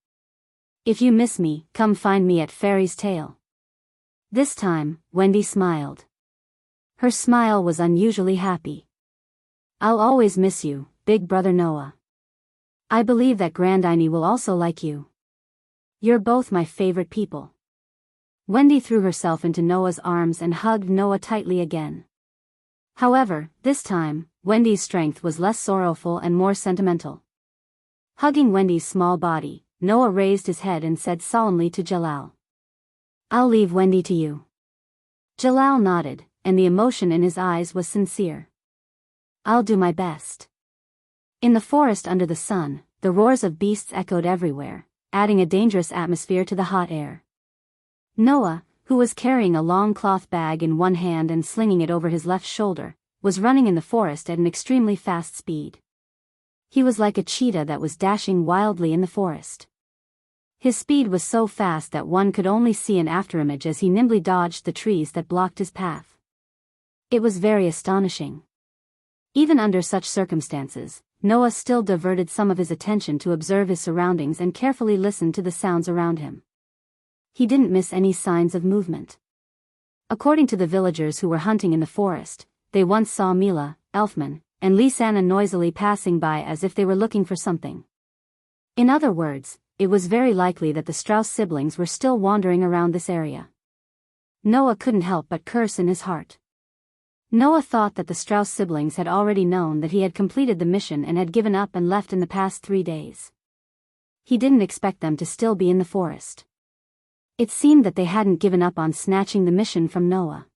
If you miss me, come find me at Fairy's Tale. This time, Wendy smiled. Her smile was unusually happy. I'll always miss you, big brother Noah. I believe that Granddiny will also like you. You're both my favorite people. Wendy threw herself into Noah's arms and hugged Noah tightly again. However, this time, Wendy's strength was less sorrowful and more sentimental. Hugging Wendy's small body, Noah raised his head and said solemnly to Jalal, I'll leave Wendy to you. Jalal nodded, and the emotion in his eyes was sincere. I'll do my best. In the forest under the sun, the roars of beasts echoed everywhere, adding a dangerous atmosphere to the hot air. Noah, who was carrying a long cloth bag in one hand and slinging it over his left shoulder, was running in the forest at an extremely fast speed. He was like a cheetah that was dashing wildly in the forest. His speed was so fast that one could only see an afterimage as he nimbly dodged the trees that blocked his path. It was very astonishing. Even under such circumstances, Noah still diverted some of his attention to observe his surroundings and carefully listen to the sounds around him. He didn't miss any signs of movement. According to the villagers who were hunting in the forest, they once saw Mila, Elfman, and Lisanna noisily passing by as if they were looking for something. In other words, it was very likely that the Strauss siblings were still wandering around this area. Noah couldn't help but curse in his heart. Noah thought that the Strauss siblings had already known that he had completed the mission and had given up and left in the past 3 days. He didn't expect them to still be in the forest. It seemed that they hadn't given up on snatching the mission from Noah.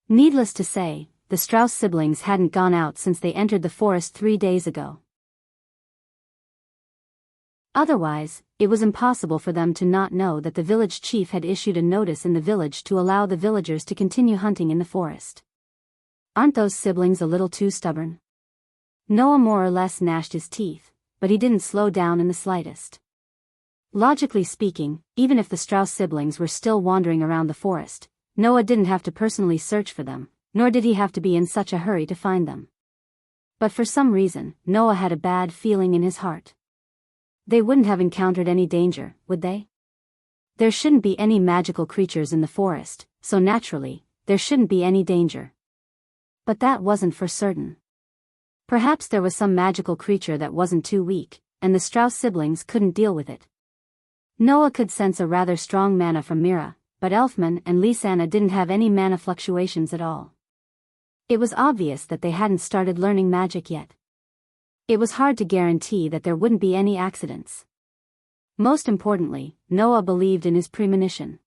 Needless to say, the Strauss siblings hadn't gone out since they entered the forest 3 days ago. Otherwise, it was impossible for them to not know that the village chief had issued a notice in the village to allow the villagers to continue hunting in the forest. Aren't those siblings a little too stubborn? Noah more or less gnashed his teeth, but he didn't slow down in the slightest. Logically speaking, even if the Strauss siblings were still wandering around the forest, Noah didn't have to personally search for them, nor did he have to be in such a hurry to find them. But for some reason, Noah had a bad feeling in his heart. They wouldn't have encountered any danger, would they? There shouldn't be any magical creatures in the forest, so naturally, there shouldn't be any danger. But that wasn't for certain. Perhaps there was some magical creature that wasn't too weak, and the Strauss siblings couldn't deal with it. Noah could sense a rather strong mana from Mira, but Elfman and Lisanna didn't have any mana fluctuations at all. It was obvious that they hadn't started learning magic yet. It was hard to guarantee that there wouldn't be any accidents. Most importantly, Noah believed in his premonition.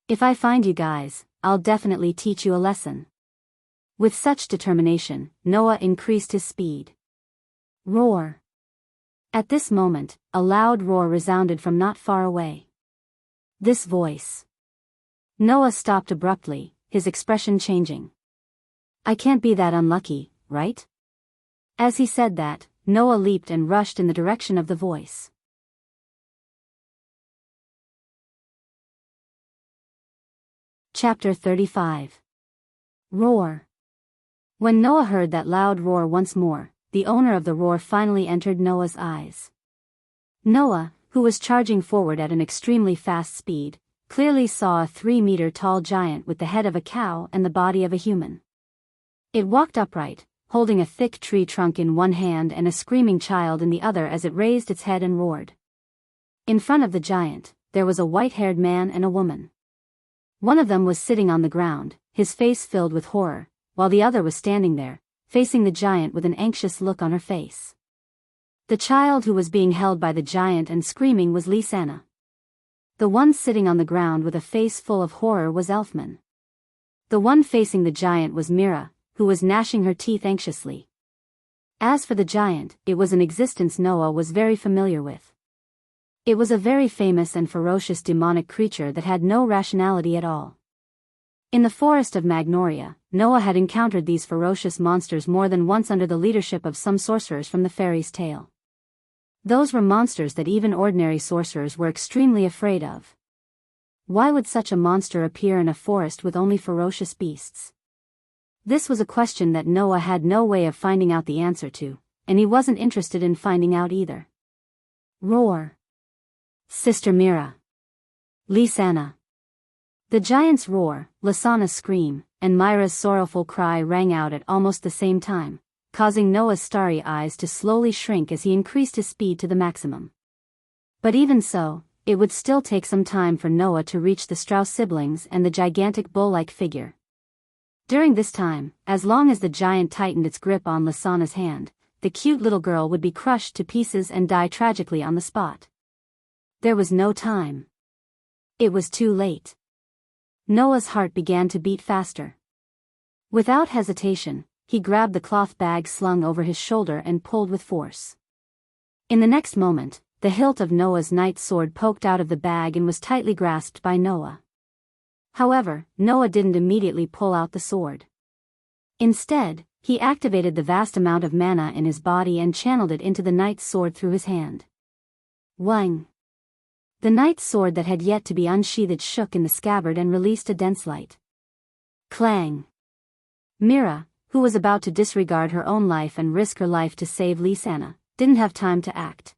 If I find you guys, I'll definitely teach you a lesson. With such determination, Noah increased his speed. Roar! At this moment, a loud roar resounded from not far away. This voice. Noah stopped abruptly, his expression changing. I can't be that unlucky, right? As he said that, Noah leaped and rushed in the direction of the voice. Chapter 35. Roar. When Noah heard that loud roar once more, the owner of the roar finally entered Noah's eyes. Noah, who was charging forward at an extremely fast speed, clearly saw a 3-meter-tall giant with the head of a cow and the body of a human. It walked upright, holding a thick tree trunk in one hand and a screaming child in the other as it raised its head and roared. In front of the giant, there was a white-haired man and a woman. One of them was sitting on the ground, his face filled with horror, while the other was standing there, facing the giant with an anxious look on her face. The child who was being held by the giant and screaming was Lisanna. The one sitting on the ground with a face full of horror was Elfman. The one facing the giant was Mira, who was gnashing her teeth anxiously. As for the giant, it was an existence Noah was very familiar with. It was a very famous and ferocious demonic creature that had no rationality at all. In the forest of Magnoria, Noah had encountered these ferocious monsters more than once under the leadership of some sorcerers from the fairy's tale. Those were monsters that even ordinary sorcerers were extremely afraid of. Why would such a monster appear in a forest with only ferocious beasts? This was a question that Noah had no way of finding out the answer to, and he wasn't interested in finding out either. Roar! Sister Mira! Lisanna! The giant's roar, Lisanna's scream, and Myra's sorrowful cry rang out at almost the same time, causing Noah's starry eyes to slowly shrink as he increased his speed to the maximum. But even so, it would still take some time for Noah to reach the Strauss siblings and the gigantic bull-like figure. During this time, as long as the giant tightened its grip on Lisanna's hand, the cute little girl would be crushed to pieces and die tragically on the spot. There was no time. It was too late. Noah's heart began to beat faster. Without hesitation, he grabbed the cloth bag slung over his shoulder and pulled with force. In the next moment, the hilt of Noah's knight's sword poked out of the bag and was tightly grasped by Noah. However, Noah didn't immediately pull out the sword. Instead, he activated the vast amount of mana in his body and channeled it into the knight's sword through his hand. Whang! The knight's sword that had yet to be unsheathed shook in the scabbard and released a dense light. Clang! Mira, who was about to disregard her own life and risk her life to save Lisanna, didn't have time to act.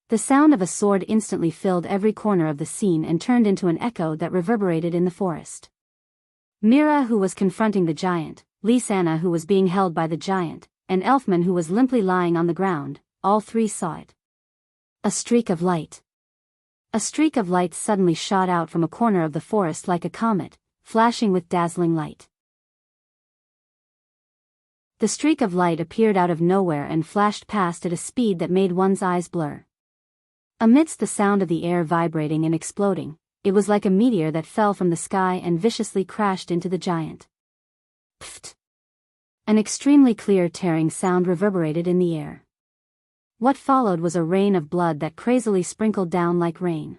The sound of a sword instantly filled every corner of the scene and turned into an echo that reverberated in the forest. Mira, who was confronting the giant, Lisanna, who was being held by the giant, and Elfman, who was limply lying on the ground, all three saw it. A streak of light. A streak of light suddenly shot out from a corner of the forest like a comet, flashing with dazzling light. The streak of light appeared out of nowhere and flashed past at a speed that made one's eyes blur. Amidst the sound of the air vibrating and exploding, it was like a meteor that fell from the sky and viciously crashed into the giant. Pfft! An extremely clear tearing sound reverberated in the air. What followed was a rain of blood that crazily sprinkled down like rain.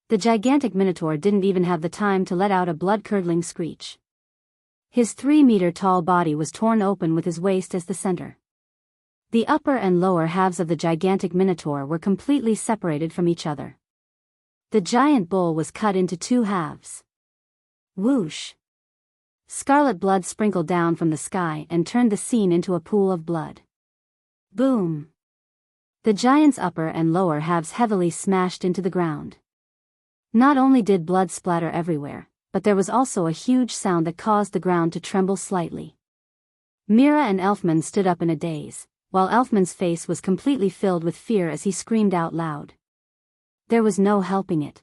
The gigantic minotaur didn't even have the time to let out a blood-curdling screech. His 3-meter-tall body was torn open with his waist as the center. The upper and lower halves of the gigantic minotaur were completely separated from each other. The giant bull was cut into 2 halves. Whoosh! Scarlet blood sprinkled down from the sky and turned the scene into a pool of blood. Boom! The giant's upper and lower halves heavily smashed into the ground. Not only did blood splatter everywhere, but there was also a huge sound that caused the ground to tremble slightly. Mira and Elfman stood up in a daze, while Elfman's face was completely filled with fear as he screamed out loud. There was no helping it.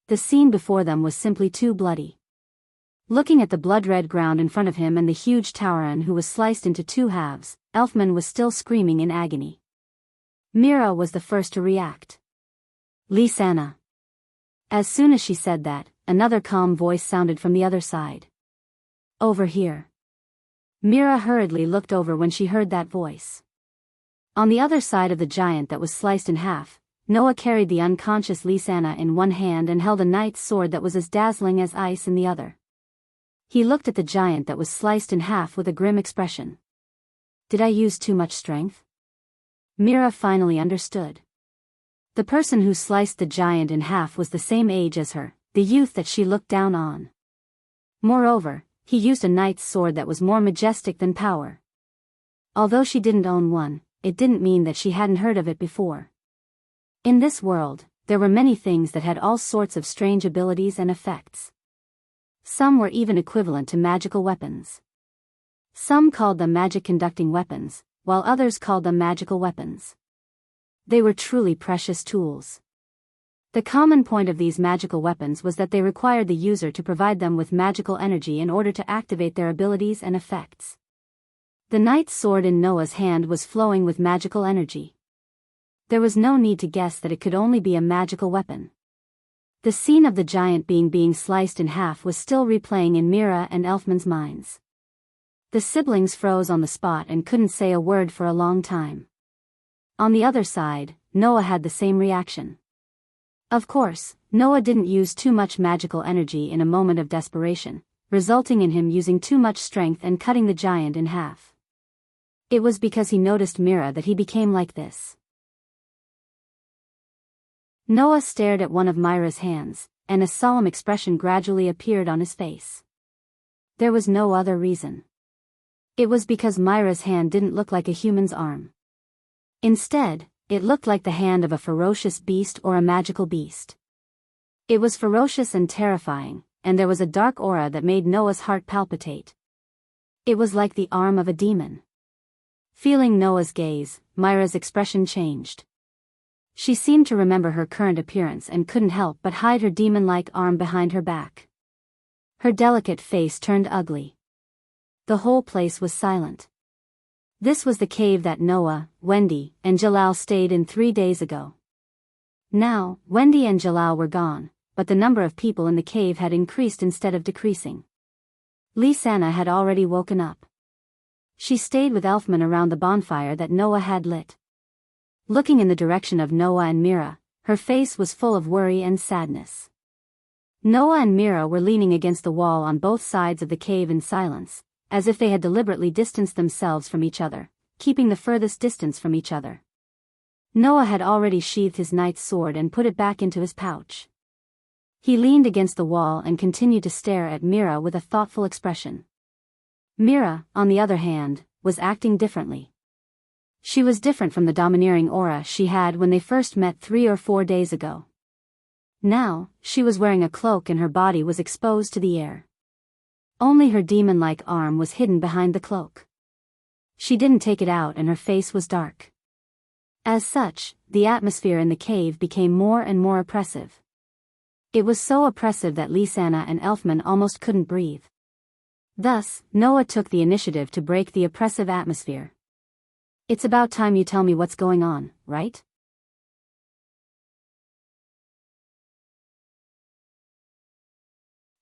The scene before them was simply too bloody. Looking at the blood-red ground in front of him and the huge Tauran who was sliced into 2 halves, Elfman was still screaming in agony. Mira was the first to react. Lisanna. As soon as she said that, another calm voice sounded from the other side. Over here. Mira hurriedly looked over when she heard that voice. On the other side of the giant that was sliced in half, Noah carried the unconscious Lisanna in one hand and held a knight's sword that was as dazzling as ice in the other. He looked at the giant that was sliced in half with a grim expression. Did I use too much strength? Mira finally understood. The person who sliced the giant in half was the same age as her, the youth that she looked down on. Moreover, he used a knight's sword that was more majestic than power. Although she didn't own one, it didn't mean that she hadn't heard of it before. In this world, there were many things that had all sorts of strange abilities and effects. Some were even equivalent to magical weapons. Some called them magic-conducting weapons, while others called them magical weapons. They were truly precious tools. The common point of these magical weapons was that they required the user to provide them with magical energy in order to activate their abilities and effects. The knight's sword in Noah's hand was flowing with magical energy. There was no need to guess that it could only be a magical weapon. The scene of the giant being sliced in half was still replaying in Mira and Elfman's minds. The siblings froze on the spot and couldn't say a word for a long time. On the other side, Noah had the same reaction. Of course, Noah didn't use too much magical energy in a moment of desperation, resulting in him using too much strength and cutting the giant in half. It was because he noticed Mira that he became like this. Noah stared at one of Myra's hands, and a solemn expression gradually appeared on his face. There was no other reason. It was because Myra's hand didn't look like a human's arm. Instead, it looked like the hand of a ferocious beast or a magical beast. It was ferocious and terrifying, and there was a dark aura that made Noah's heart palpitate. It was like the arm of a demon. Feeling Noah's gaze, Myra's expression changed. She seemed to remember her current appearance and couldn't help but hide her demon-like arm behind her back. Her delicate face turned ugly. The whole place was silent. This was the cave that Noah, Wendy, and Jalal stayed in 3 days ago. Now, Wendy and Jalal were gone, but the number of people in the cave had increased instead of decreasing. Lisanna had already woken up. She stayed with Elfman around the bonfire that Noah had lit. Looking in the direction of Noah and Mira, her face was full of worry and sadness. Noah and Mira were leaning against the wall on both sides of the cave in silence, as if they had deliberately distanced themselves from each other, keeping the furthest distance from each other. Noah had already sheathed his knight's sword and put it back into his pouch. He leaned against the wall and continued to stare at Mira with a thoughtful expression. Mira, on the other hand, was acting differently. She was different from the domineering aura she had when they first met 3 or 4 days ago. Now, she was wearing a cloak and her body was exposed to the air. Only her demon-like arm was hidden behind the cloak. She didn't take it out and her face was dark. As such, the atmosphere in the cave became more and more oppressive. It was so oppressive that Lisanna and Elfman almost couldn't breathe. Thus, Noah took the initiative to break the oppressive atmosphere. "It's about time you tell me what's going on, right?"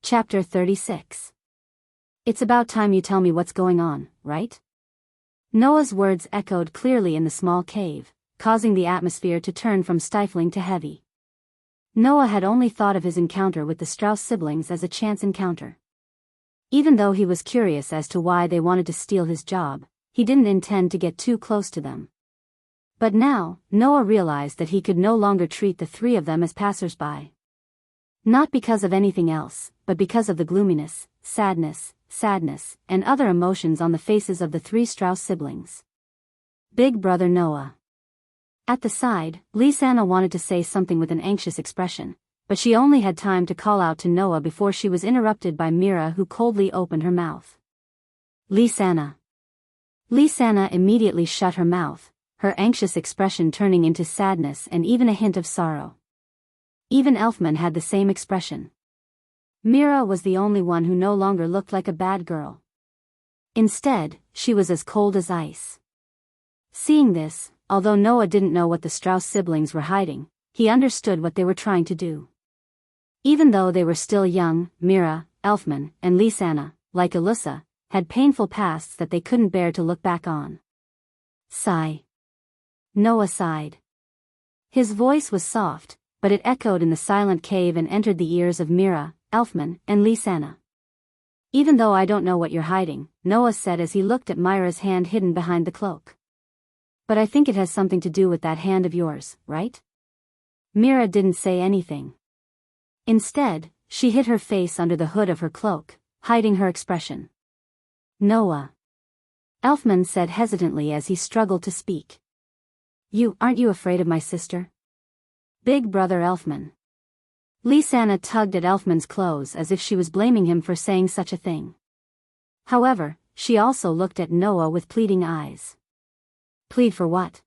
Chapter 36. It's about time you tell me what's going on, right? Noah's words echoed clearly in the small cave, causing the atmosphere to turn from stifling to heavy. Noah had only thought of his encounter with the Strauss siblings as a chance encounter. Even though he was curious as to why they wanted to steal his job, he didn't intend to get too close to them. But now, Noah realized that he could no longer treat the 3 of them as passers-by. Not because of anything else, but because of the gloominess, sadness, and other emotions on the faces of the 3 Strauss siblings. Big brother Noah. At the side, Lisanna wanted to say something with an anxious expression, but she only had time to call out to Noah before she was interrupted by Mira, who coldly opened her mouth. Lisanna. Lisanna immediately shut her mouth, her anxious expression turning into sadness and even a hint of sorrow. Even Elfman had the same expression. Mira was the only one who no longer looked like a bad girl. Instead, she was as cold as ice. Seeing this, although Noah didn't know what the Strauss siblings were hiding, he understood what they were trying to do. Even though they were still young, Mira, Elfman, and Lisanna, like Alyssa, had painful pasts that they couldn't bear to look back on. Sigh. Noah sighed. His voice was soft, but it echoed in the silent cave and entered the ears of Mira, Elfman, and Lisanna. "Even though I don't know what you're hiding," Noah said as he looked at Myra's hand hidden behind the cloak. "But I think it has something to do with that hand of yours, right?" Mira didn't say anything. Instead, she hid her face under the hood of her cloak, hiding her expression. "Noah," Elfman said hesitantly as he struggled to speak. Aren't you afraid of my sister?" "Big brother Elfman." Lisanna tugged at Elfman's clothes as if she was blaming him for saying such a thing. However, she also looked at Noah with pleading eyes. Plead for what?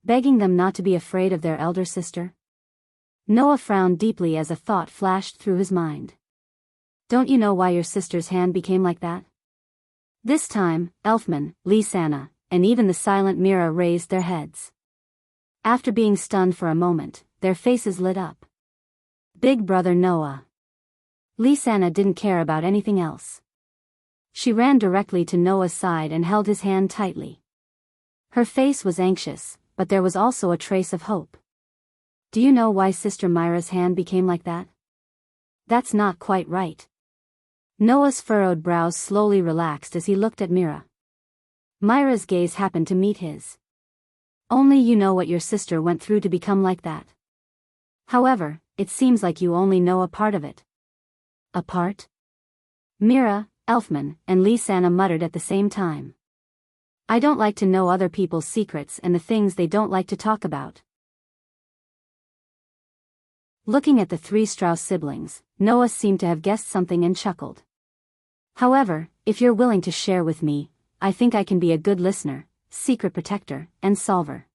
Begging them not to be afraid of their elder sister? Noah frowned deeply as a thought flashed through his mind. "Don't you know why your sister's hand became like that?" This time, Elfman, Lisanna, and even the silent Mira raised their heads. After being stunned for a moment, their faces lit up. "Big brother Noah." Lisanna didn't care about anything else. She ran directly to Noah's side and held his hand tightly. Her face was anxious, but there was also a trace of hope. Do you know why Sister Myra's hand became like that? That's not quite right. Noah's furrowed brows slowly relaxed as he looked at Mira. Myra's gaze happened to meet his. Only you know what your sister went through to become like that. However, it seems like you only know a part of it. A part? Mira, Elfman, and Lisanna muttered at the same time. I don't like to know other people's secrets and the things they don't like to talk about. Looking at the three Strauss siblings, Noah seemed to have guessed something and chuckled. However, if you're willing to share with me, I think I can be a good listener, secret protector, and solver.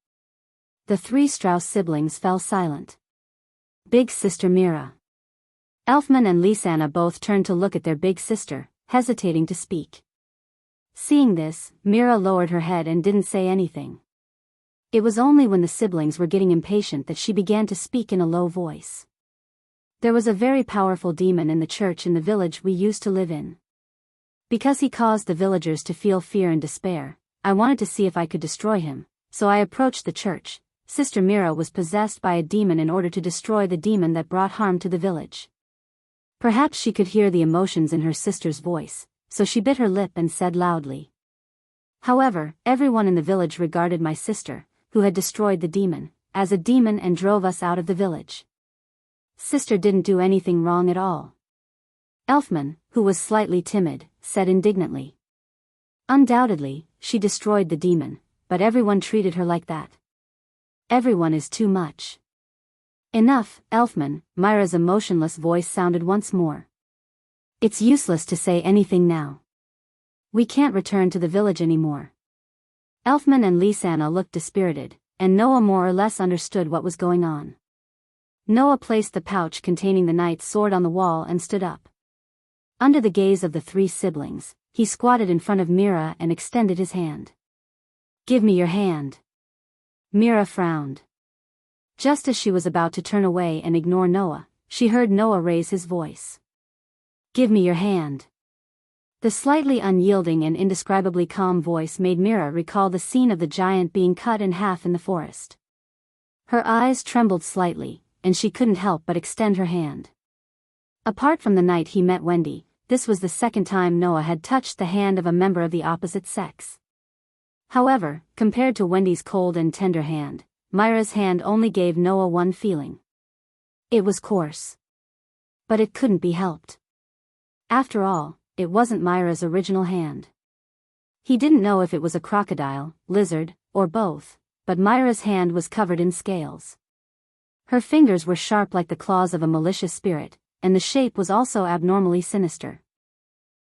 The three Strauss siblings fell silent. Big sister Mira. Elfman and Lisanna both turned to look at their big sister, hesitating to speak. Seeing this, Mira lowered her head and didn't say anything. It was only when the siblings were getting impatient that she began to speak in a low voice. There was a very powerful demon in the church in the village we used to live in. Because he caused the villagers to feel fear and despair, I wanted to see if I could destroy him, so I approached the church. Sister Mira was possessed by a demon in order to destroy the demon that brought harm to the village. Perhaps she could hear the emotions in her sister's voice, so she bit her lip and said loudly. However, everyone in the village regarded my sister, who had destroyed the demon, as a demon and drove us out of the village. Sister didn't do anything wrong at all. Elfman, who was slightly timid, said indignantly. Undoubtedly, she destroyed the demon, but everyone treated her like that. Everyone is too much. Enough, Elfman, Myra's emotionless voice sounded once more. It's useless to say anything now. We can't return to the village anymore. Elfman and Lisanna looked dispirited, and Noah more or less understood what was going on. Noah placed the pouch containing the knight's sword on the wall and stood up. Under the gaze of the three siblings, he squatted in front of Mira and extended his hand. Give me your hand. Mira frowned. Just as she was about to turn away and ignore Noah, she heard Noah raise his voice. Give me your hand. The slightly unyielding and indescribably calm voice made Mira recall the scene of the giant being cut in half in the forest. Her eyes trembled slightly, and she couldn't help but extend her hand. Apart from the night he met Wendy, this was the second time Noah had touched the hand of a member of the opposite sex. However, compared to Wendy's cold and tender hand, Myra's hand only gave Noah one feeling. It was coarse. But it couldn't be helped. After all, it wasn't Myra's original hand. He didn't know if it was a crocodile, lizard, or both, but Myra's hand was covered in scales. Her fingers were sharp like the claws of a malicious spirit, and the shape was also abnormally sinister.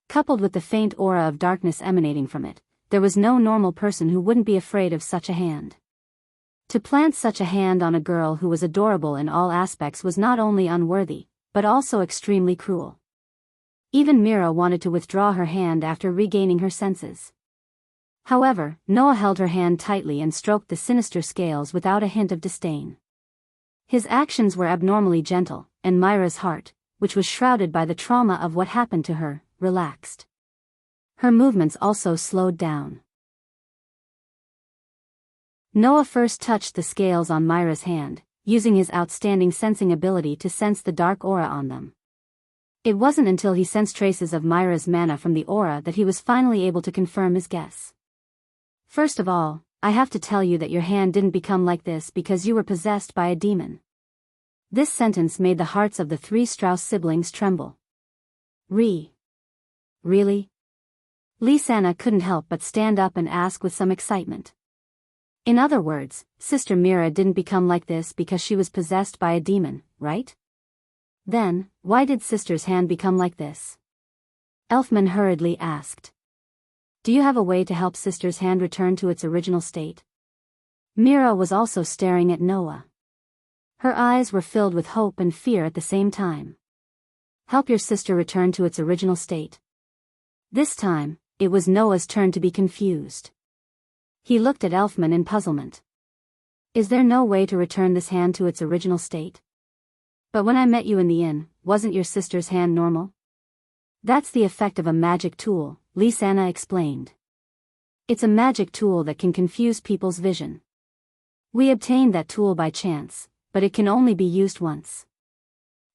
Coupled with the faint aura of darkness emanating from it, there was no normal person who wouldn't be afraid of such a hand. To plant such a hand on a girl who was adorable in all aspects was not only unworthy, but also extremely cruel. Even Mira wanted to withdraw her hand after regaining her senses. However, Noah held her hand tightly and stroked the sinister scales without a hint of disdain. His actions were abnormally gentle, and Myra's heart, which was shrouded by the trauma of what happened to her, relaxed. Her movements also slowed down. Noah first touched the scales on Myra's hand, using his outstanding sensing ability to sense the dark aura on them. It wasn't until he sensed traces of Myra's mana from the aura that he was finally able to confirm his guess. First of all, I have to tell you that your hand didn't become like this because you were possessed by a demon. This sentence made the hearts of the three Strauss siblings tremble. Really? Lisanna couldn't help but stand up and ask with some excitement. In other words, Sister Mira didn't become like this because she was possessed by a demon, right? Then, why did Sister's hand become like this? Elfman hurriedly asked. Do you have a way to help Sister's hand return to its original state? Mira was also staring at Noah. Her eyes were filled with hope and fear at the same time. Help your sister return to its original state. This time, it was Noah's turn to be confused. He looked at Elfman in puzzlement. Is there no way to return this hand to its original state? But when I met you in the inn, wasn't your sister's hand normal? That's the effect of a magic tool, Lisanna explained. It's a magic tool that can confuse people's vision. We obtained that tool by chance, but it can only be used once.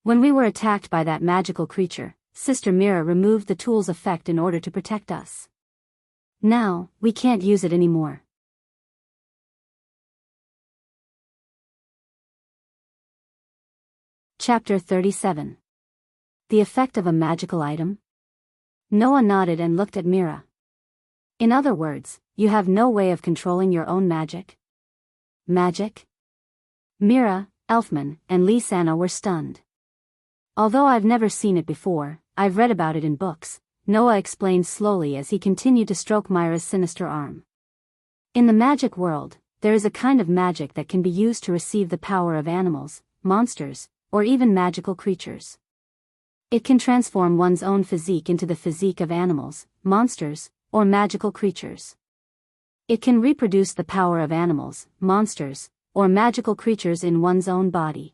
When we were attacked by that magical creature, Sister Mira removed the tool's effect in order to protect us. Now, we can't use it anymore. Chapter 37. The effect of a magical item? Noah nodded and looked at Mira. In other words, you have no way of controlling your own magic? Magic? Mira, Elfman, and Lisanna were stunned. Although I've never seen it before, I've read about it in books, Noah explained slowly as he continued to stroke Mira's sinister arm. In the magic world, there is a kind of magic that can be used to receive the power of animals, monsters, or even magical creatures. It can transform one's own physique into the physique of animals, monsters, or magical creatures. It can reproduce the power of animals, monsters, or magical creatures in one's own body.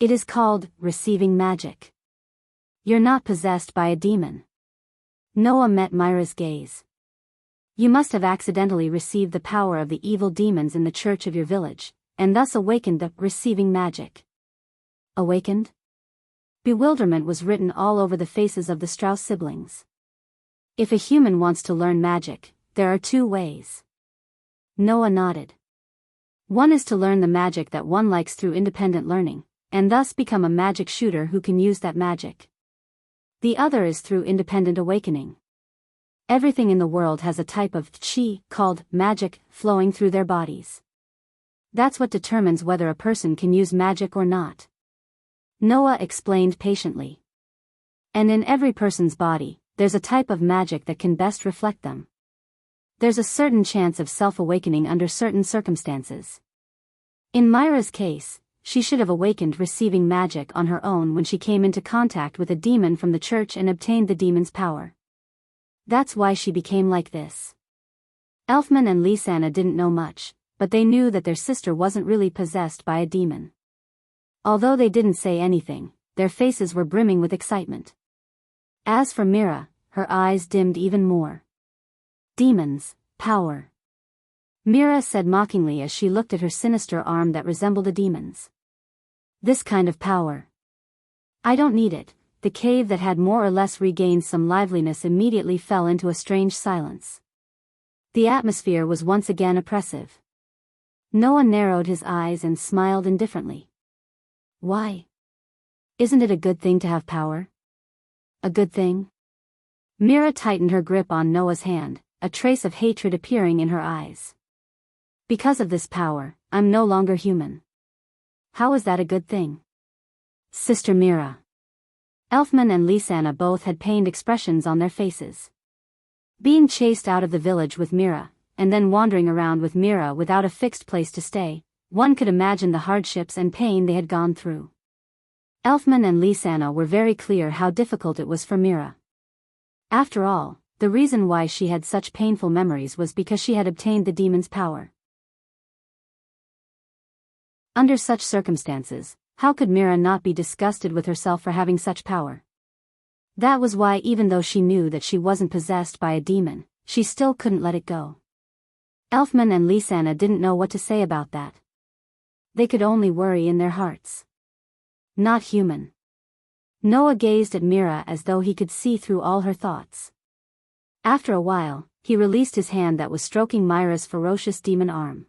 It is called receiving magic. You're not possessed by a demon. Noah met Mira's gaze. You must have accidentally received the power of the evil demons in the church of your village, and thus awakened the receiving magic. Awakened? Bewilderment was written all over the faces of the Strauss siblings. If a human wants to learn magic, there are two ways. Noah nodded. One is to learn the magic that one likes through independent learning, and thus become a magic shooter who can use that magic. The other is through independent awakening. Everything in the world has a type of chi, called magic, flowing through their bodies. That's what determines whether a person can use magic or not. Noah explained patiently. And in every person's body, there's a type of magic that can best reflect them. There's a certain chance of self-awakening under certain circumstances. In Mira's case, she should have awakened receiving magic on her own when she came into contact with a demon from the church and obtained the demon's power. That's why she became like this. Elfman and Lisanna didn't know much, but they knew that their sister wasn't really possessed by a demon. Although they didn't say anything, their faces were brimming with excitement. As for Mira, her eyes dimmed even more. Demons, power. Mira said mockingly as she looked at her sinister arm that resembled a demon's. This kind of power. I don't need it. The cave that had more or less regained some liveliness immediately fell into a strange silence. The atmosphere was once again oppressive. Noah narrowed his eyes and smiled indifferently. Why? Isn't it a good thing to have power? A good thing? Mira tightened her grip on Noah's hand, a trace of hatred appearing in her eyes. Because of this power, I'm no longer human. How is that a good thing? Sister Mira. Elfman and Lisanna both had pained expressions on their faces. Being chased out of the village with Mira, and then wandering around with Mira without a fixed place to stay, one could imagine the hardships and pain they had gone through. Elfman and Lisanna were very clear how difficult it was for Mira. After all, the reason why she had such painful memories was because she had obtained the demon's power. Under such circumstances, how could Mira not be disgusted with herself for having such power? That was why, even though she knew that she wasn't possessed by a demon, she still couldn't let it go. Elfman and Lisanna didn't know what to say about that. They could only worry in their hearts. Not human. Noah gazed at Mira as though he could see through all her thoughts. After a while, he released his hand that was stroking Mira's ferocious demon arm.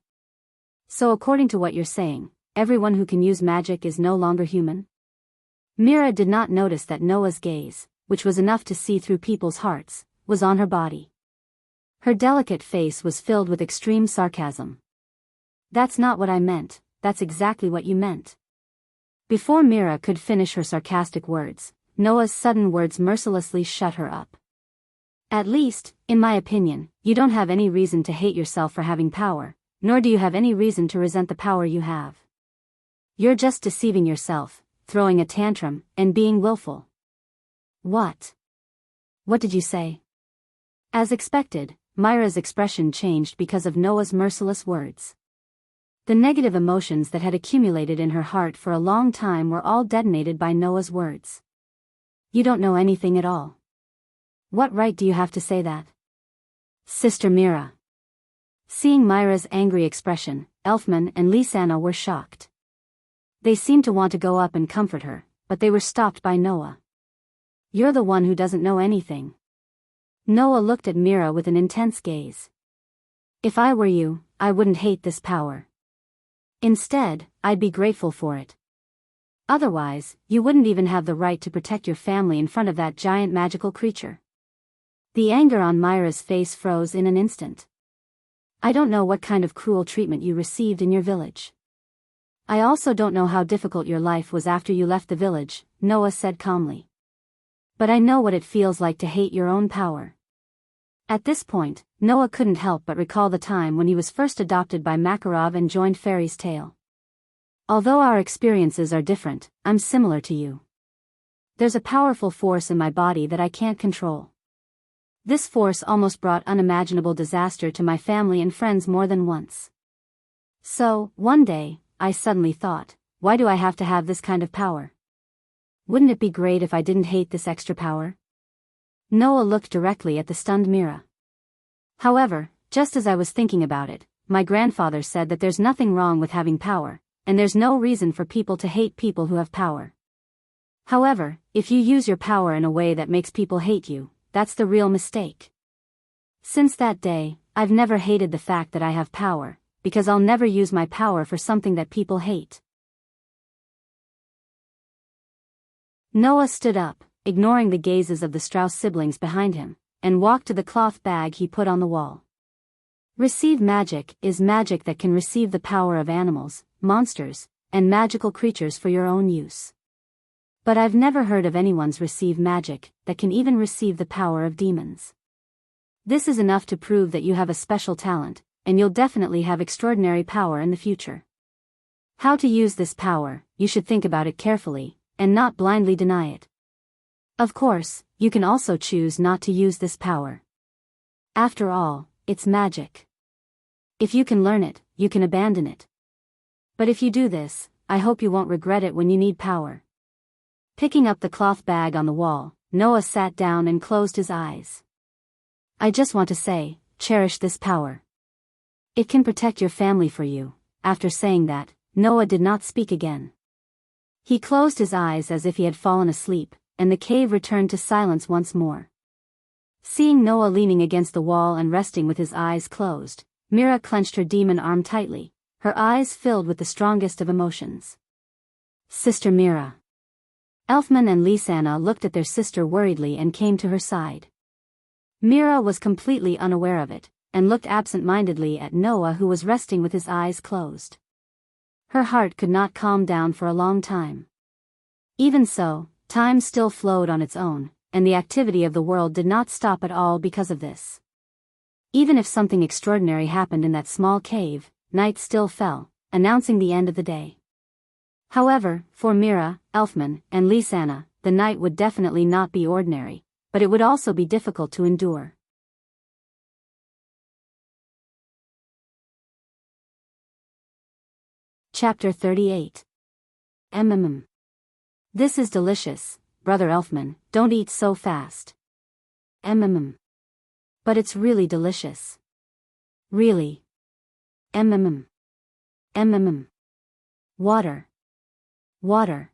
So according to what you're saying, everyone who can use magic is no longer human? Mira did not notice that Noah's gaze, which was enough to see through people's hearts, was on her body. Her delicate face was filled with extreme sarcasm. That's not what I meant, that's exactly what you meant. Before Mira could finish her sarcastic words, Noah's sudden words mercilessly shut her up. At least, in my opinion, you don't have any reason to hate yourself for having power, nor do you have any reason to resent the power you have. You're just deceiving yourself, throwing a tantrum, and being willful. What? What did you say? As expected, Mira's expression changed because of Noah's merciless words. The negative emotions that had accumulated in her heart for a long time were all detonated by Noah's words. You don't know anything at all. What right do you have to say that? Sister Mira. Seeing Myra's angry expression, Elfman and Lisanna were shocked. They seemed to want to go up and comfort her, but they were stopped by Noah. "You're the one who doesn't know anything." Noah looked at Mira with an intense gaze. "If I were you, I wouldn't hate this power. Instead, I'd be grateful for it. Otherwise, you wouldn't even have the right to protect your family in front of that giant magical creature." The anger on Myra's face froze in an instant. "I don't know what kind of cruel treatment you received in your village. I also don't know how difficult your life was after you left the village," Noah said calmly. "But I know what it feels like to hate your own power." At this point, Noah couldn't help but recall the time when he was first adopted by Makarov and joined Fairy's Tale. "Although our experiences are different, I'm similar to you. There's a powerful force in my body that I can't control. This force almost brought unimaginable disaster to my family and friends more than once. So, one day, I suddenly thought, why do I have to have this kind of power? Wouldn't it be great if I didn't hate this extra power?" Noah looked directly at the stunned Mira. "However, just as I was thinking about it, my grandfather said that there's nothing wrong with having power, and there's no reason for people to hate people who have power. However, if you use your power in a way that makes people hate you, that's the real mistake. Since that day, I've never hated the fact that I have power, because I'll never use my power for something that people hate." Noah stood up, ignoring the gazes of the Strauss siblings behind him, and walked to the cloth bag he put on the wall. "Receive magic is magic that can receive the power of animals, monsters, and magical creatures for your own use. But I've never heard of anyone's receive magic that can even receive the power of demons. This is enough to prove that you have a special talent, and you'll definitely have extraordinary power in the future. How to use this power, you should think about it carefully, and not blindly deny it. Of course, you can also choose not to use this power. After all, it's magic. If you can learn it, you can abandon it. But if you do this, I hope you won't regret it when you need power." Picking up the cloth bag on the wall, Noah sat down and closed his eyes. "I just want to say, cherish this power. It can protect your family for you." After saying that, Noah did not speak again. He closed his eyes as if he had fallen asleep, and the cave returned to silence once more. Seeing Noah leaning against the wall and resting with his eyes closed, Mira clenched her demon arm tightly, her eyes filled with the strongest of emotions. "Sister Mira." Elfman and Lisanna looked at their sister worriedly and came to her side. Mira was completely unaware of it, and looked absent-mindedly at Noah, who was resting with his eyes closed. Her heart could not calm down for a long time. Even so, time still flowed on its own, and the activity of the world did not stop at all because of this. Even if something extraordinary happened in that small cave, night still fell, announcing the end of the day. However, for Mira, Elfman, and Lisanna, the night would definitely not be ordinary, but it would also be difficult to endure. Chapter 38. This is delicious, Brother Elfman, don't eat so fast. But it's really delicious. Really. Water. Water.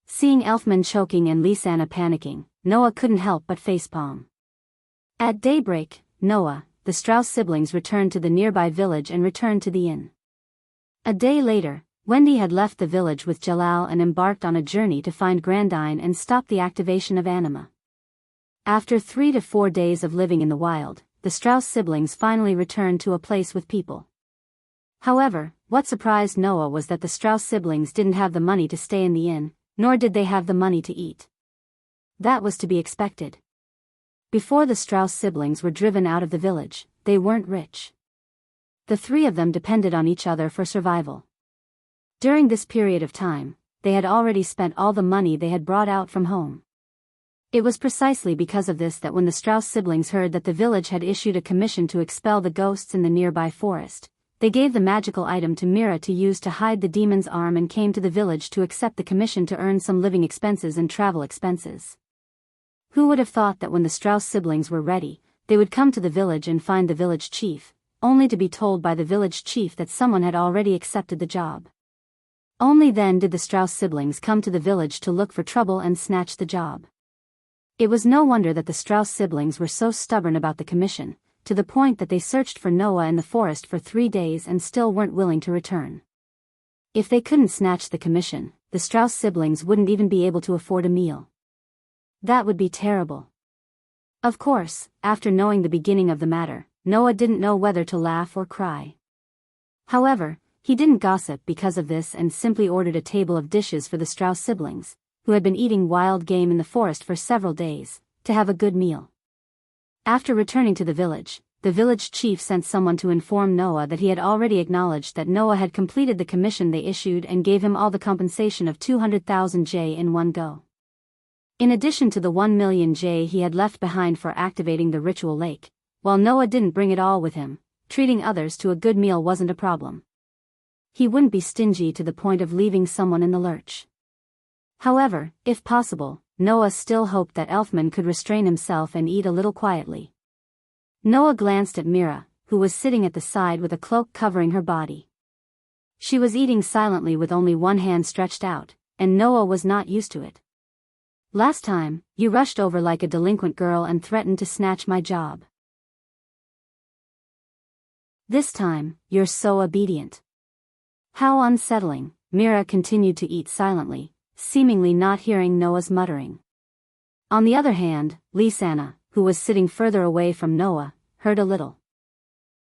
Seeing Elfman choking and Lisanna panicking, Noah couldn't help but facepalm. At daybreak, Noah, the Strauss siblings returned to the nearby village and returned to the inn. A day later, Wendy had left the village with Jalal and embarked on a journey to find Grandine and stop the activation of anima. After 3 to 4 days of living in the wild, the Strauss siblings finally returned to a place with people. However, what surprised Noah was that the Strauss siblings didn't have the money to stay in the inn, nor did they have the money to eat. That was to be expected. Before the Strauss siblings were driven out of the village, they weren't rich. The three of them depended on each other for survival. During this period of time, they had already spent all the money they had brought out from home. It was precisely because of this that when the Strauss siblings heard that the village had issued a commission to expel the ghosts in the nearby forest, they gave the magical item to Mira to use to hide the demon's arm and came to the village to accept the commission to earn some living expenses and travel expenses. Who would have thought that when the Strauss siblings were ready, they would come to the village and find the village chief, only to be told by the village chief that someone had already accepted the job. Only then did the Strauss siblings come to the village to look for trouble and snatch the job. It was no wonder that the Strauss siblings were so stubborn about the commission, to the point that they searched for Noah in the forest for 3 days and still weren't willing to return. If they couldn't snatch the commission, the Strauss siblings wouldn't even be able to afford a meal. That would be terrible. Of course, after knowing the beginning of the matter, Noah didn't know whether to laugh or cry. However, he didn't gossip because of this and simply ordered a table of dishes for the Strauss siblings, who had been eating wild game in the forest for several days, to have a good meal. After returning to the village chief sent someone to inform Noah that he had already acknowledged that Noah had completed the commission they issued and gave him all the compensation of 200,000 J in one go. In addition to the 1 million J he had left behind for activating the ritual lake, while Noah didn't bring it all with him, treating others to a good meal wasn't a problem. He wouldn't be stingy to the point of leaving someone in the lurch. However, if possible, Noah still hoped that Elfman could restrain himself and eat a little quietly. Noah glanced at Mira, who was sitting at the side with a cloak covering her body. She was eating silently with only one hand stretched out, and Noah was not used to it. "Last time, you rushed over like a delinquent girl and threatened to snatch my job. This time, you're so obedient." How unsettling. Mira continued to eat silently, seemingly not hearing Noah's muttering. On the other hand, Lisanna, who was sitting further away from Noah, heard a little.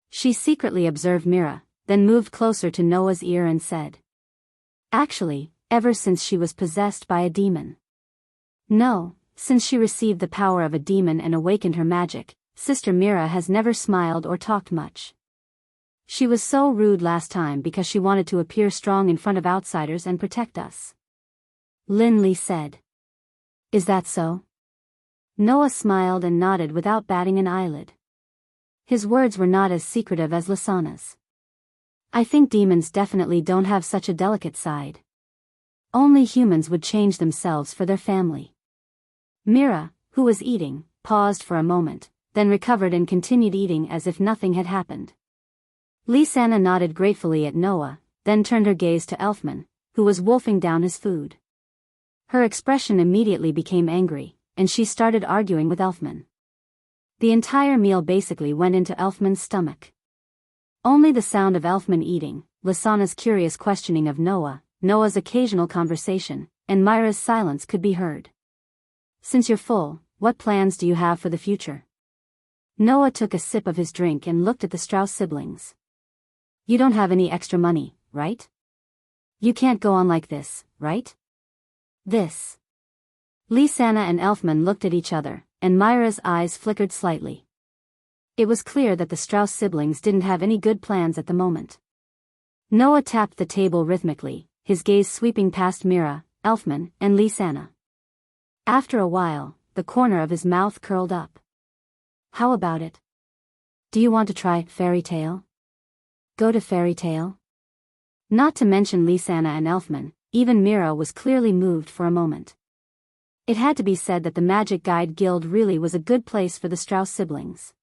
She secretly observed Mira, then moved closer to Noah's ear and said, "Actually, ever since she was possessed by a demon." "No, since she received the power of a demon and awakened her magic, Sister Mira has never smiled or talked much. She was so rude last time because she wanted to appear strong in front of outsiders and protect us," Linley said. "Is that so?" Noah smiled and nodded without batting an eyelid. His words were not as secretive as Lisanna's. "I think demons definitely don't have such a delicate side. Only humans would change themselves for their family." Mira, who was eating, paused for a moment, then recovered and continued eating as if nothing had happened. Lisanna nodded gratefully at Noah, then turned her gaze to Elfman, who was wolfing down his food. Her expression immediately became angry, and she started arguing with Elfman. The entire meal basically went into Elfman's stomach. Only the sound of Elfman eating, Lisanna's curious questioning of Noah, Noah's occasional conversation, and Myra's silence could be heard. "Since you're full, what plans do you have for the future?" Noah took a sip of his drink and looked at the Strauss siblings. "You don't have any extra money, right? You can't go on like this, right?" "This." Lisanna and Elfman looked at each other, and Myra's eyes flickered slightly. It was clear that the Strauss siblings didn't have any good plans at the moment. Noah tapped the table rhythmically, his gaze sweeping past Mira, Elfman, and Lisanna. After a while, the corner of his mouth curled up. "How about it? Do you want to try fairy tale? Go to fairy tale?" Not to mention Lisanna and Elfman, even Mira was clearly moved for a moment. It had to be said that the Magic Guide Guild really was a good place for the Strauss siblings.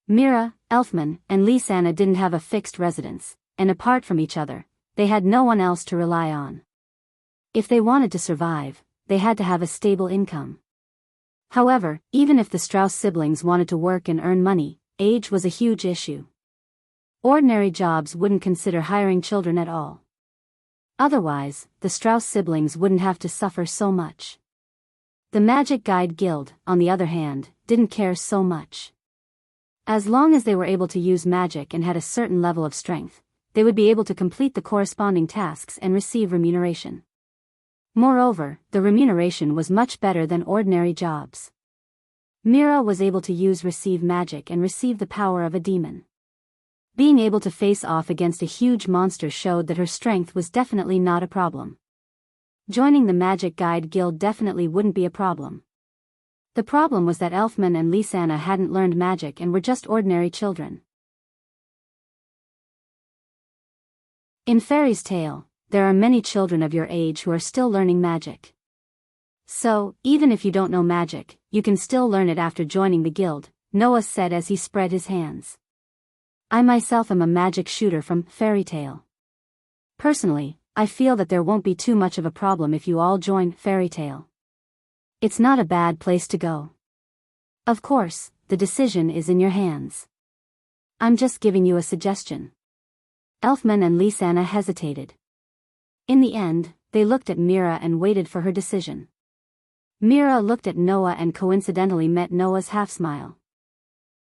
Mira, Elfman, and Lisanna didn't have a fixed residence, and apart from each other, they had no one else to rely on. If they wanted to survive, they had to have a stable income. However, even if the Strauss siblings wanted to work and earn money, age was a huge issue. Ordinary jobs wouldn't consider hiring children at all. Otherwise, the Strauss siblings wouldn't have to suffer so much. The Magic Guide Guild, on the other hand, didn't care so much. As long as they were able to use magic and had a certain level of strength, they would be able to complete the corresponding tasks and receive remuneration. Moreover, the remuneration was much better than ordinary jobs. Mira was able to receive magic and receive the power of a demon. Being able to face off against a huge monster showed that her strength was definitely not a problem. Joining the Magic Guide Guild definitely wouldn't be a problem. The problem was that Elfman and Lisanna hadn't learned magic and were just ordinary children. In Fairy's Tale, there are many children of your age who are still learning magic. So, even if you don't know magic, you can still learn it after joining the guild, Noah said as he spread his hands. I myself am a magic shooter from fairy tale. Personally, I feel that there won't be too much of a problem if you all join fairy tale. It's not a bad place to go. Of course, the decision is in your hands. I'm just giving you a suggestion. Elfman and Lisanna hesitated. In the end, they looked at Mira and waited for her decision. Mira looked at Noah and coincidentally met Noah's half-smile.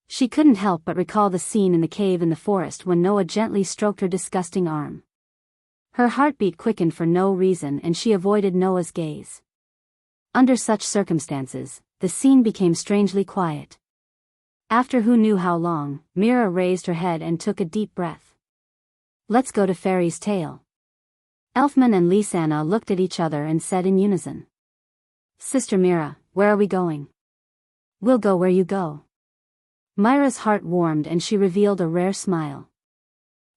She couldn't help but recall the scene in the cave in the forest when Noah gently stroked her disgusting arm. Her heartbeat quickened for no reason and she avoided Noah's gaze. Under such circumstances, the scene became strangely quiet. After who knew how long, Mira raised her head and took a deep breath. Let's go to Fairy's Tale. Elfman and Lisanna looked at each other and said in unison. Sister Mira, where are we going? We'll go where you go. Myra's heart warmed and she revealed a rare smile.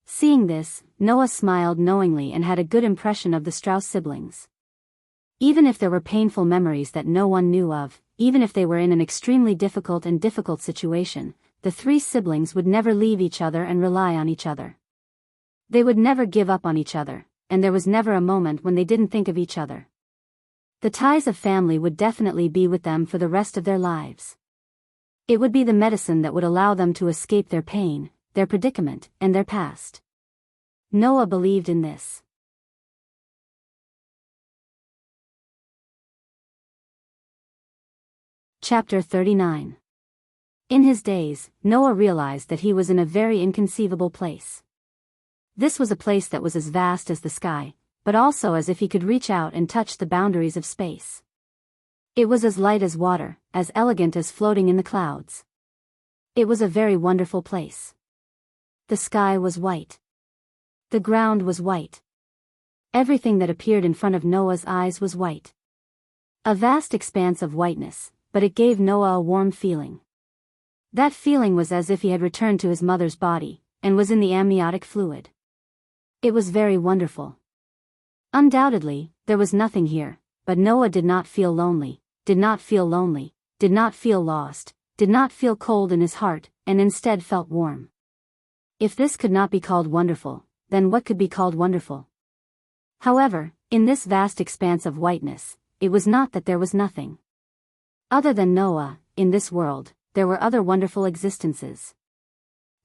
Seeing this, Noah smiled knowingly and had a good impression of the Strauss siblings. Even if there were painful memories that no one knew of, even if they were in an extremely difficult situation, the three siblings would never leave each other and rely on each other. They would never give up on each other, and there was never a moment when they didn't think of each other. The ties of family would definitely be with them for the rest of their lives. It would be the medicine that would allow them to escape their pain, their predicament, and their past. Noah believed in this. Chapter 39. In his days, Noah realized that he was in a very inconceivable place. This was a place that was as vast as the sky, but also as if he could reach out and touch the boundaries of space. It was as light as water, as elegant as floating in the clouds. It was a very wonderful place. The sky was white. The ground was white. Everything that appeared in front of Noah's eyes was white. A vast expanse of whiteness, but it gave Noah a warm feeling. That feeling was as if he had returned to his mother's body, and was in the amniotic fluid. It was very wonderful. Undoubtedly, there was nothing here, but Noah did not feel lonely, did not feel lost, did not feel cold in his heart, and instead felt warm. If this could not be called wonderful, then what could be called wonderful? However, in this vast expanse of whiteness, it was not that there was nothing. Other than Noah, in this world, there were other wonderful existences.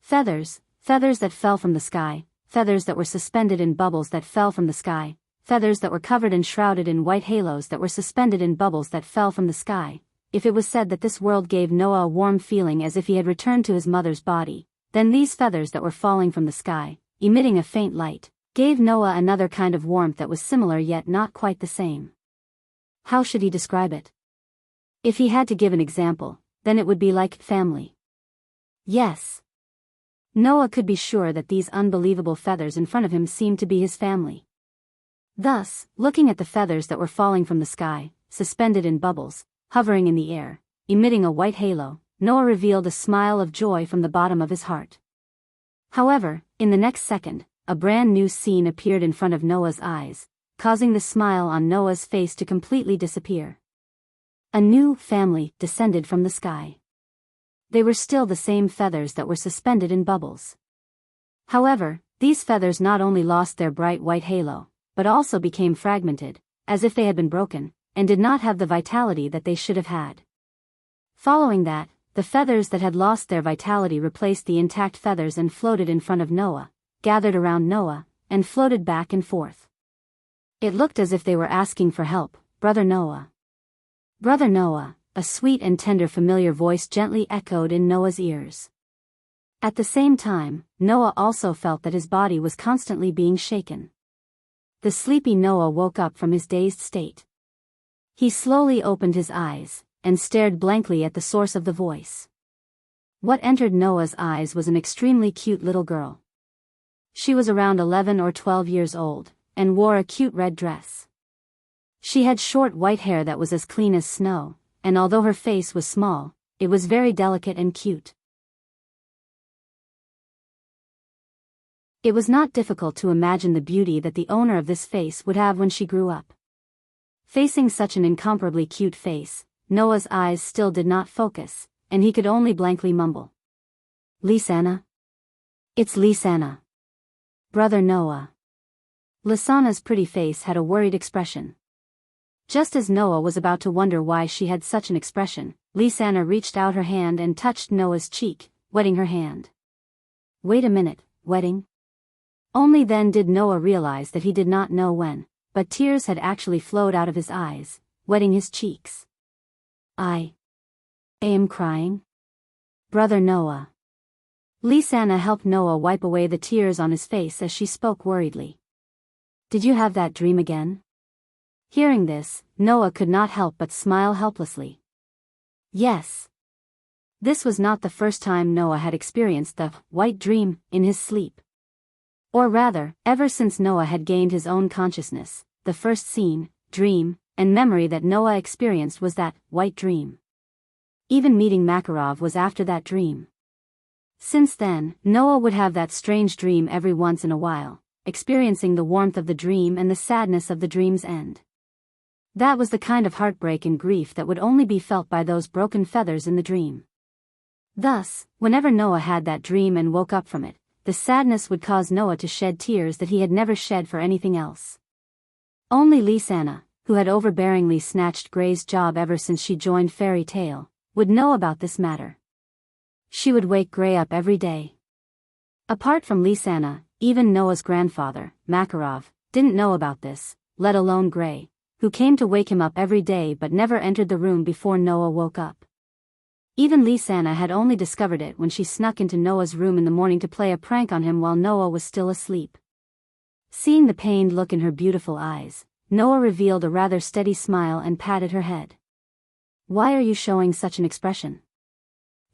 Feathers that fell from the sky, feathers that were suspended in bubbles that fell from the sky, feathers that were covered and shrouded in white halos that were suspended in bubbles that fell from the sky. If it was said that this world gave Noah a warm feeling as if he had returned to his mother's body, then these feathers that were falling from the sky, emitting a faint light, gave Noah another kind of warmth that was similar yet not quite the same. How should he describe it? If he had to give an example, then it would be like family. Yes. Noah could be sure that these unbelievable feathers in front of him seemed to be his family. Thus, looking at the feathers that were falling from the sky, suspended in bubbles, hovering in the air, emitting a white halo, Noah revealed a smile of joy from the bottom of his heart. However, in the next second, a brand new scene appeared in front of Noah's eyes, causing the smile on Noah's face to completely disappear. A new family descended from the sky. They were still the same feathers that were suspended in bubbles. However, these feathers not only lost their bright white halo, but also became fragmented, as if they had been broken, and did not have the vitality that they should have had. Following that, the feathers that had lost their vitality replaced the intact feathers and floated in front of Noah, gathered around Noah, and floated back and forth. It looked as if they were asking for help, Brother Noah. Brother Noah, a sweet and tender familiar voice gently echoed in Noah's ears. At the same time, Noah also felt that his body was constantly being shaken. The sleepy Noah woke up from his dazed state. He slowly opened his eyes, and stared blankly at the source of the voice. What entered Noah's eyes was an extremely cute little girl. She was around 11 or 12 years old, and wore a cute red dress. She had short white hair that was as clean as snow, and although her face was small, it was very delicate and cute. It was not difficult to imagine the beauty that the owner of this face would have when she grew up. Facing such an incomparably cute face, Noah's eyes still did not focus, and he could only blankly mumble. Lisanna? It's Lisanna. Brother Noah. Lisanna's pretty face had a worried expression. Just as Noah was about to wonder why she had such an expression, Lisanna reached out her hand and touched Noah's cheek, wetting her hand. Wait a minute, wetting? Only then did Noah realize that he did not know when, but tears had actually flowed out of his eyes, wetting his cheeks. I am crying? Brother Noah. Lisanna helped Noah wipe away the tears on his face as she spoke worriedly. Did you have that dream again? Hearing this, Noah could not help but smile helplessly. Yes. This was not the first time Noah had experienced the white dream in his sleep. Or rather, ever since Noah had gained his own consciousness, the first scene, dream, and memory that Noah experienced was that white dream. Even meeting Makarov was after that dream. Since then, Noah would have that strange dream every once in a while, experiencing the warmth of the dream and the sadness of the dream's end. That was the kind of heartbreak and grief that would only be felt by those broken feathers in the dream. Thus, whenever Noah had that dream and woke up from it, the sadness would cause Noah to shed tears that he had never shed for anything else. Only Lisanna, who had overbearingly snatched Gray's job ever since she joined Fairy Tale, would know about this matter. She would wake Gray up every day. Apart from Lisanna, even Noah's grandfather, Makarov, didn't know about this, let alone Gray, who came to wake him up every day but never entered the room before Noah woke up. Even Lisanna had only discovered it when she snuck into Noah's room in the morning to play a prank on him while Noah was still asleep. Seeing the pained look in her beautiful eyes, Noah revealed a rather steady smile and patted her head. Why are you showing such an expression?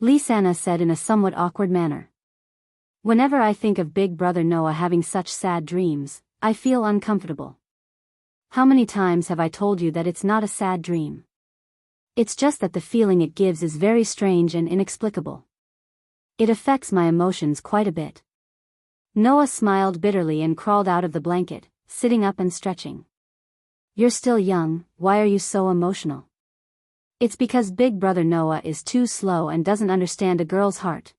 Lisanna said in a somewhat awkward manner. Whenever I think of Big Brother Noah having such sad dreams, I feel uncomfortable. How many times have I told you that it's not a sad dream? It's just that the feeling it gives is very strange and inexplicable. It affects my emotions quite a bit. Noah smiled bitterly and crawled out of the blanket, sitting up and stretching. You're still young, why are you so emotional? It's because Big Brother Noah is too slow and doesn't understand a girl's heart.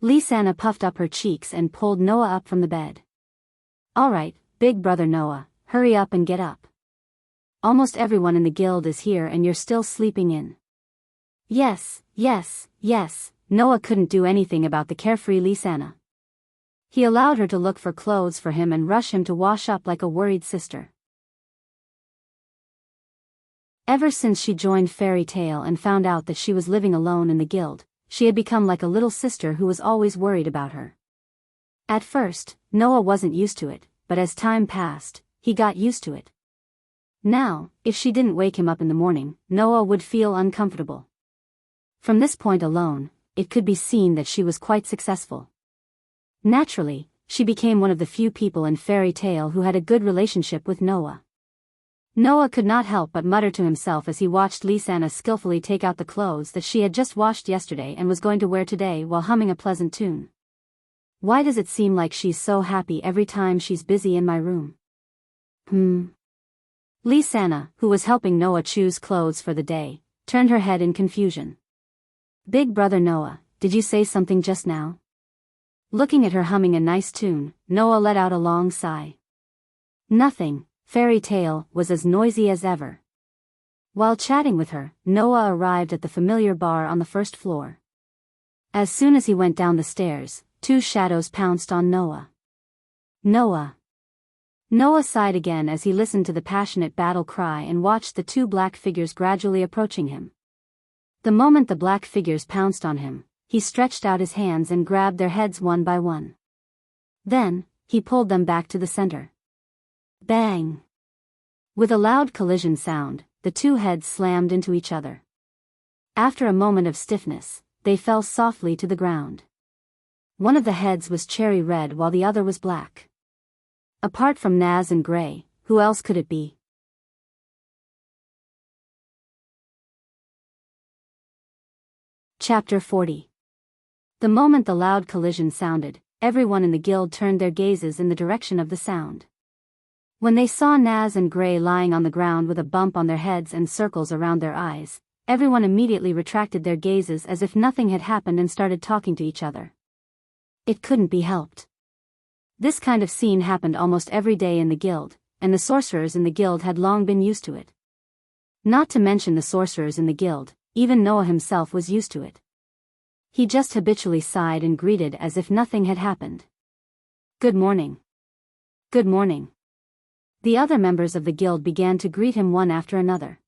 Lisanna puffed up her cheeks and pulled Noah up from the bed. All right, Big Brother Noah, hurry up and get up. Almost everyone in the guild is here and you're still sleeping in. Yes, Noah couldn't do anything about the carefree Lisanna. He allowed her to look for clothes for him and rush him to wash up like a worried sister. Ever since she joined Fairy Tale and found out that she was living alone in the guild, she had become like a little sister who was always worried about her. At first, Noah wasn't used to it, but as time passed, he got used to it. Now, if she didn't wake him up in the morning, Noah would feel uncomfortable. From this point alone, it could be seen that she was quite successful. Naturally, she became one of the few people in Fairy Tale who had a good relationship with Noah. Noah could not help but mutter to himself as he watched Lisanna skillfully take out the clothes that she had just washed yesterday and was going to wear today while humming a pleasant tune. Why does it seem like she's so happy every time she's busy in my room? Lisanna, who was helping Noah choose clothes for the day, turned her head in confusion. Big Brother Noah, did you say something just now? Looking at her humming a nice tune, Noah let out a long sigh. Nothing, Fairy Tale was as noisy as ever. While chatting with her, Noah arrived at the familiar bar on the first floor. As soon as he went down the stairs, two shadows pounced on Noah. Noah! Noah sighed again as he listened to the passionate battle cry and watched the two black figures gradually approaching him. The moment the black figures pounced on him, he stretched out his hands and grabbed their heads one by one. Then, he pulled them back to the center. Bang! With a loud collision sound, the two heads slammed into each other. After a moment of stiffness, they fell softly to the ground. One of the heads was cherry red while the other was black. Apart from Naz and Gray, who else could it be? Chapter 40. The moment the loud collision sounded, everyone in the guild turned their gazes in the direction of the sound. When they saw Naz and Gray lying on the ground with a bump on their heads and circles around their eyes, everyone immediately retracted their gazes as if nothing had happened and started talking to each other. It couldn't be helped. This kind of scene happened almost every day in the guild, and the sorcerers in the guild had long been used to it. Not to mention the sorcerers in the guild, even Noah himself was used to it. He just habitually sighed and greeted as if nothing had happened. Good morning. Good morning. The other members of the guild began to greet him one after another.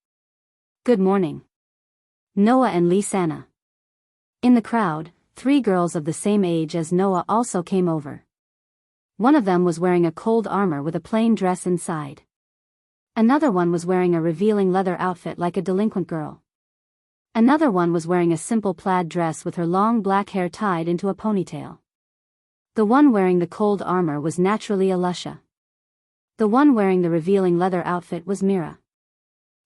Good morning. Noah and Lisanna. In the crowd, 3 girls of the same age as Noah also came over. One of them was wearing a cold armor with a plain dress inside. Another one was wearing a revealing leather outfit like a delinquent girl. Another one was wearing a simple plaid dress with her long black hair tied into a ponytail. The one wearing the cold armor was naturally Alusha. The one wearing the revealing leather outfit was Mira.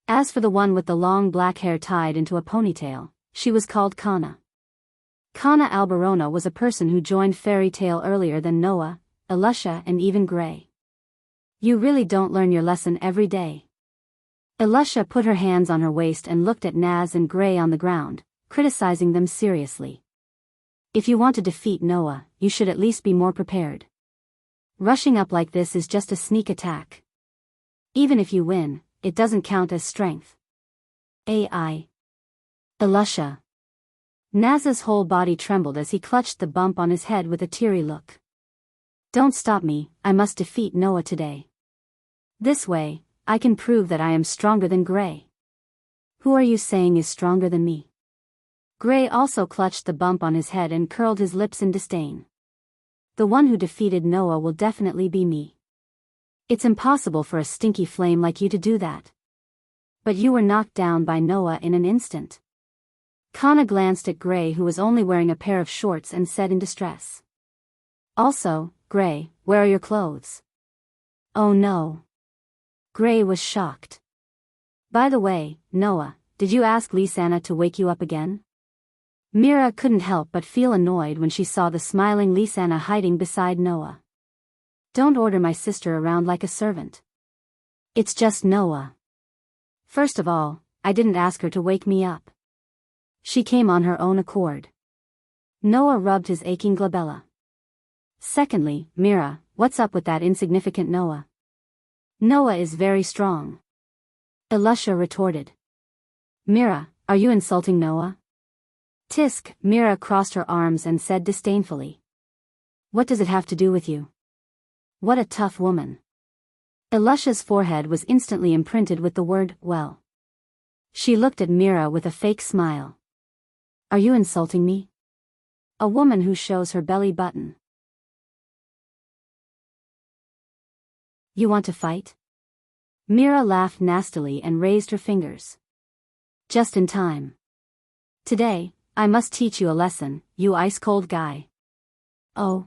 As for the one with the long black hair tied into a ponytail, she was called Kana. Kana Alberona was a person who joined Fairy Tale earlier than Noah, Alusha and even Gray. You really don't learn your lesson every day. Alusha put her hands on her waist and looked at Naz and Gray on the ground, criticizing them seriously. If you want to defeat Noah, you should at least be more prepared. Rushing up like this is just a sneak attack. Even if you win, it doesn't count as strength. AI. Alusha. Naz's whole body trembled as he clutched the bump on his head with a teary look. Don't stop me, I must defeat Noah today. This way, I can prove that I am stronger than Gray. Who are you saying is stronger than me? Gray also clutched the bump on his head and curled his lips in disdain. The one who defeated Noah will definitely be me. It's impossible for a stinky flame like you to do that. But you were knocked down by Noah in an instant. Kana glanced at Gray, who was only wearing a pair of shorts, and said in distress. Also, Gray, where are your clothes? Oh no. Gray was shocked. By the way, Noah, did you ask Lisanna to wake you up again? Mira couldn't help but feel annoyed when she saw the smiling Lisanna hiding beside Noah. Don't order my sister around like a servant. It's just Noah. First of all, I didn't ask her to wake me up. She came on her own accord. Noah rubbed his aching glabella. Secondly, Mira, what's up with that insignificant Noah? Noah is very strong. Alusha retorted. Mira, are you insulting Noah? Tisk, Mira crossed her arms and said disdainfully. What does it have to do with you? What a tough woman. Alusha's forehead was instantly imprinted with the word, well. She looked at Mira with a fake smile. Are you insulting me? A woman who shows her belly button. You want to fight? Mira laughed nastily and raised her fingers. Just in time. Today, I must teach you a lesson, you ice-cold guy. Oh.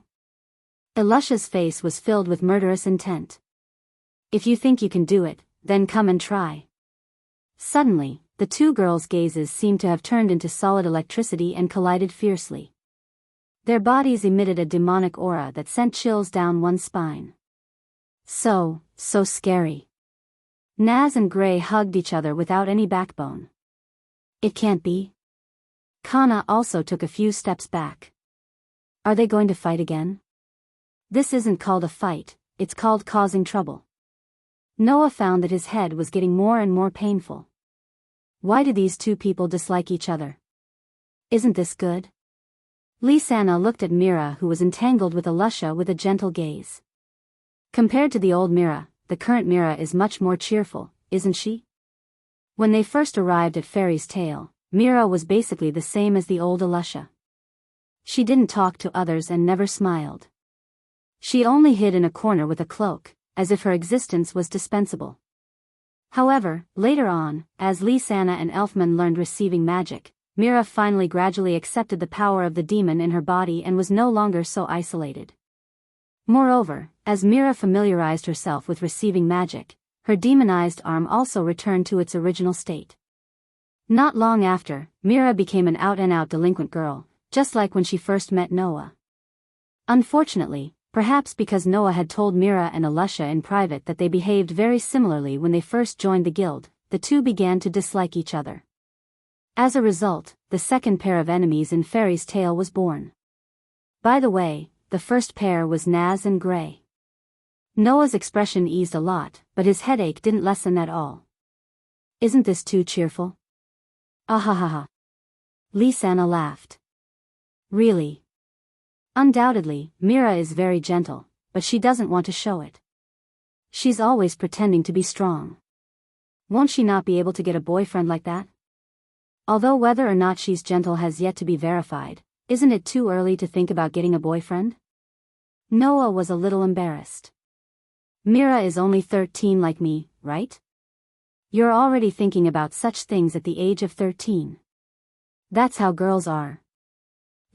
Alusha's face was filled with murderous intent. If you think you can do it, then come and try. Suddenly, the 2 girls' gazes seemed to have turned into solid electricity and collided fiercely. Their bodies emitted a demonic aura that sent chills down one's spine. So scary. Naz and Gray hugged each other without any backbone. It can't be. Kana also took a few steps back. Are they going to fight again? This isn't called a fight, it's called causing trouble. Noah found that his head was getting more and more painful. Why do these 2 people dislike each other? Isn't this good? Lisanna looked at Mira, who was entangled with Alusha, with a gentle gaze. Compared to the old Mira, the current Mira is much more cheerful, isn't she? When they first arrived at Fairy's Tale, Mira was basically the same as the old Alusha. She didn't talk to others and never smiled. She only hid in a corner with a cloak, as if her existence was dispensable. However, later on, as Lisanna and Elfman learned receiving magic, Mira finally gradually accepted the power of the demon in her body and was no longer so isolated. Moreover, as Mira familiarized herself with receiving magic, her demonized arm also returned to its original state. Not long after, Mira became an out-and-out delinquent girl, just like when she first met Noah. Unfortunately, perhaps because Noah had told Mira and Alusha in private that they behaved very similarly when they first joined the guild, the 2 began to dislike each other. As a result, the second pair of enemies in Fairy's Tale was born. By the way, the first pair was Naz and Gray. Noah's expression eased a lot, but his headache didn't lessen at all. Isn't this too cheerful? Ahahaha. Lisanna laughed. Really? Undoubtedly, Mira is very gentle, but she doesn't want to show it. She's always pretending to be strong. Won't she not be able to get a boyfriend like that? Although whether or not she's gentle has yet to be verified, isn't it too early to think about getting a boyfriend? Noah was a little embarrassed. Mira is only 13 like me, right? You're already thinking about such things at the age of 13. That's how girls are.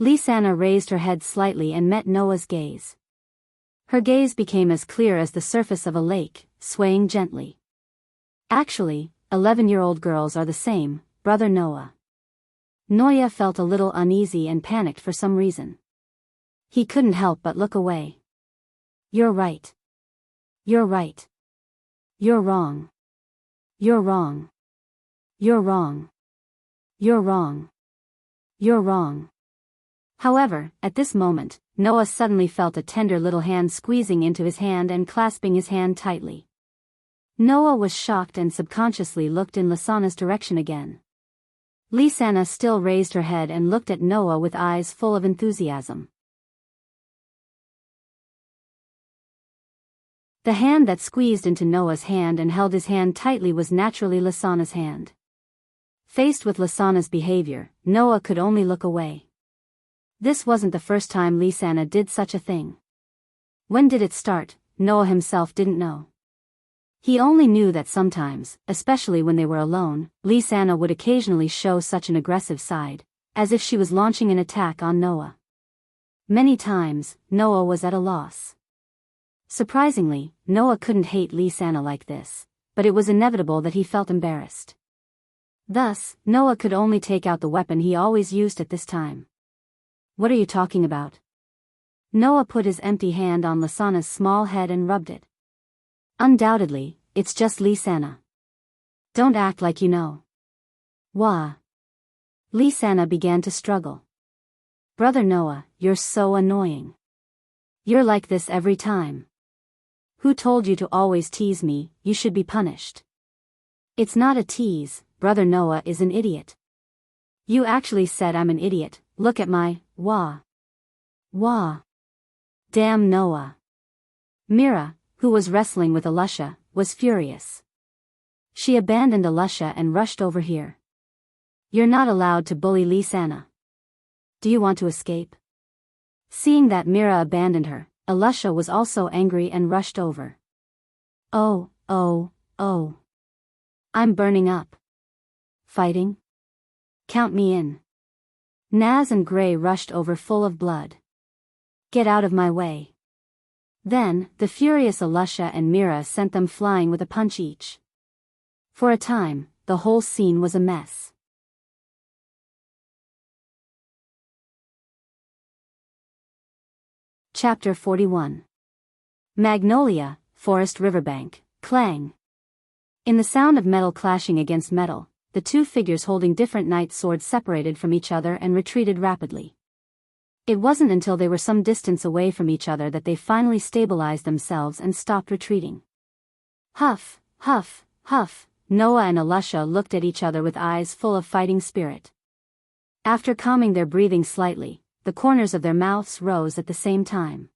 Lisanna raised her head slightly and met Noah's gaze. Her gaze became as clear as the surface of a lake, swaying gently. Actually, 11-year-old girls are the same, brother Noah. Noah felt a little uneasy and panicked for some reason. He couldn't help but look away. You're right. You're right. You're wrong. You're wrong. You're wrong. You're wrong. You're wrong. However, at this moment, Noah suddenly felt a tender little hand squeezing into his hand and clasping his hand tightly. Noah was shocked and subconsciously looked in Lisanna's direction again. Lisanna still raised her head and looked at Noah with eyes full of enthusiasm. The hand that squeezed into Noah's hand and held his hand tightly was naturally Lisanna's hand. Faced with Lisanna's behavior, Noah could only look away. This wasn't the first time Lisanna did such a thing. When did it start? Noah himself didn't know. He only knew that sometimes, especially when they were alone, Lisanna would occasionally show such an aggressive side, as if she was launching an attack on Noah. Many times, Noah was at a loss. Surprisingly, Noah couldn't hate Lisanna like this, but it was inevitable that he felt embarrassed. Thus, Noah could only take out the weapon he always used at this time. What are you talking about? Noah put his empty hand on Lisanna's small head and rubbed it. Undoubtedly, it's just Lisanna. Don't act like you know. Wah. Lisanna began to struggle. Brother Noah, you're so annoying. You're like this every time. Who told you to always tease me? You should be punished. It's not a tease, brother Noah is an idiot. You actually said I'm an idiot, look at my, wah. Wah. Damn Noah. Mira, who was wrestling with Alusha, was furious. She abandoned Alusha and rushed over here. You're not allowed to bully Lisanna. Do you want to escape? Seeing that Mira abandoned her, Alusha was also angry and rushed over. Oh. I'm burning up. Fighting? Count me in. Naz and Gray rushed over full of blood. Get out of my way. Then, the furious Alusha and Mira sent them flying with a punch each. For a time, the whole scene was a mess. Chapter 41. Magnolia, Forest Riverbank, Clang. In the sound of metal clashing against metal, the two figures holding different knight swords separated from each other and retreated rapidly. It wasn't until they were some distance away from each other that they finally stabilized themselves and stopped retreating. Huff, huff, huff, Noah and Alusha looked at each other with eyes full of fighting spirit. After calming their breathing slightly, the corners of their mouths rose at the same time.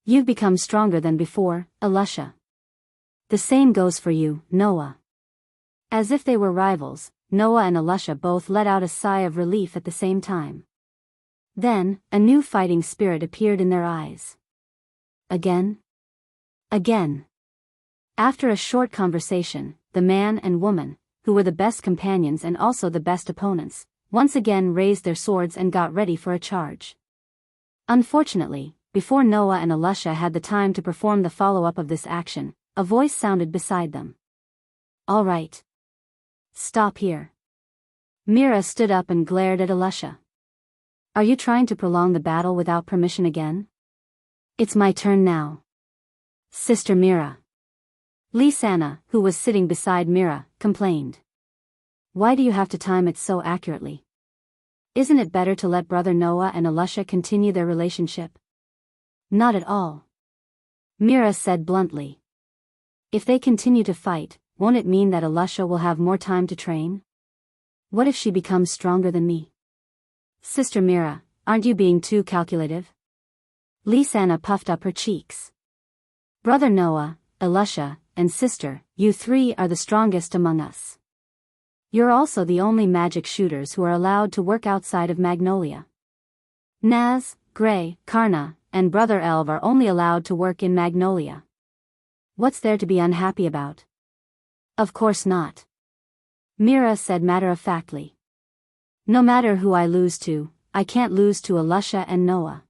You've become stronger than before, Alusha. The same goes for you, Noah. As if they were rivals, Noah and Alusha both let out a sigh of relief at the same time. Then, a new fighting spirit appeared in their eyes. Again? Again. After a short conversation, the man and woman, who were the best companions and also the best opponents, once again raised their swords and got ready for a charge. Unfortunately, before Noah and Alusha had the time to perform the follow-up of this action, a voice sounded beside them. All right. Stop here. Mira stood up and glared at Alusha. Are you trying to prolong the battle without permission again? It's my turn now. Sister Mira. Lisanna, who was sitting beside Mira, complained. Why do you have to time it so accurately? Isn't it better to let brother Noah and Alusha continue their relationship? Not at all. Mira said bluntly. If they continue to fight, won't it mean that Alusha will have more time to train? What if she becomes stronger than me? Sister Mira, aren't you being too calculative? Lisanna puffed up her cheeks. Brother Noah, Alusha, and sister, you three are the strongest among us. You're also the only magic shooters who are allowed to work outside of Magnolia. Naz, Gray, Karna, and Brother Elv are only allowed to work in Magnolia. What's there to be unhappy about? Of course not. Mira said matter-of-factly. No matter who I lose to, I can't lose to Alusha and Noah.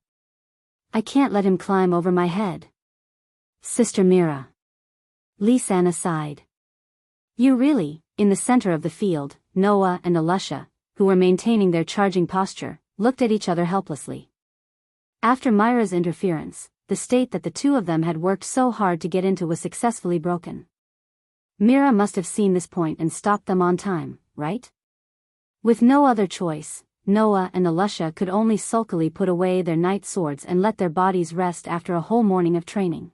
I can't let him climb over my head. Sister Mira. Lisanna sighed. You really, in the center of the field, Noah and Alusha, who were maintaining their charging posture, looked at each other helplessly. After Myra's interference, the state that the two of them had worked so hard to get into was successfully broken. Mira must have seen this point and stopped them on time, right? With no other choice, Noah and Alusha could only sulkily put away their knight swords and let their bodies rest after a whole morning of training.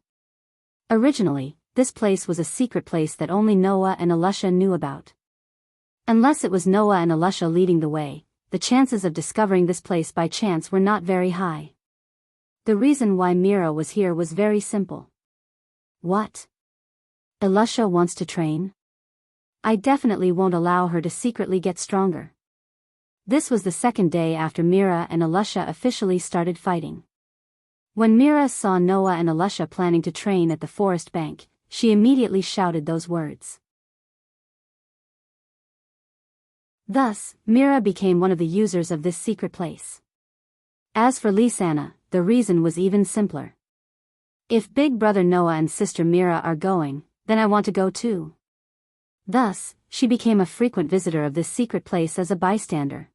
Originally, this place was a secret place that only Noah and Alusha knew about. Unless it was Noah and Alusha leading the way, the chances of discovering this place by chance were not very high. The reason why Mira was here was very simple. What? Alusha wants to train? I definitely won't allow her to secretly get stronger. This was the second day after Mira and Alusha officially started fighting. When Mira saw Noah and Alusha planning to train at the forest bank, she immediately shouted those words. Thus, Mira became one of the users of this secret place. As for Lisanna, the reason was even simpler. If big brother Noah and sister Mira are going, then I want to go too. Thus, she became a frequent visitor of this secret place as a bystander.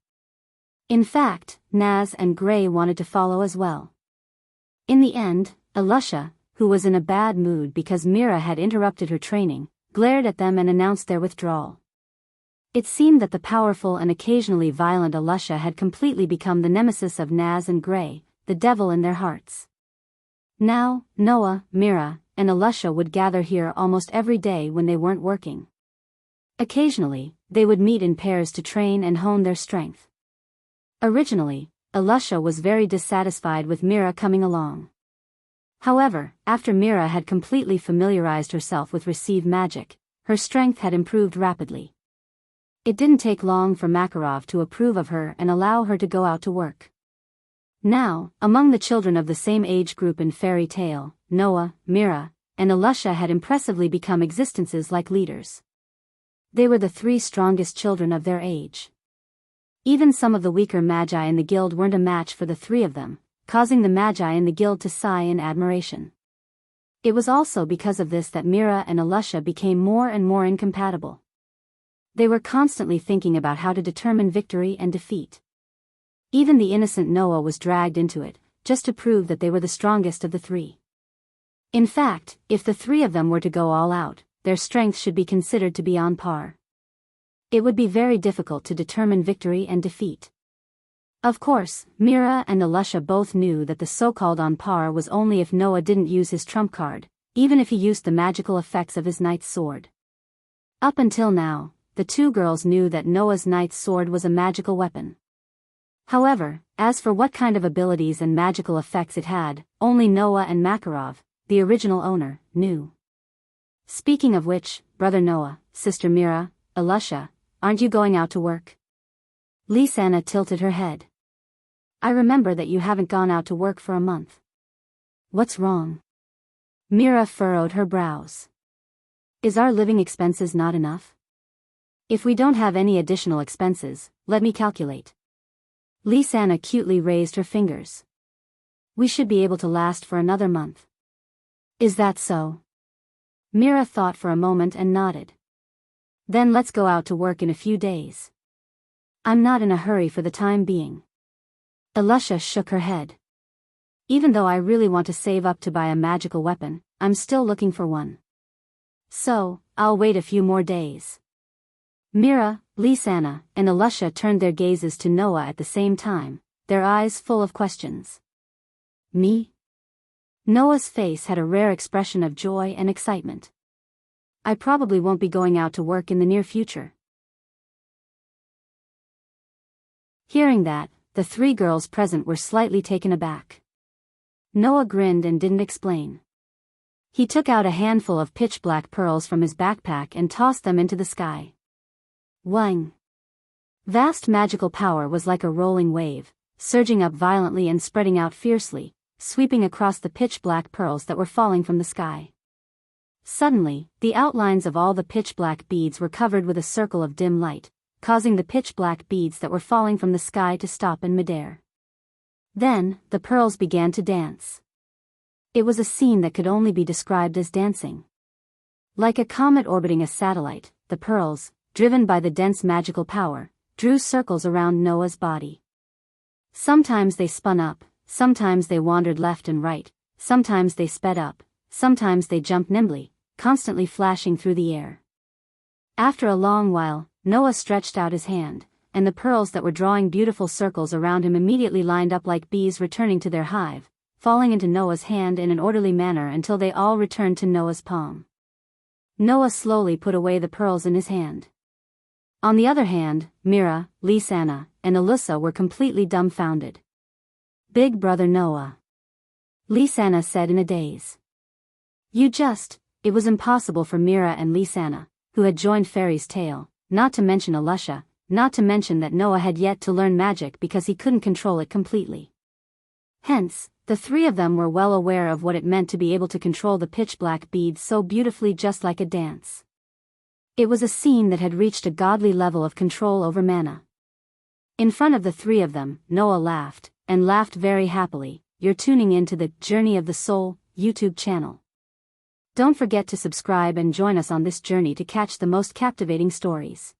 In fact, Naz and Gray wanted to follow as well. In the end, Alusha, who was in a bad mood because Mira had interrupted her training, glared at them and announced their withdrawal. It seemed that the powerful and occasionally violent Alusha had completely become the nemesis of Naz and Gray, the devil in their hearts. Now, Noah, Mira, and Alusha would gather here almost every day when they weren't working. Occasionally, they would meet in pairs to train and hone their strength. Originally, Alusha was very dissatisfied with Mira coming along. However, after Mira had completely familiarized herself with received magic, her strength had improved rapidly. It didn't take long for Makarov to approve of her and allow her to go out to work. Now, among the children of the same age group in Fairy Tale, Noah, Mira, and Alusha had impressively become existences like leaders. They were the three strongest children of their age. Even some of the weaker magi in the guild weren't a match for the three of them, causing the magi in the guild to sigh in admiration. It was also because of this that Mira and Alusha became more and more incompatible. They were constantly thinking about how to determine victory and defeat. Even the innocent Noah was dragged into it, just to prove that they were the strongest of the three. In fact, if the three of them were to go all out, their strength should be considered to be on par. It would be very difficult to determine victory and defeat. Of course, Mira and Alusha both knew that the so-called on par was only if Noah didn't use his trump card, even if he used the magical effects of his knight's sword. Up until now, the two girls knew that Noah's knight's sword was a magical weapon. However, as for what kind of abilities and magical effects it had, only Noah and Makarov, the original owner, knew. Speaking of which, brother Noah, sister Mira, Alusha, aren't you going out to work? Lisanna tilted her head. I remember that you haven't gone out to work for a month. What's wrong? Mira furrowed her brows. Is our living expenses not enough? If we don't have any additional expenses, let me calculate. Lisanna cutely raised her fingers. We should be able to last for another month. Is that so? Mira thought for a moment and nodded. Then let's go out to work in a few days. I'm not in a hurry for the time being. Alusha shook her head. Even though I really want to save up to buy a magical weapon, I'm still looking for one. So, I'll wait a few more days. Mira, Lisanna, and Alusha turned their gazes to Noah at the same time, their eyes full of questions. Me? Noah's face had a rare expression of joy and excitement. I probably won't be going out to work in the near future. Hearing that, the 3 girls present were slightly taken aback. Noah grinned and didn't explain. He took out a handful of pitch-black pearls from his backpack and tossed them into the sky. Whang! Vast magical power was like a rolling wave, surging up violently and spreading out fiercely, sweeping across the pitch-black pearls that were falling from the sky. Suddenly, the outlines of all the pitch-black beads were covered with a circle of dim light, causing the pitch-black beads that were falling from the sky to stop in midair. Then, the pearls began to dance. It was a scene that could only be described as dancing. Like a comet orbiting a satellite, the pearls, driven by the dense magical power, drew circles around Noah's body. Sometimes they spun up, sometimes they wandered left and right, sometimes they sped up, sometimes they jumped nimbly, constantly flashing through the air. After a long while, Noah stretched out his hand, and the pearls that were drawing beautiful circles around him immediately lined up like bees returning to their hive, falling into Noah's hand in an orderly manner until they all returned to Noah's palm. Noah slowly put away the pearls in his hand. On the other hand, Mira, Lisanna, and Alyssa were completely dumbfounded. "Big brother Noah," Lisanna said in a daze. It was impossible for Mira and Lisanna, who had joined Fairy's Tale, not to mention Alyssa, not to mention that Noah had yet to learn magic because he couldn't control it completely. Hence, the 3 of them were well aware of what it meant to be able to control the pitch-black beads so beautifully, just like a dance. It was a scene that had reached a godly level of control over mana. In front of the 3 of them, Noah laughed, and laughed very happily. "You're tuning in to the Journey of the Soul YouTube channel. Don't forget to subscribe and join us on this journey to catch the most captivating stories.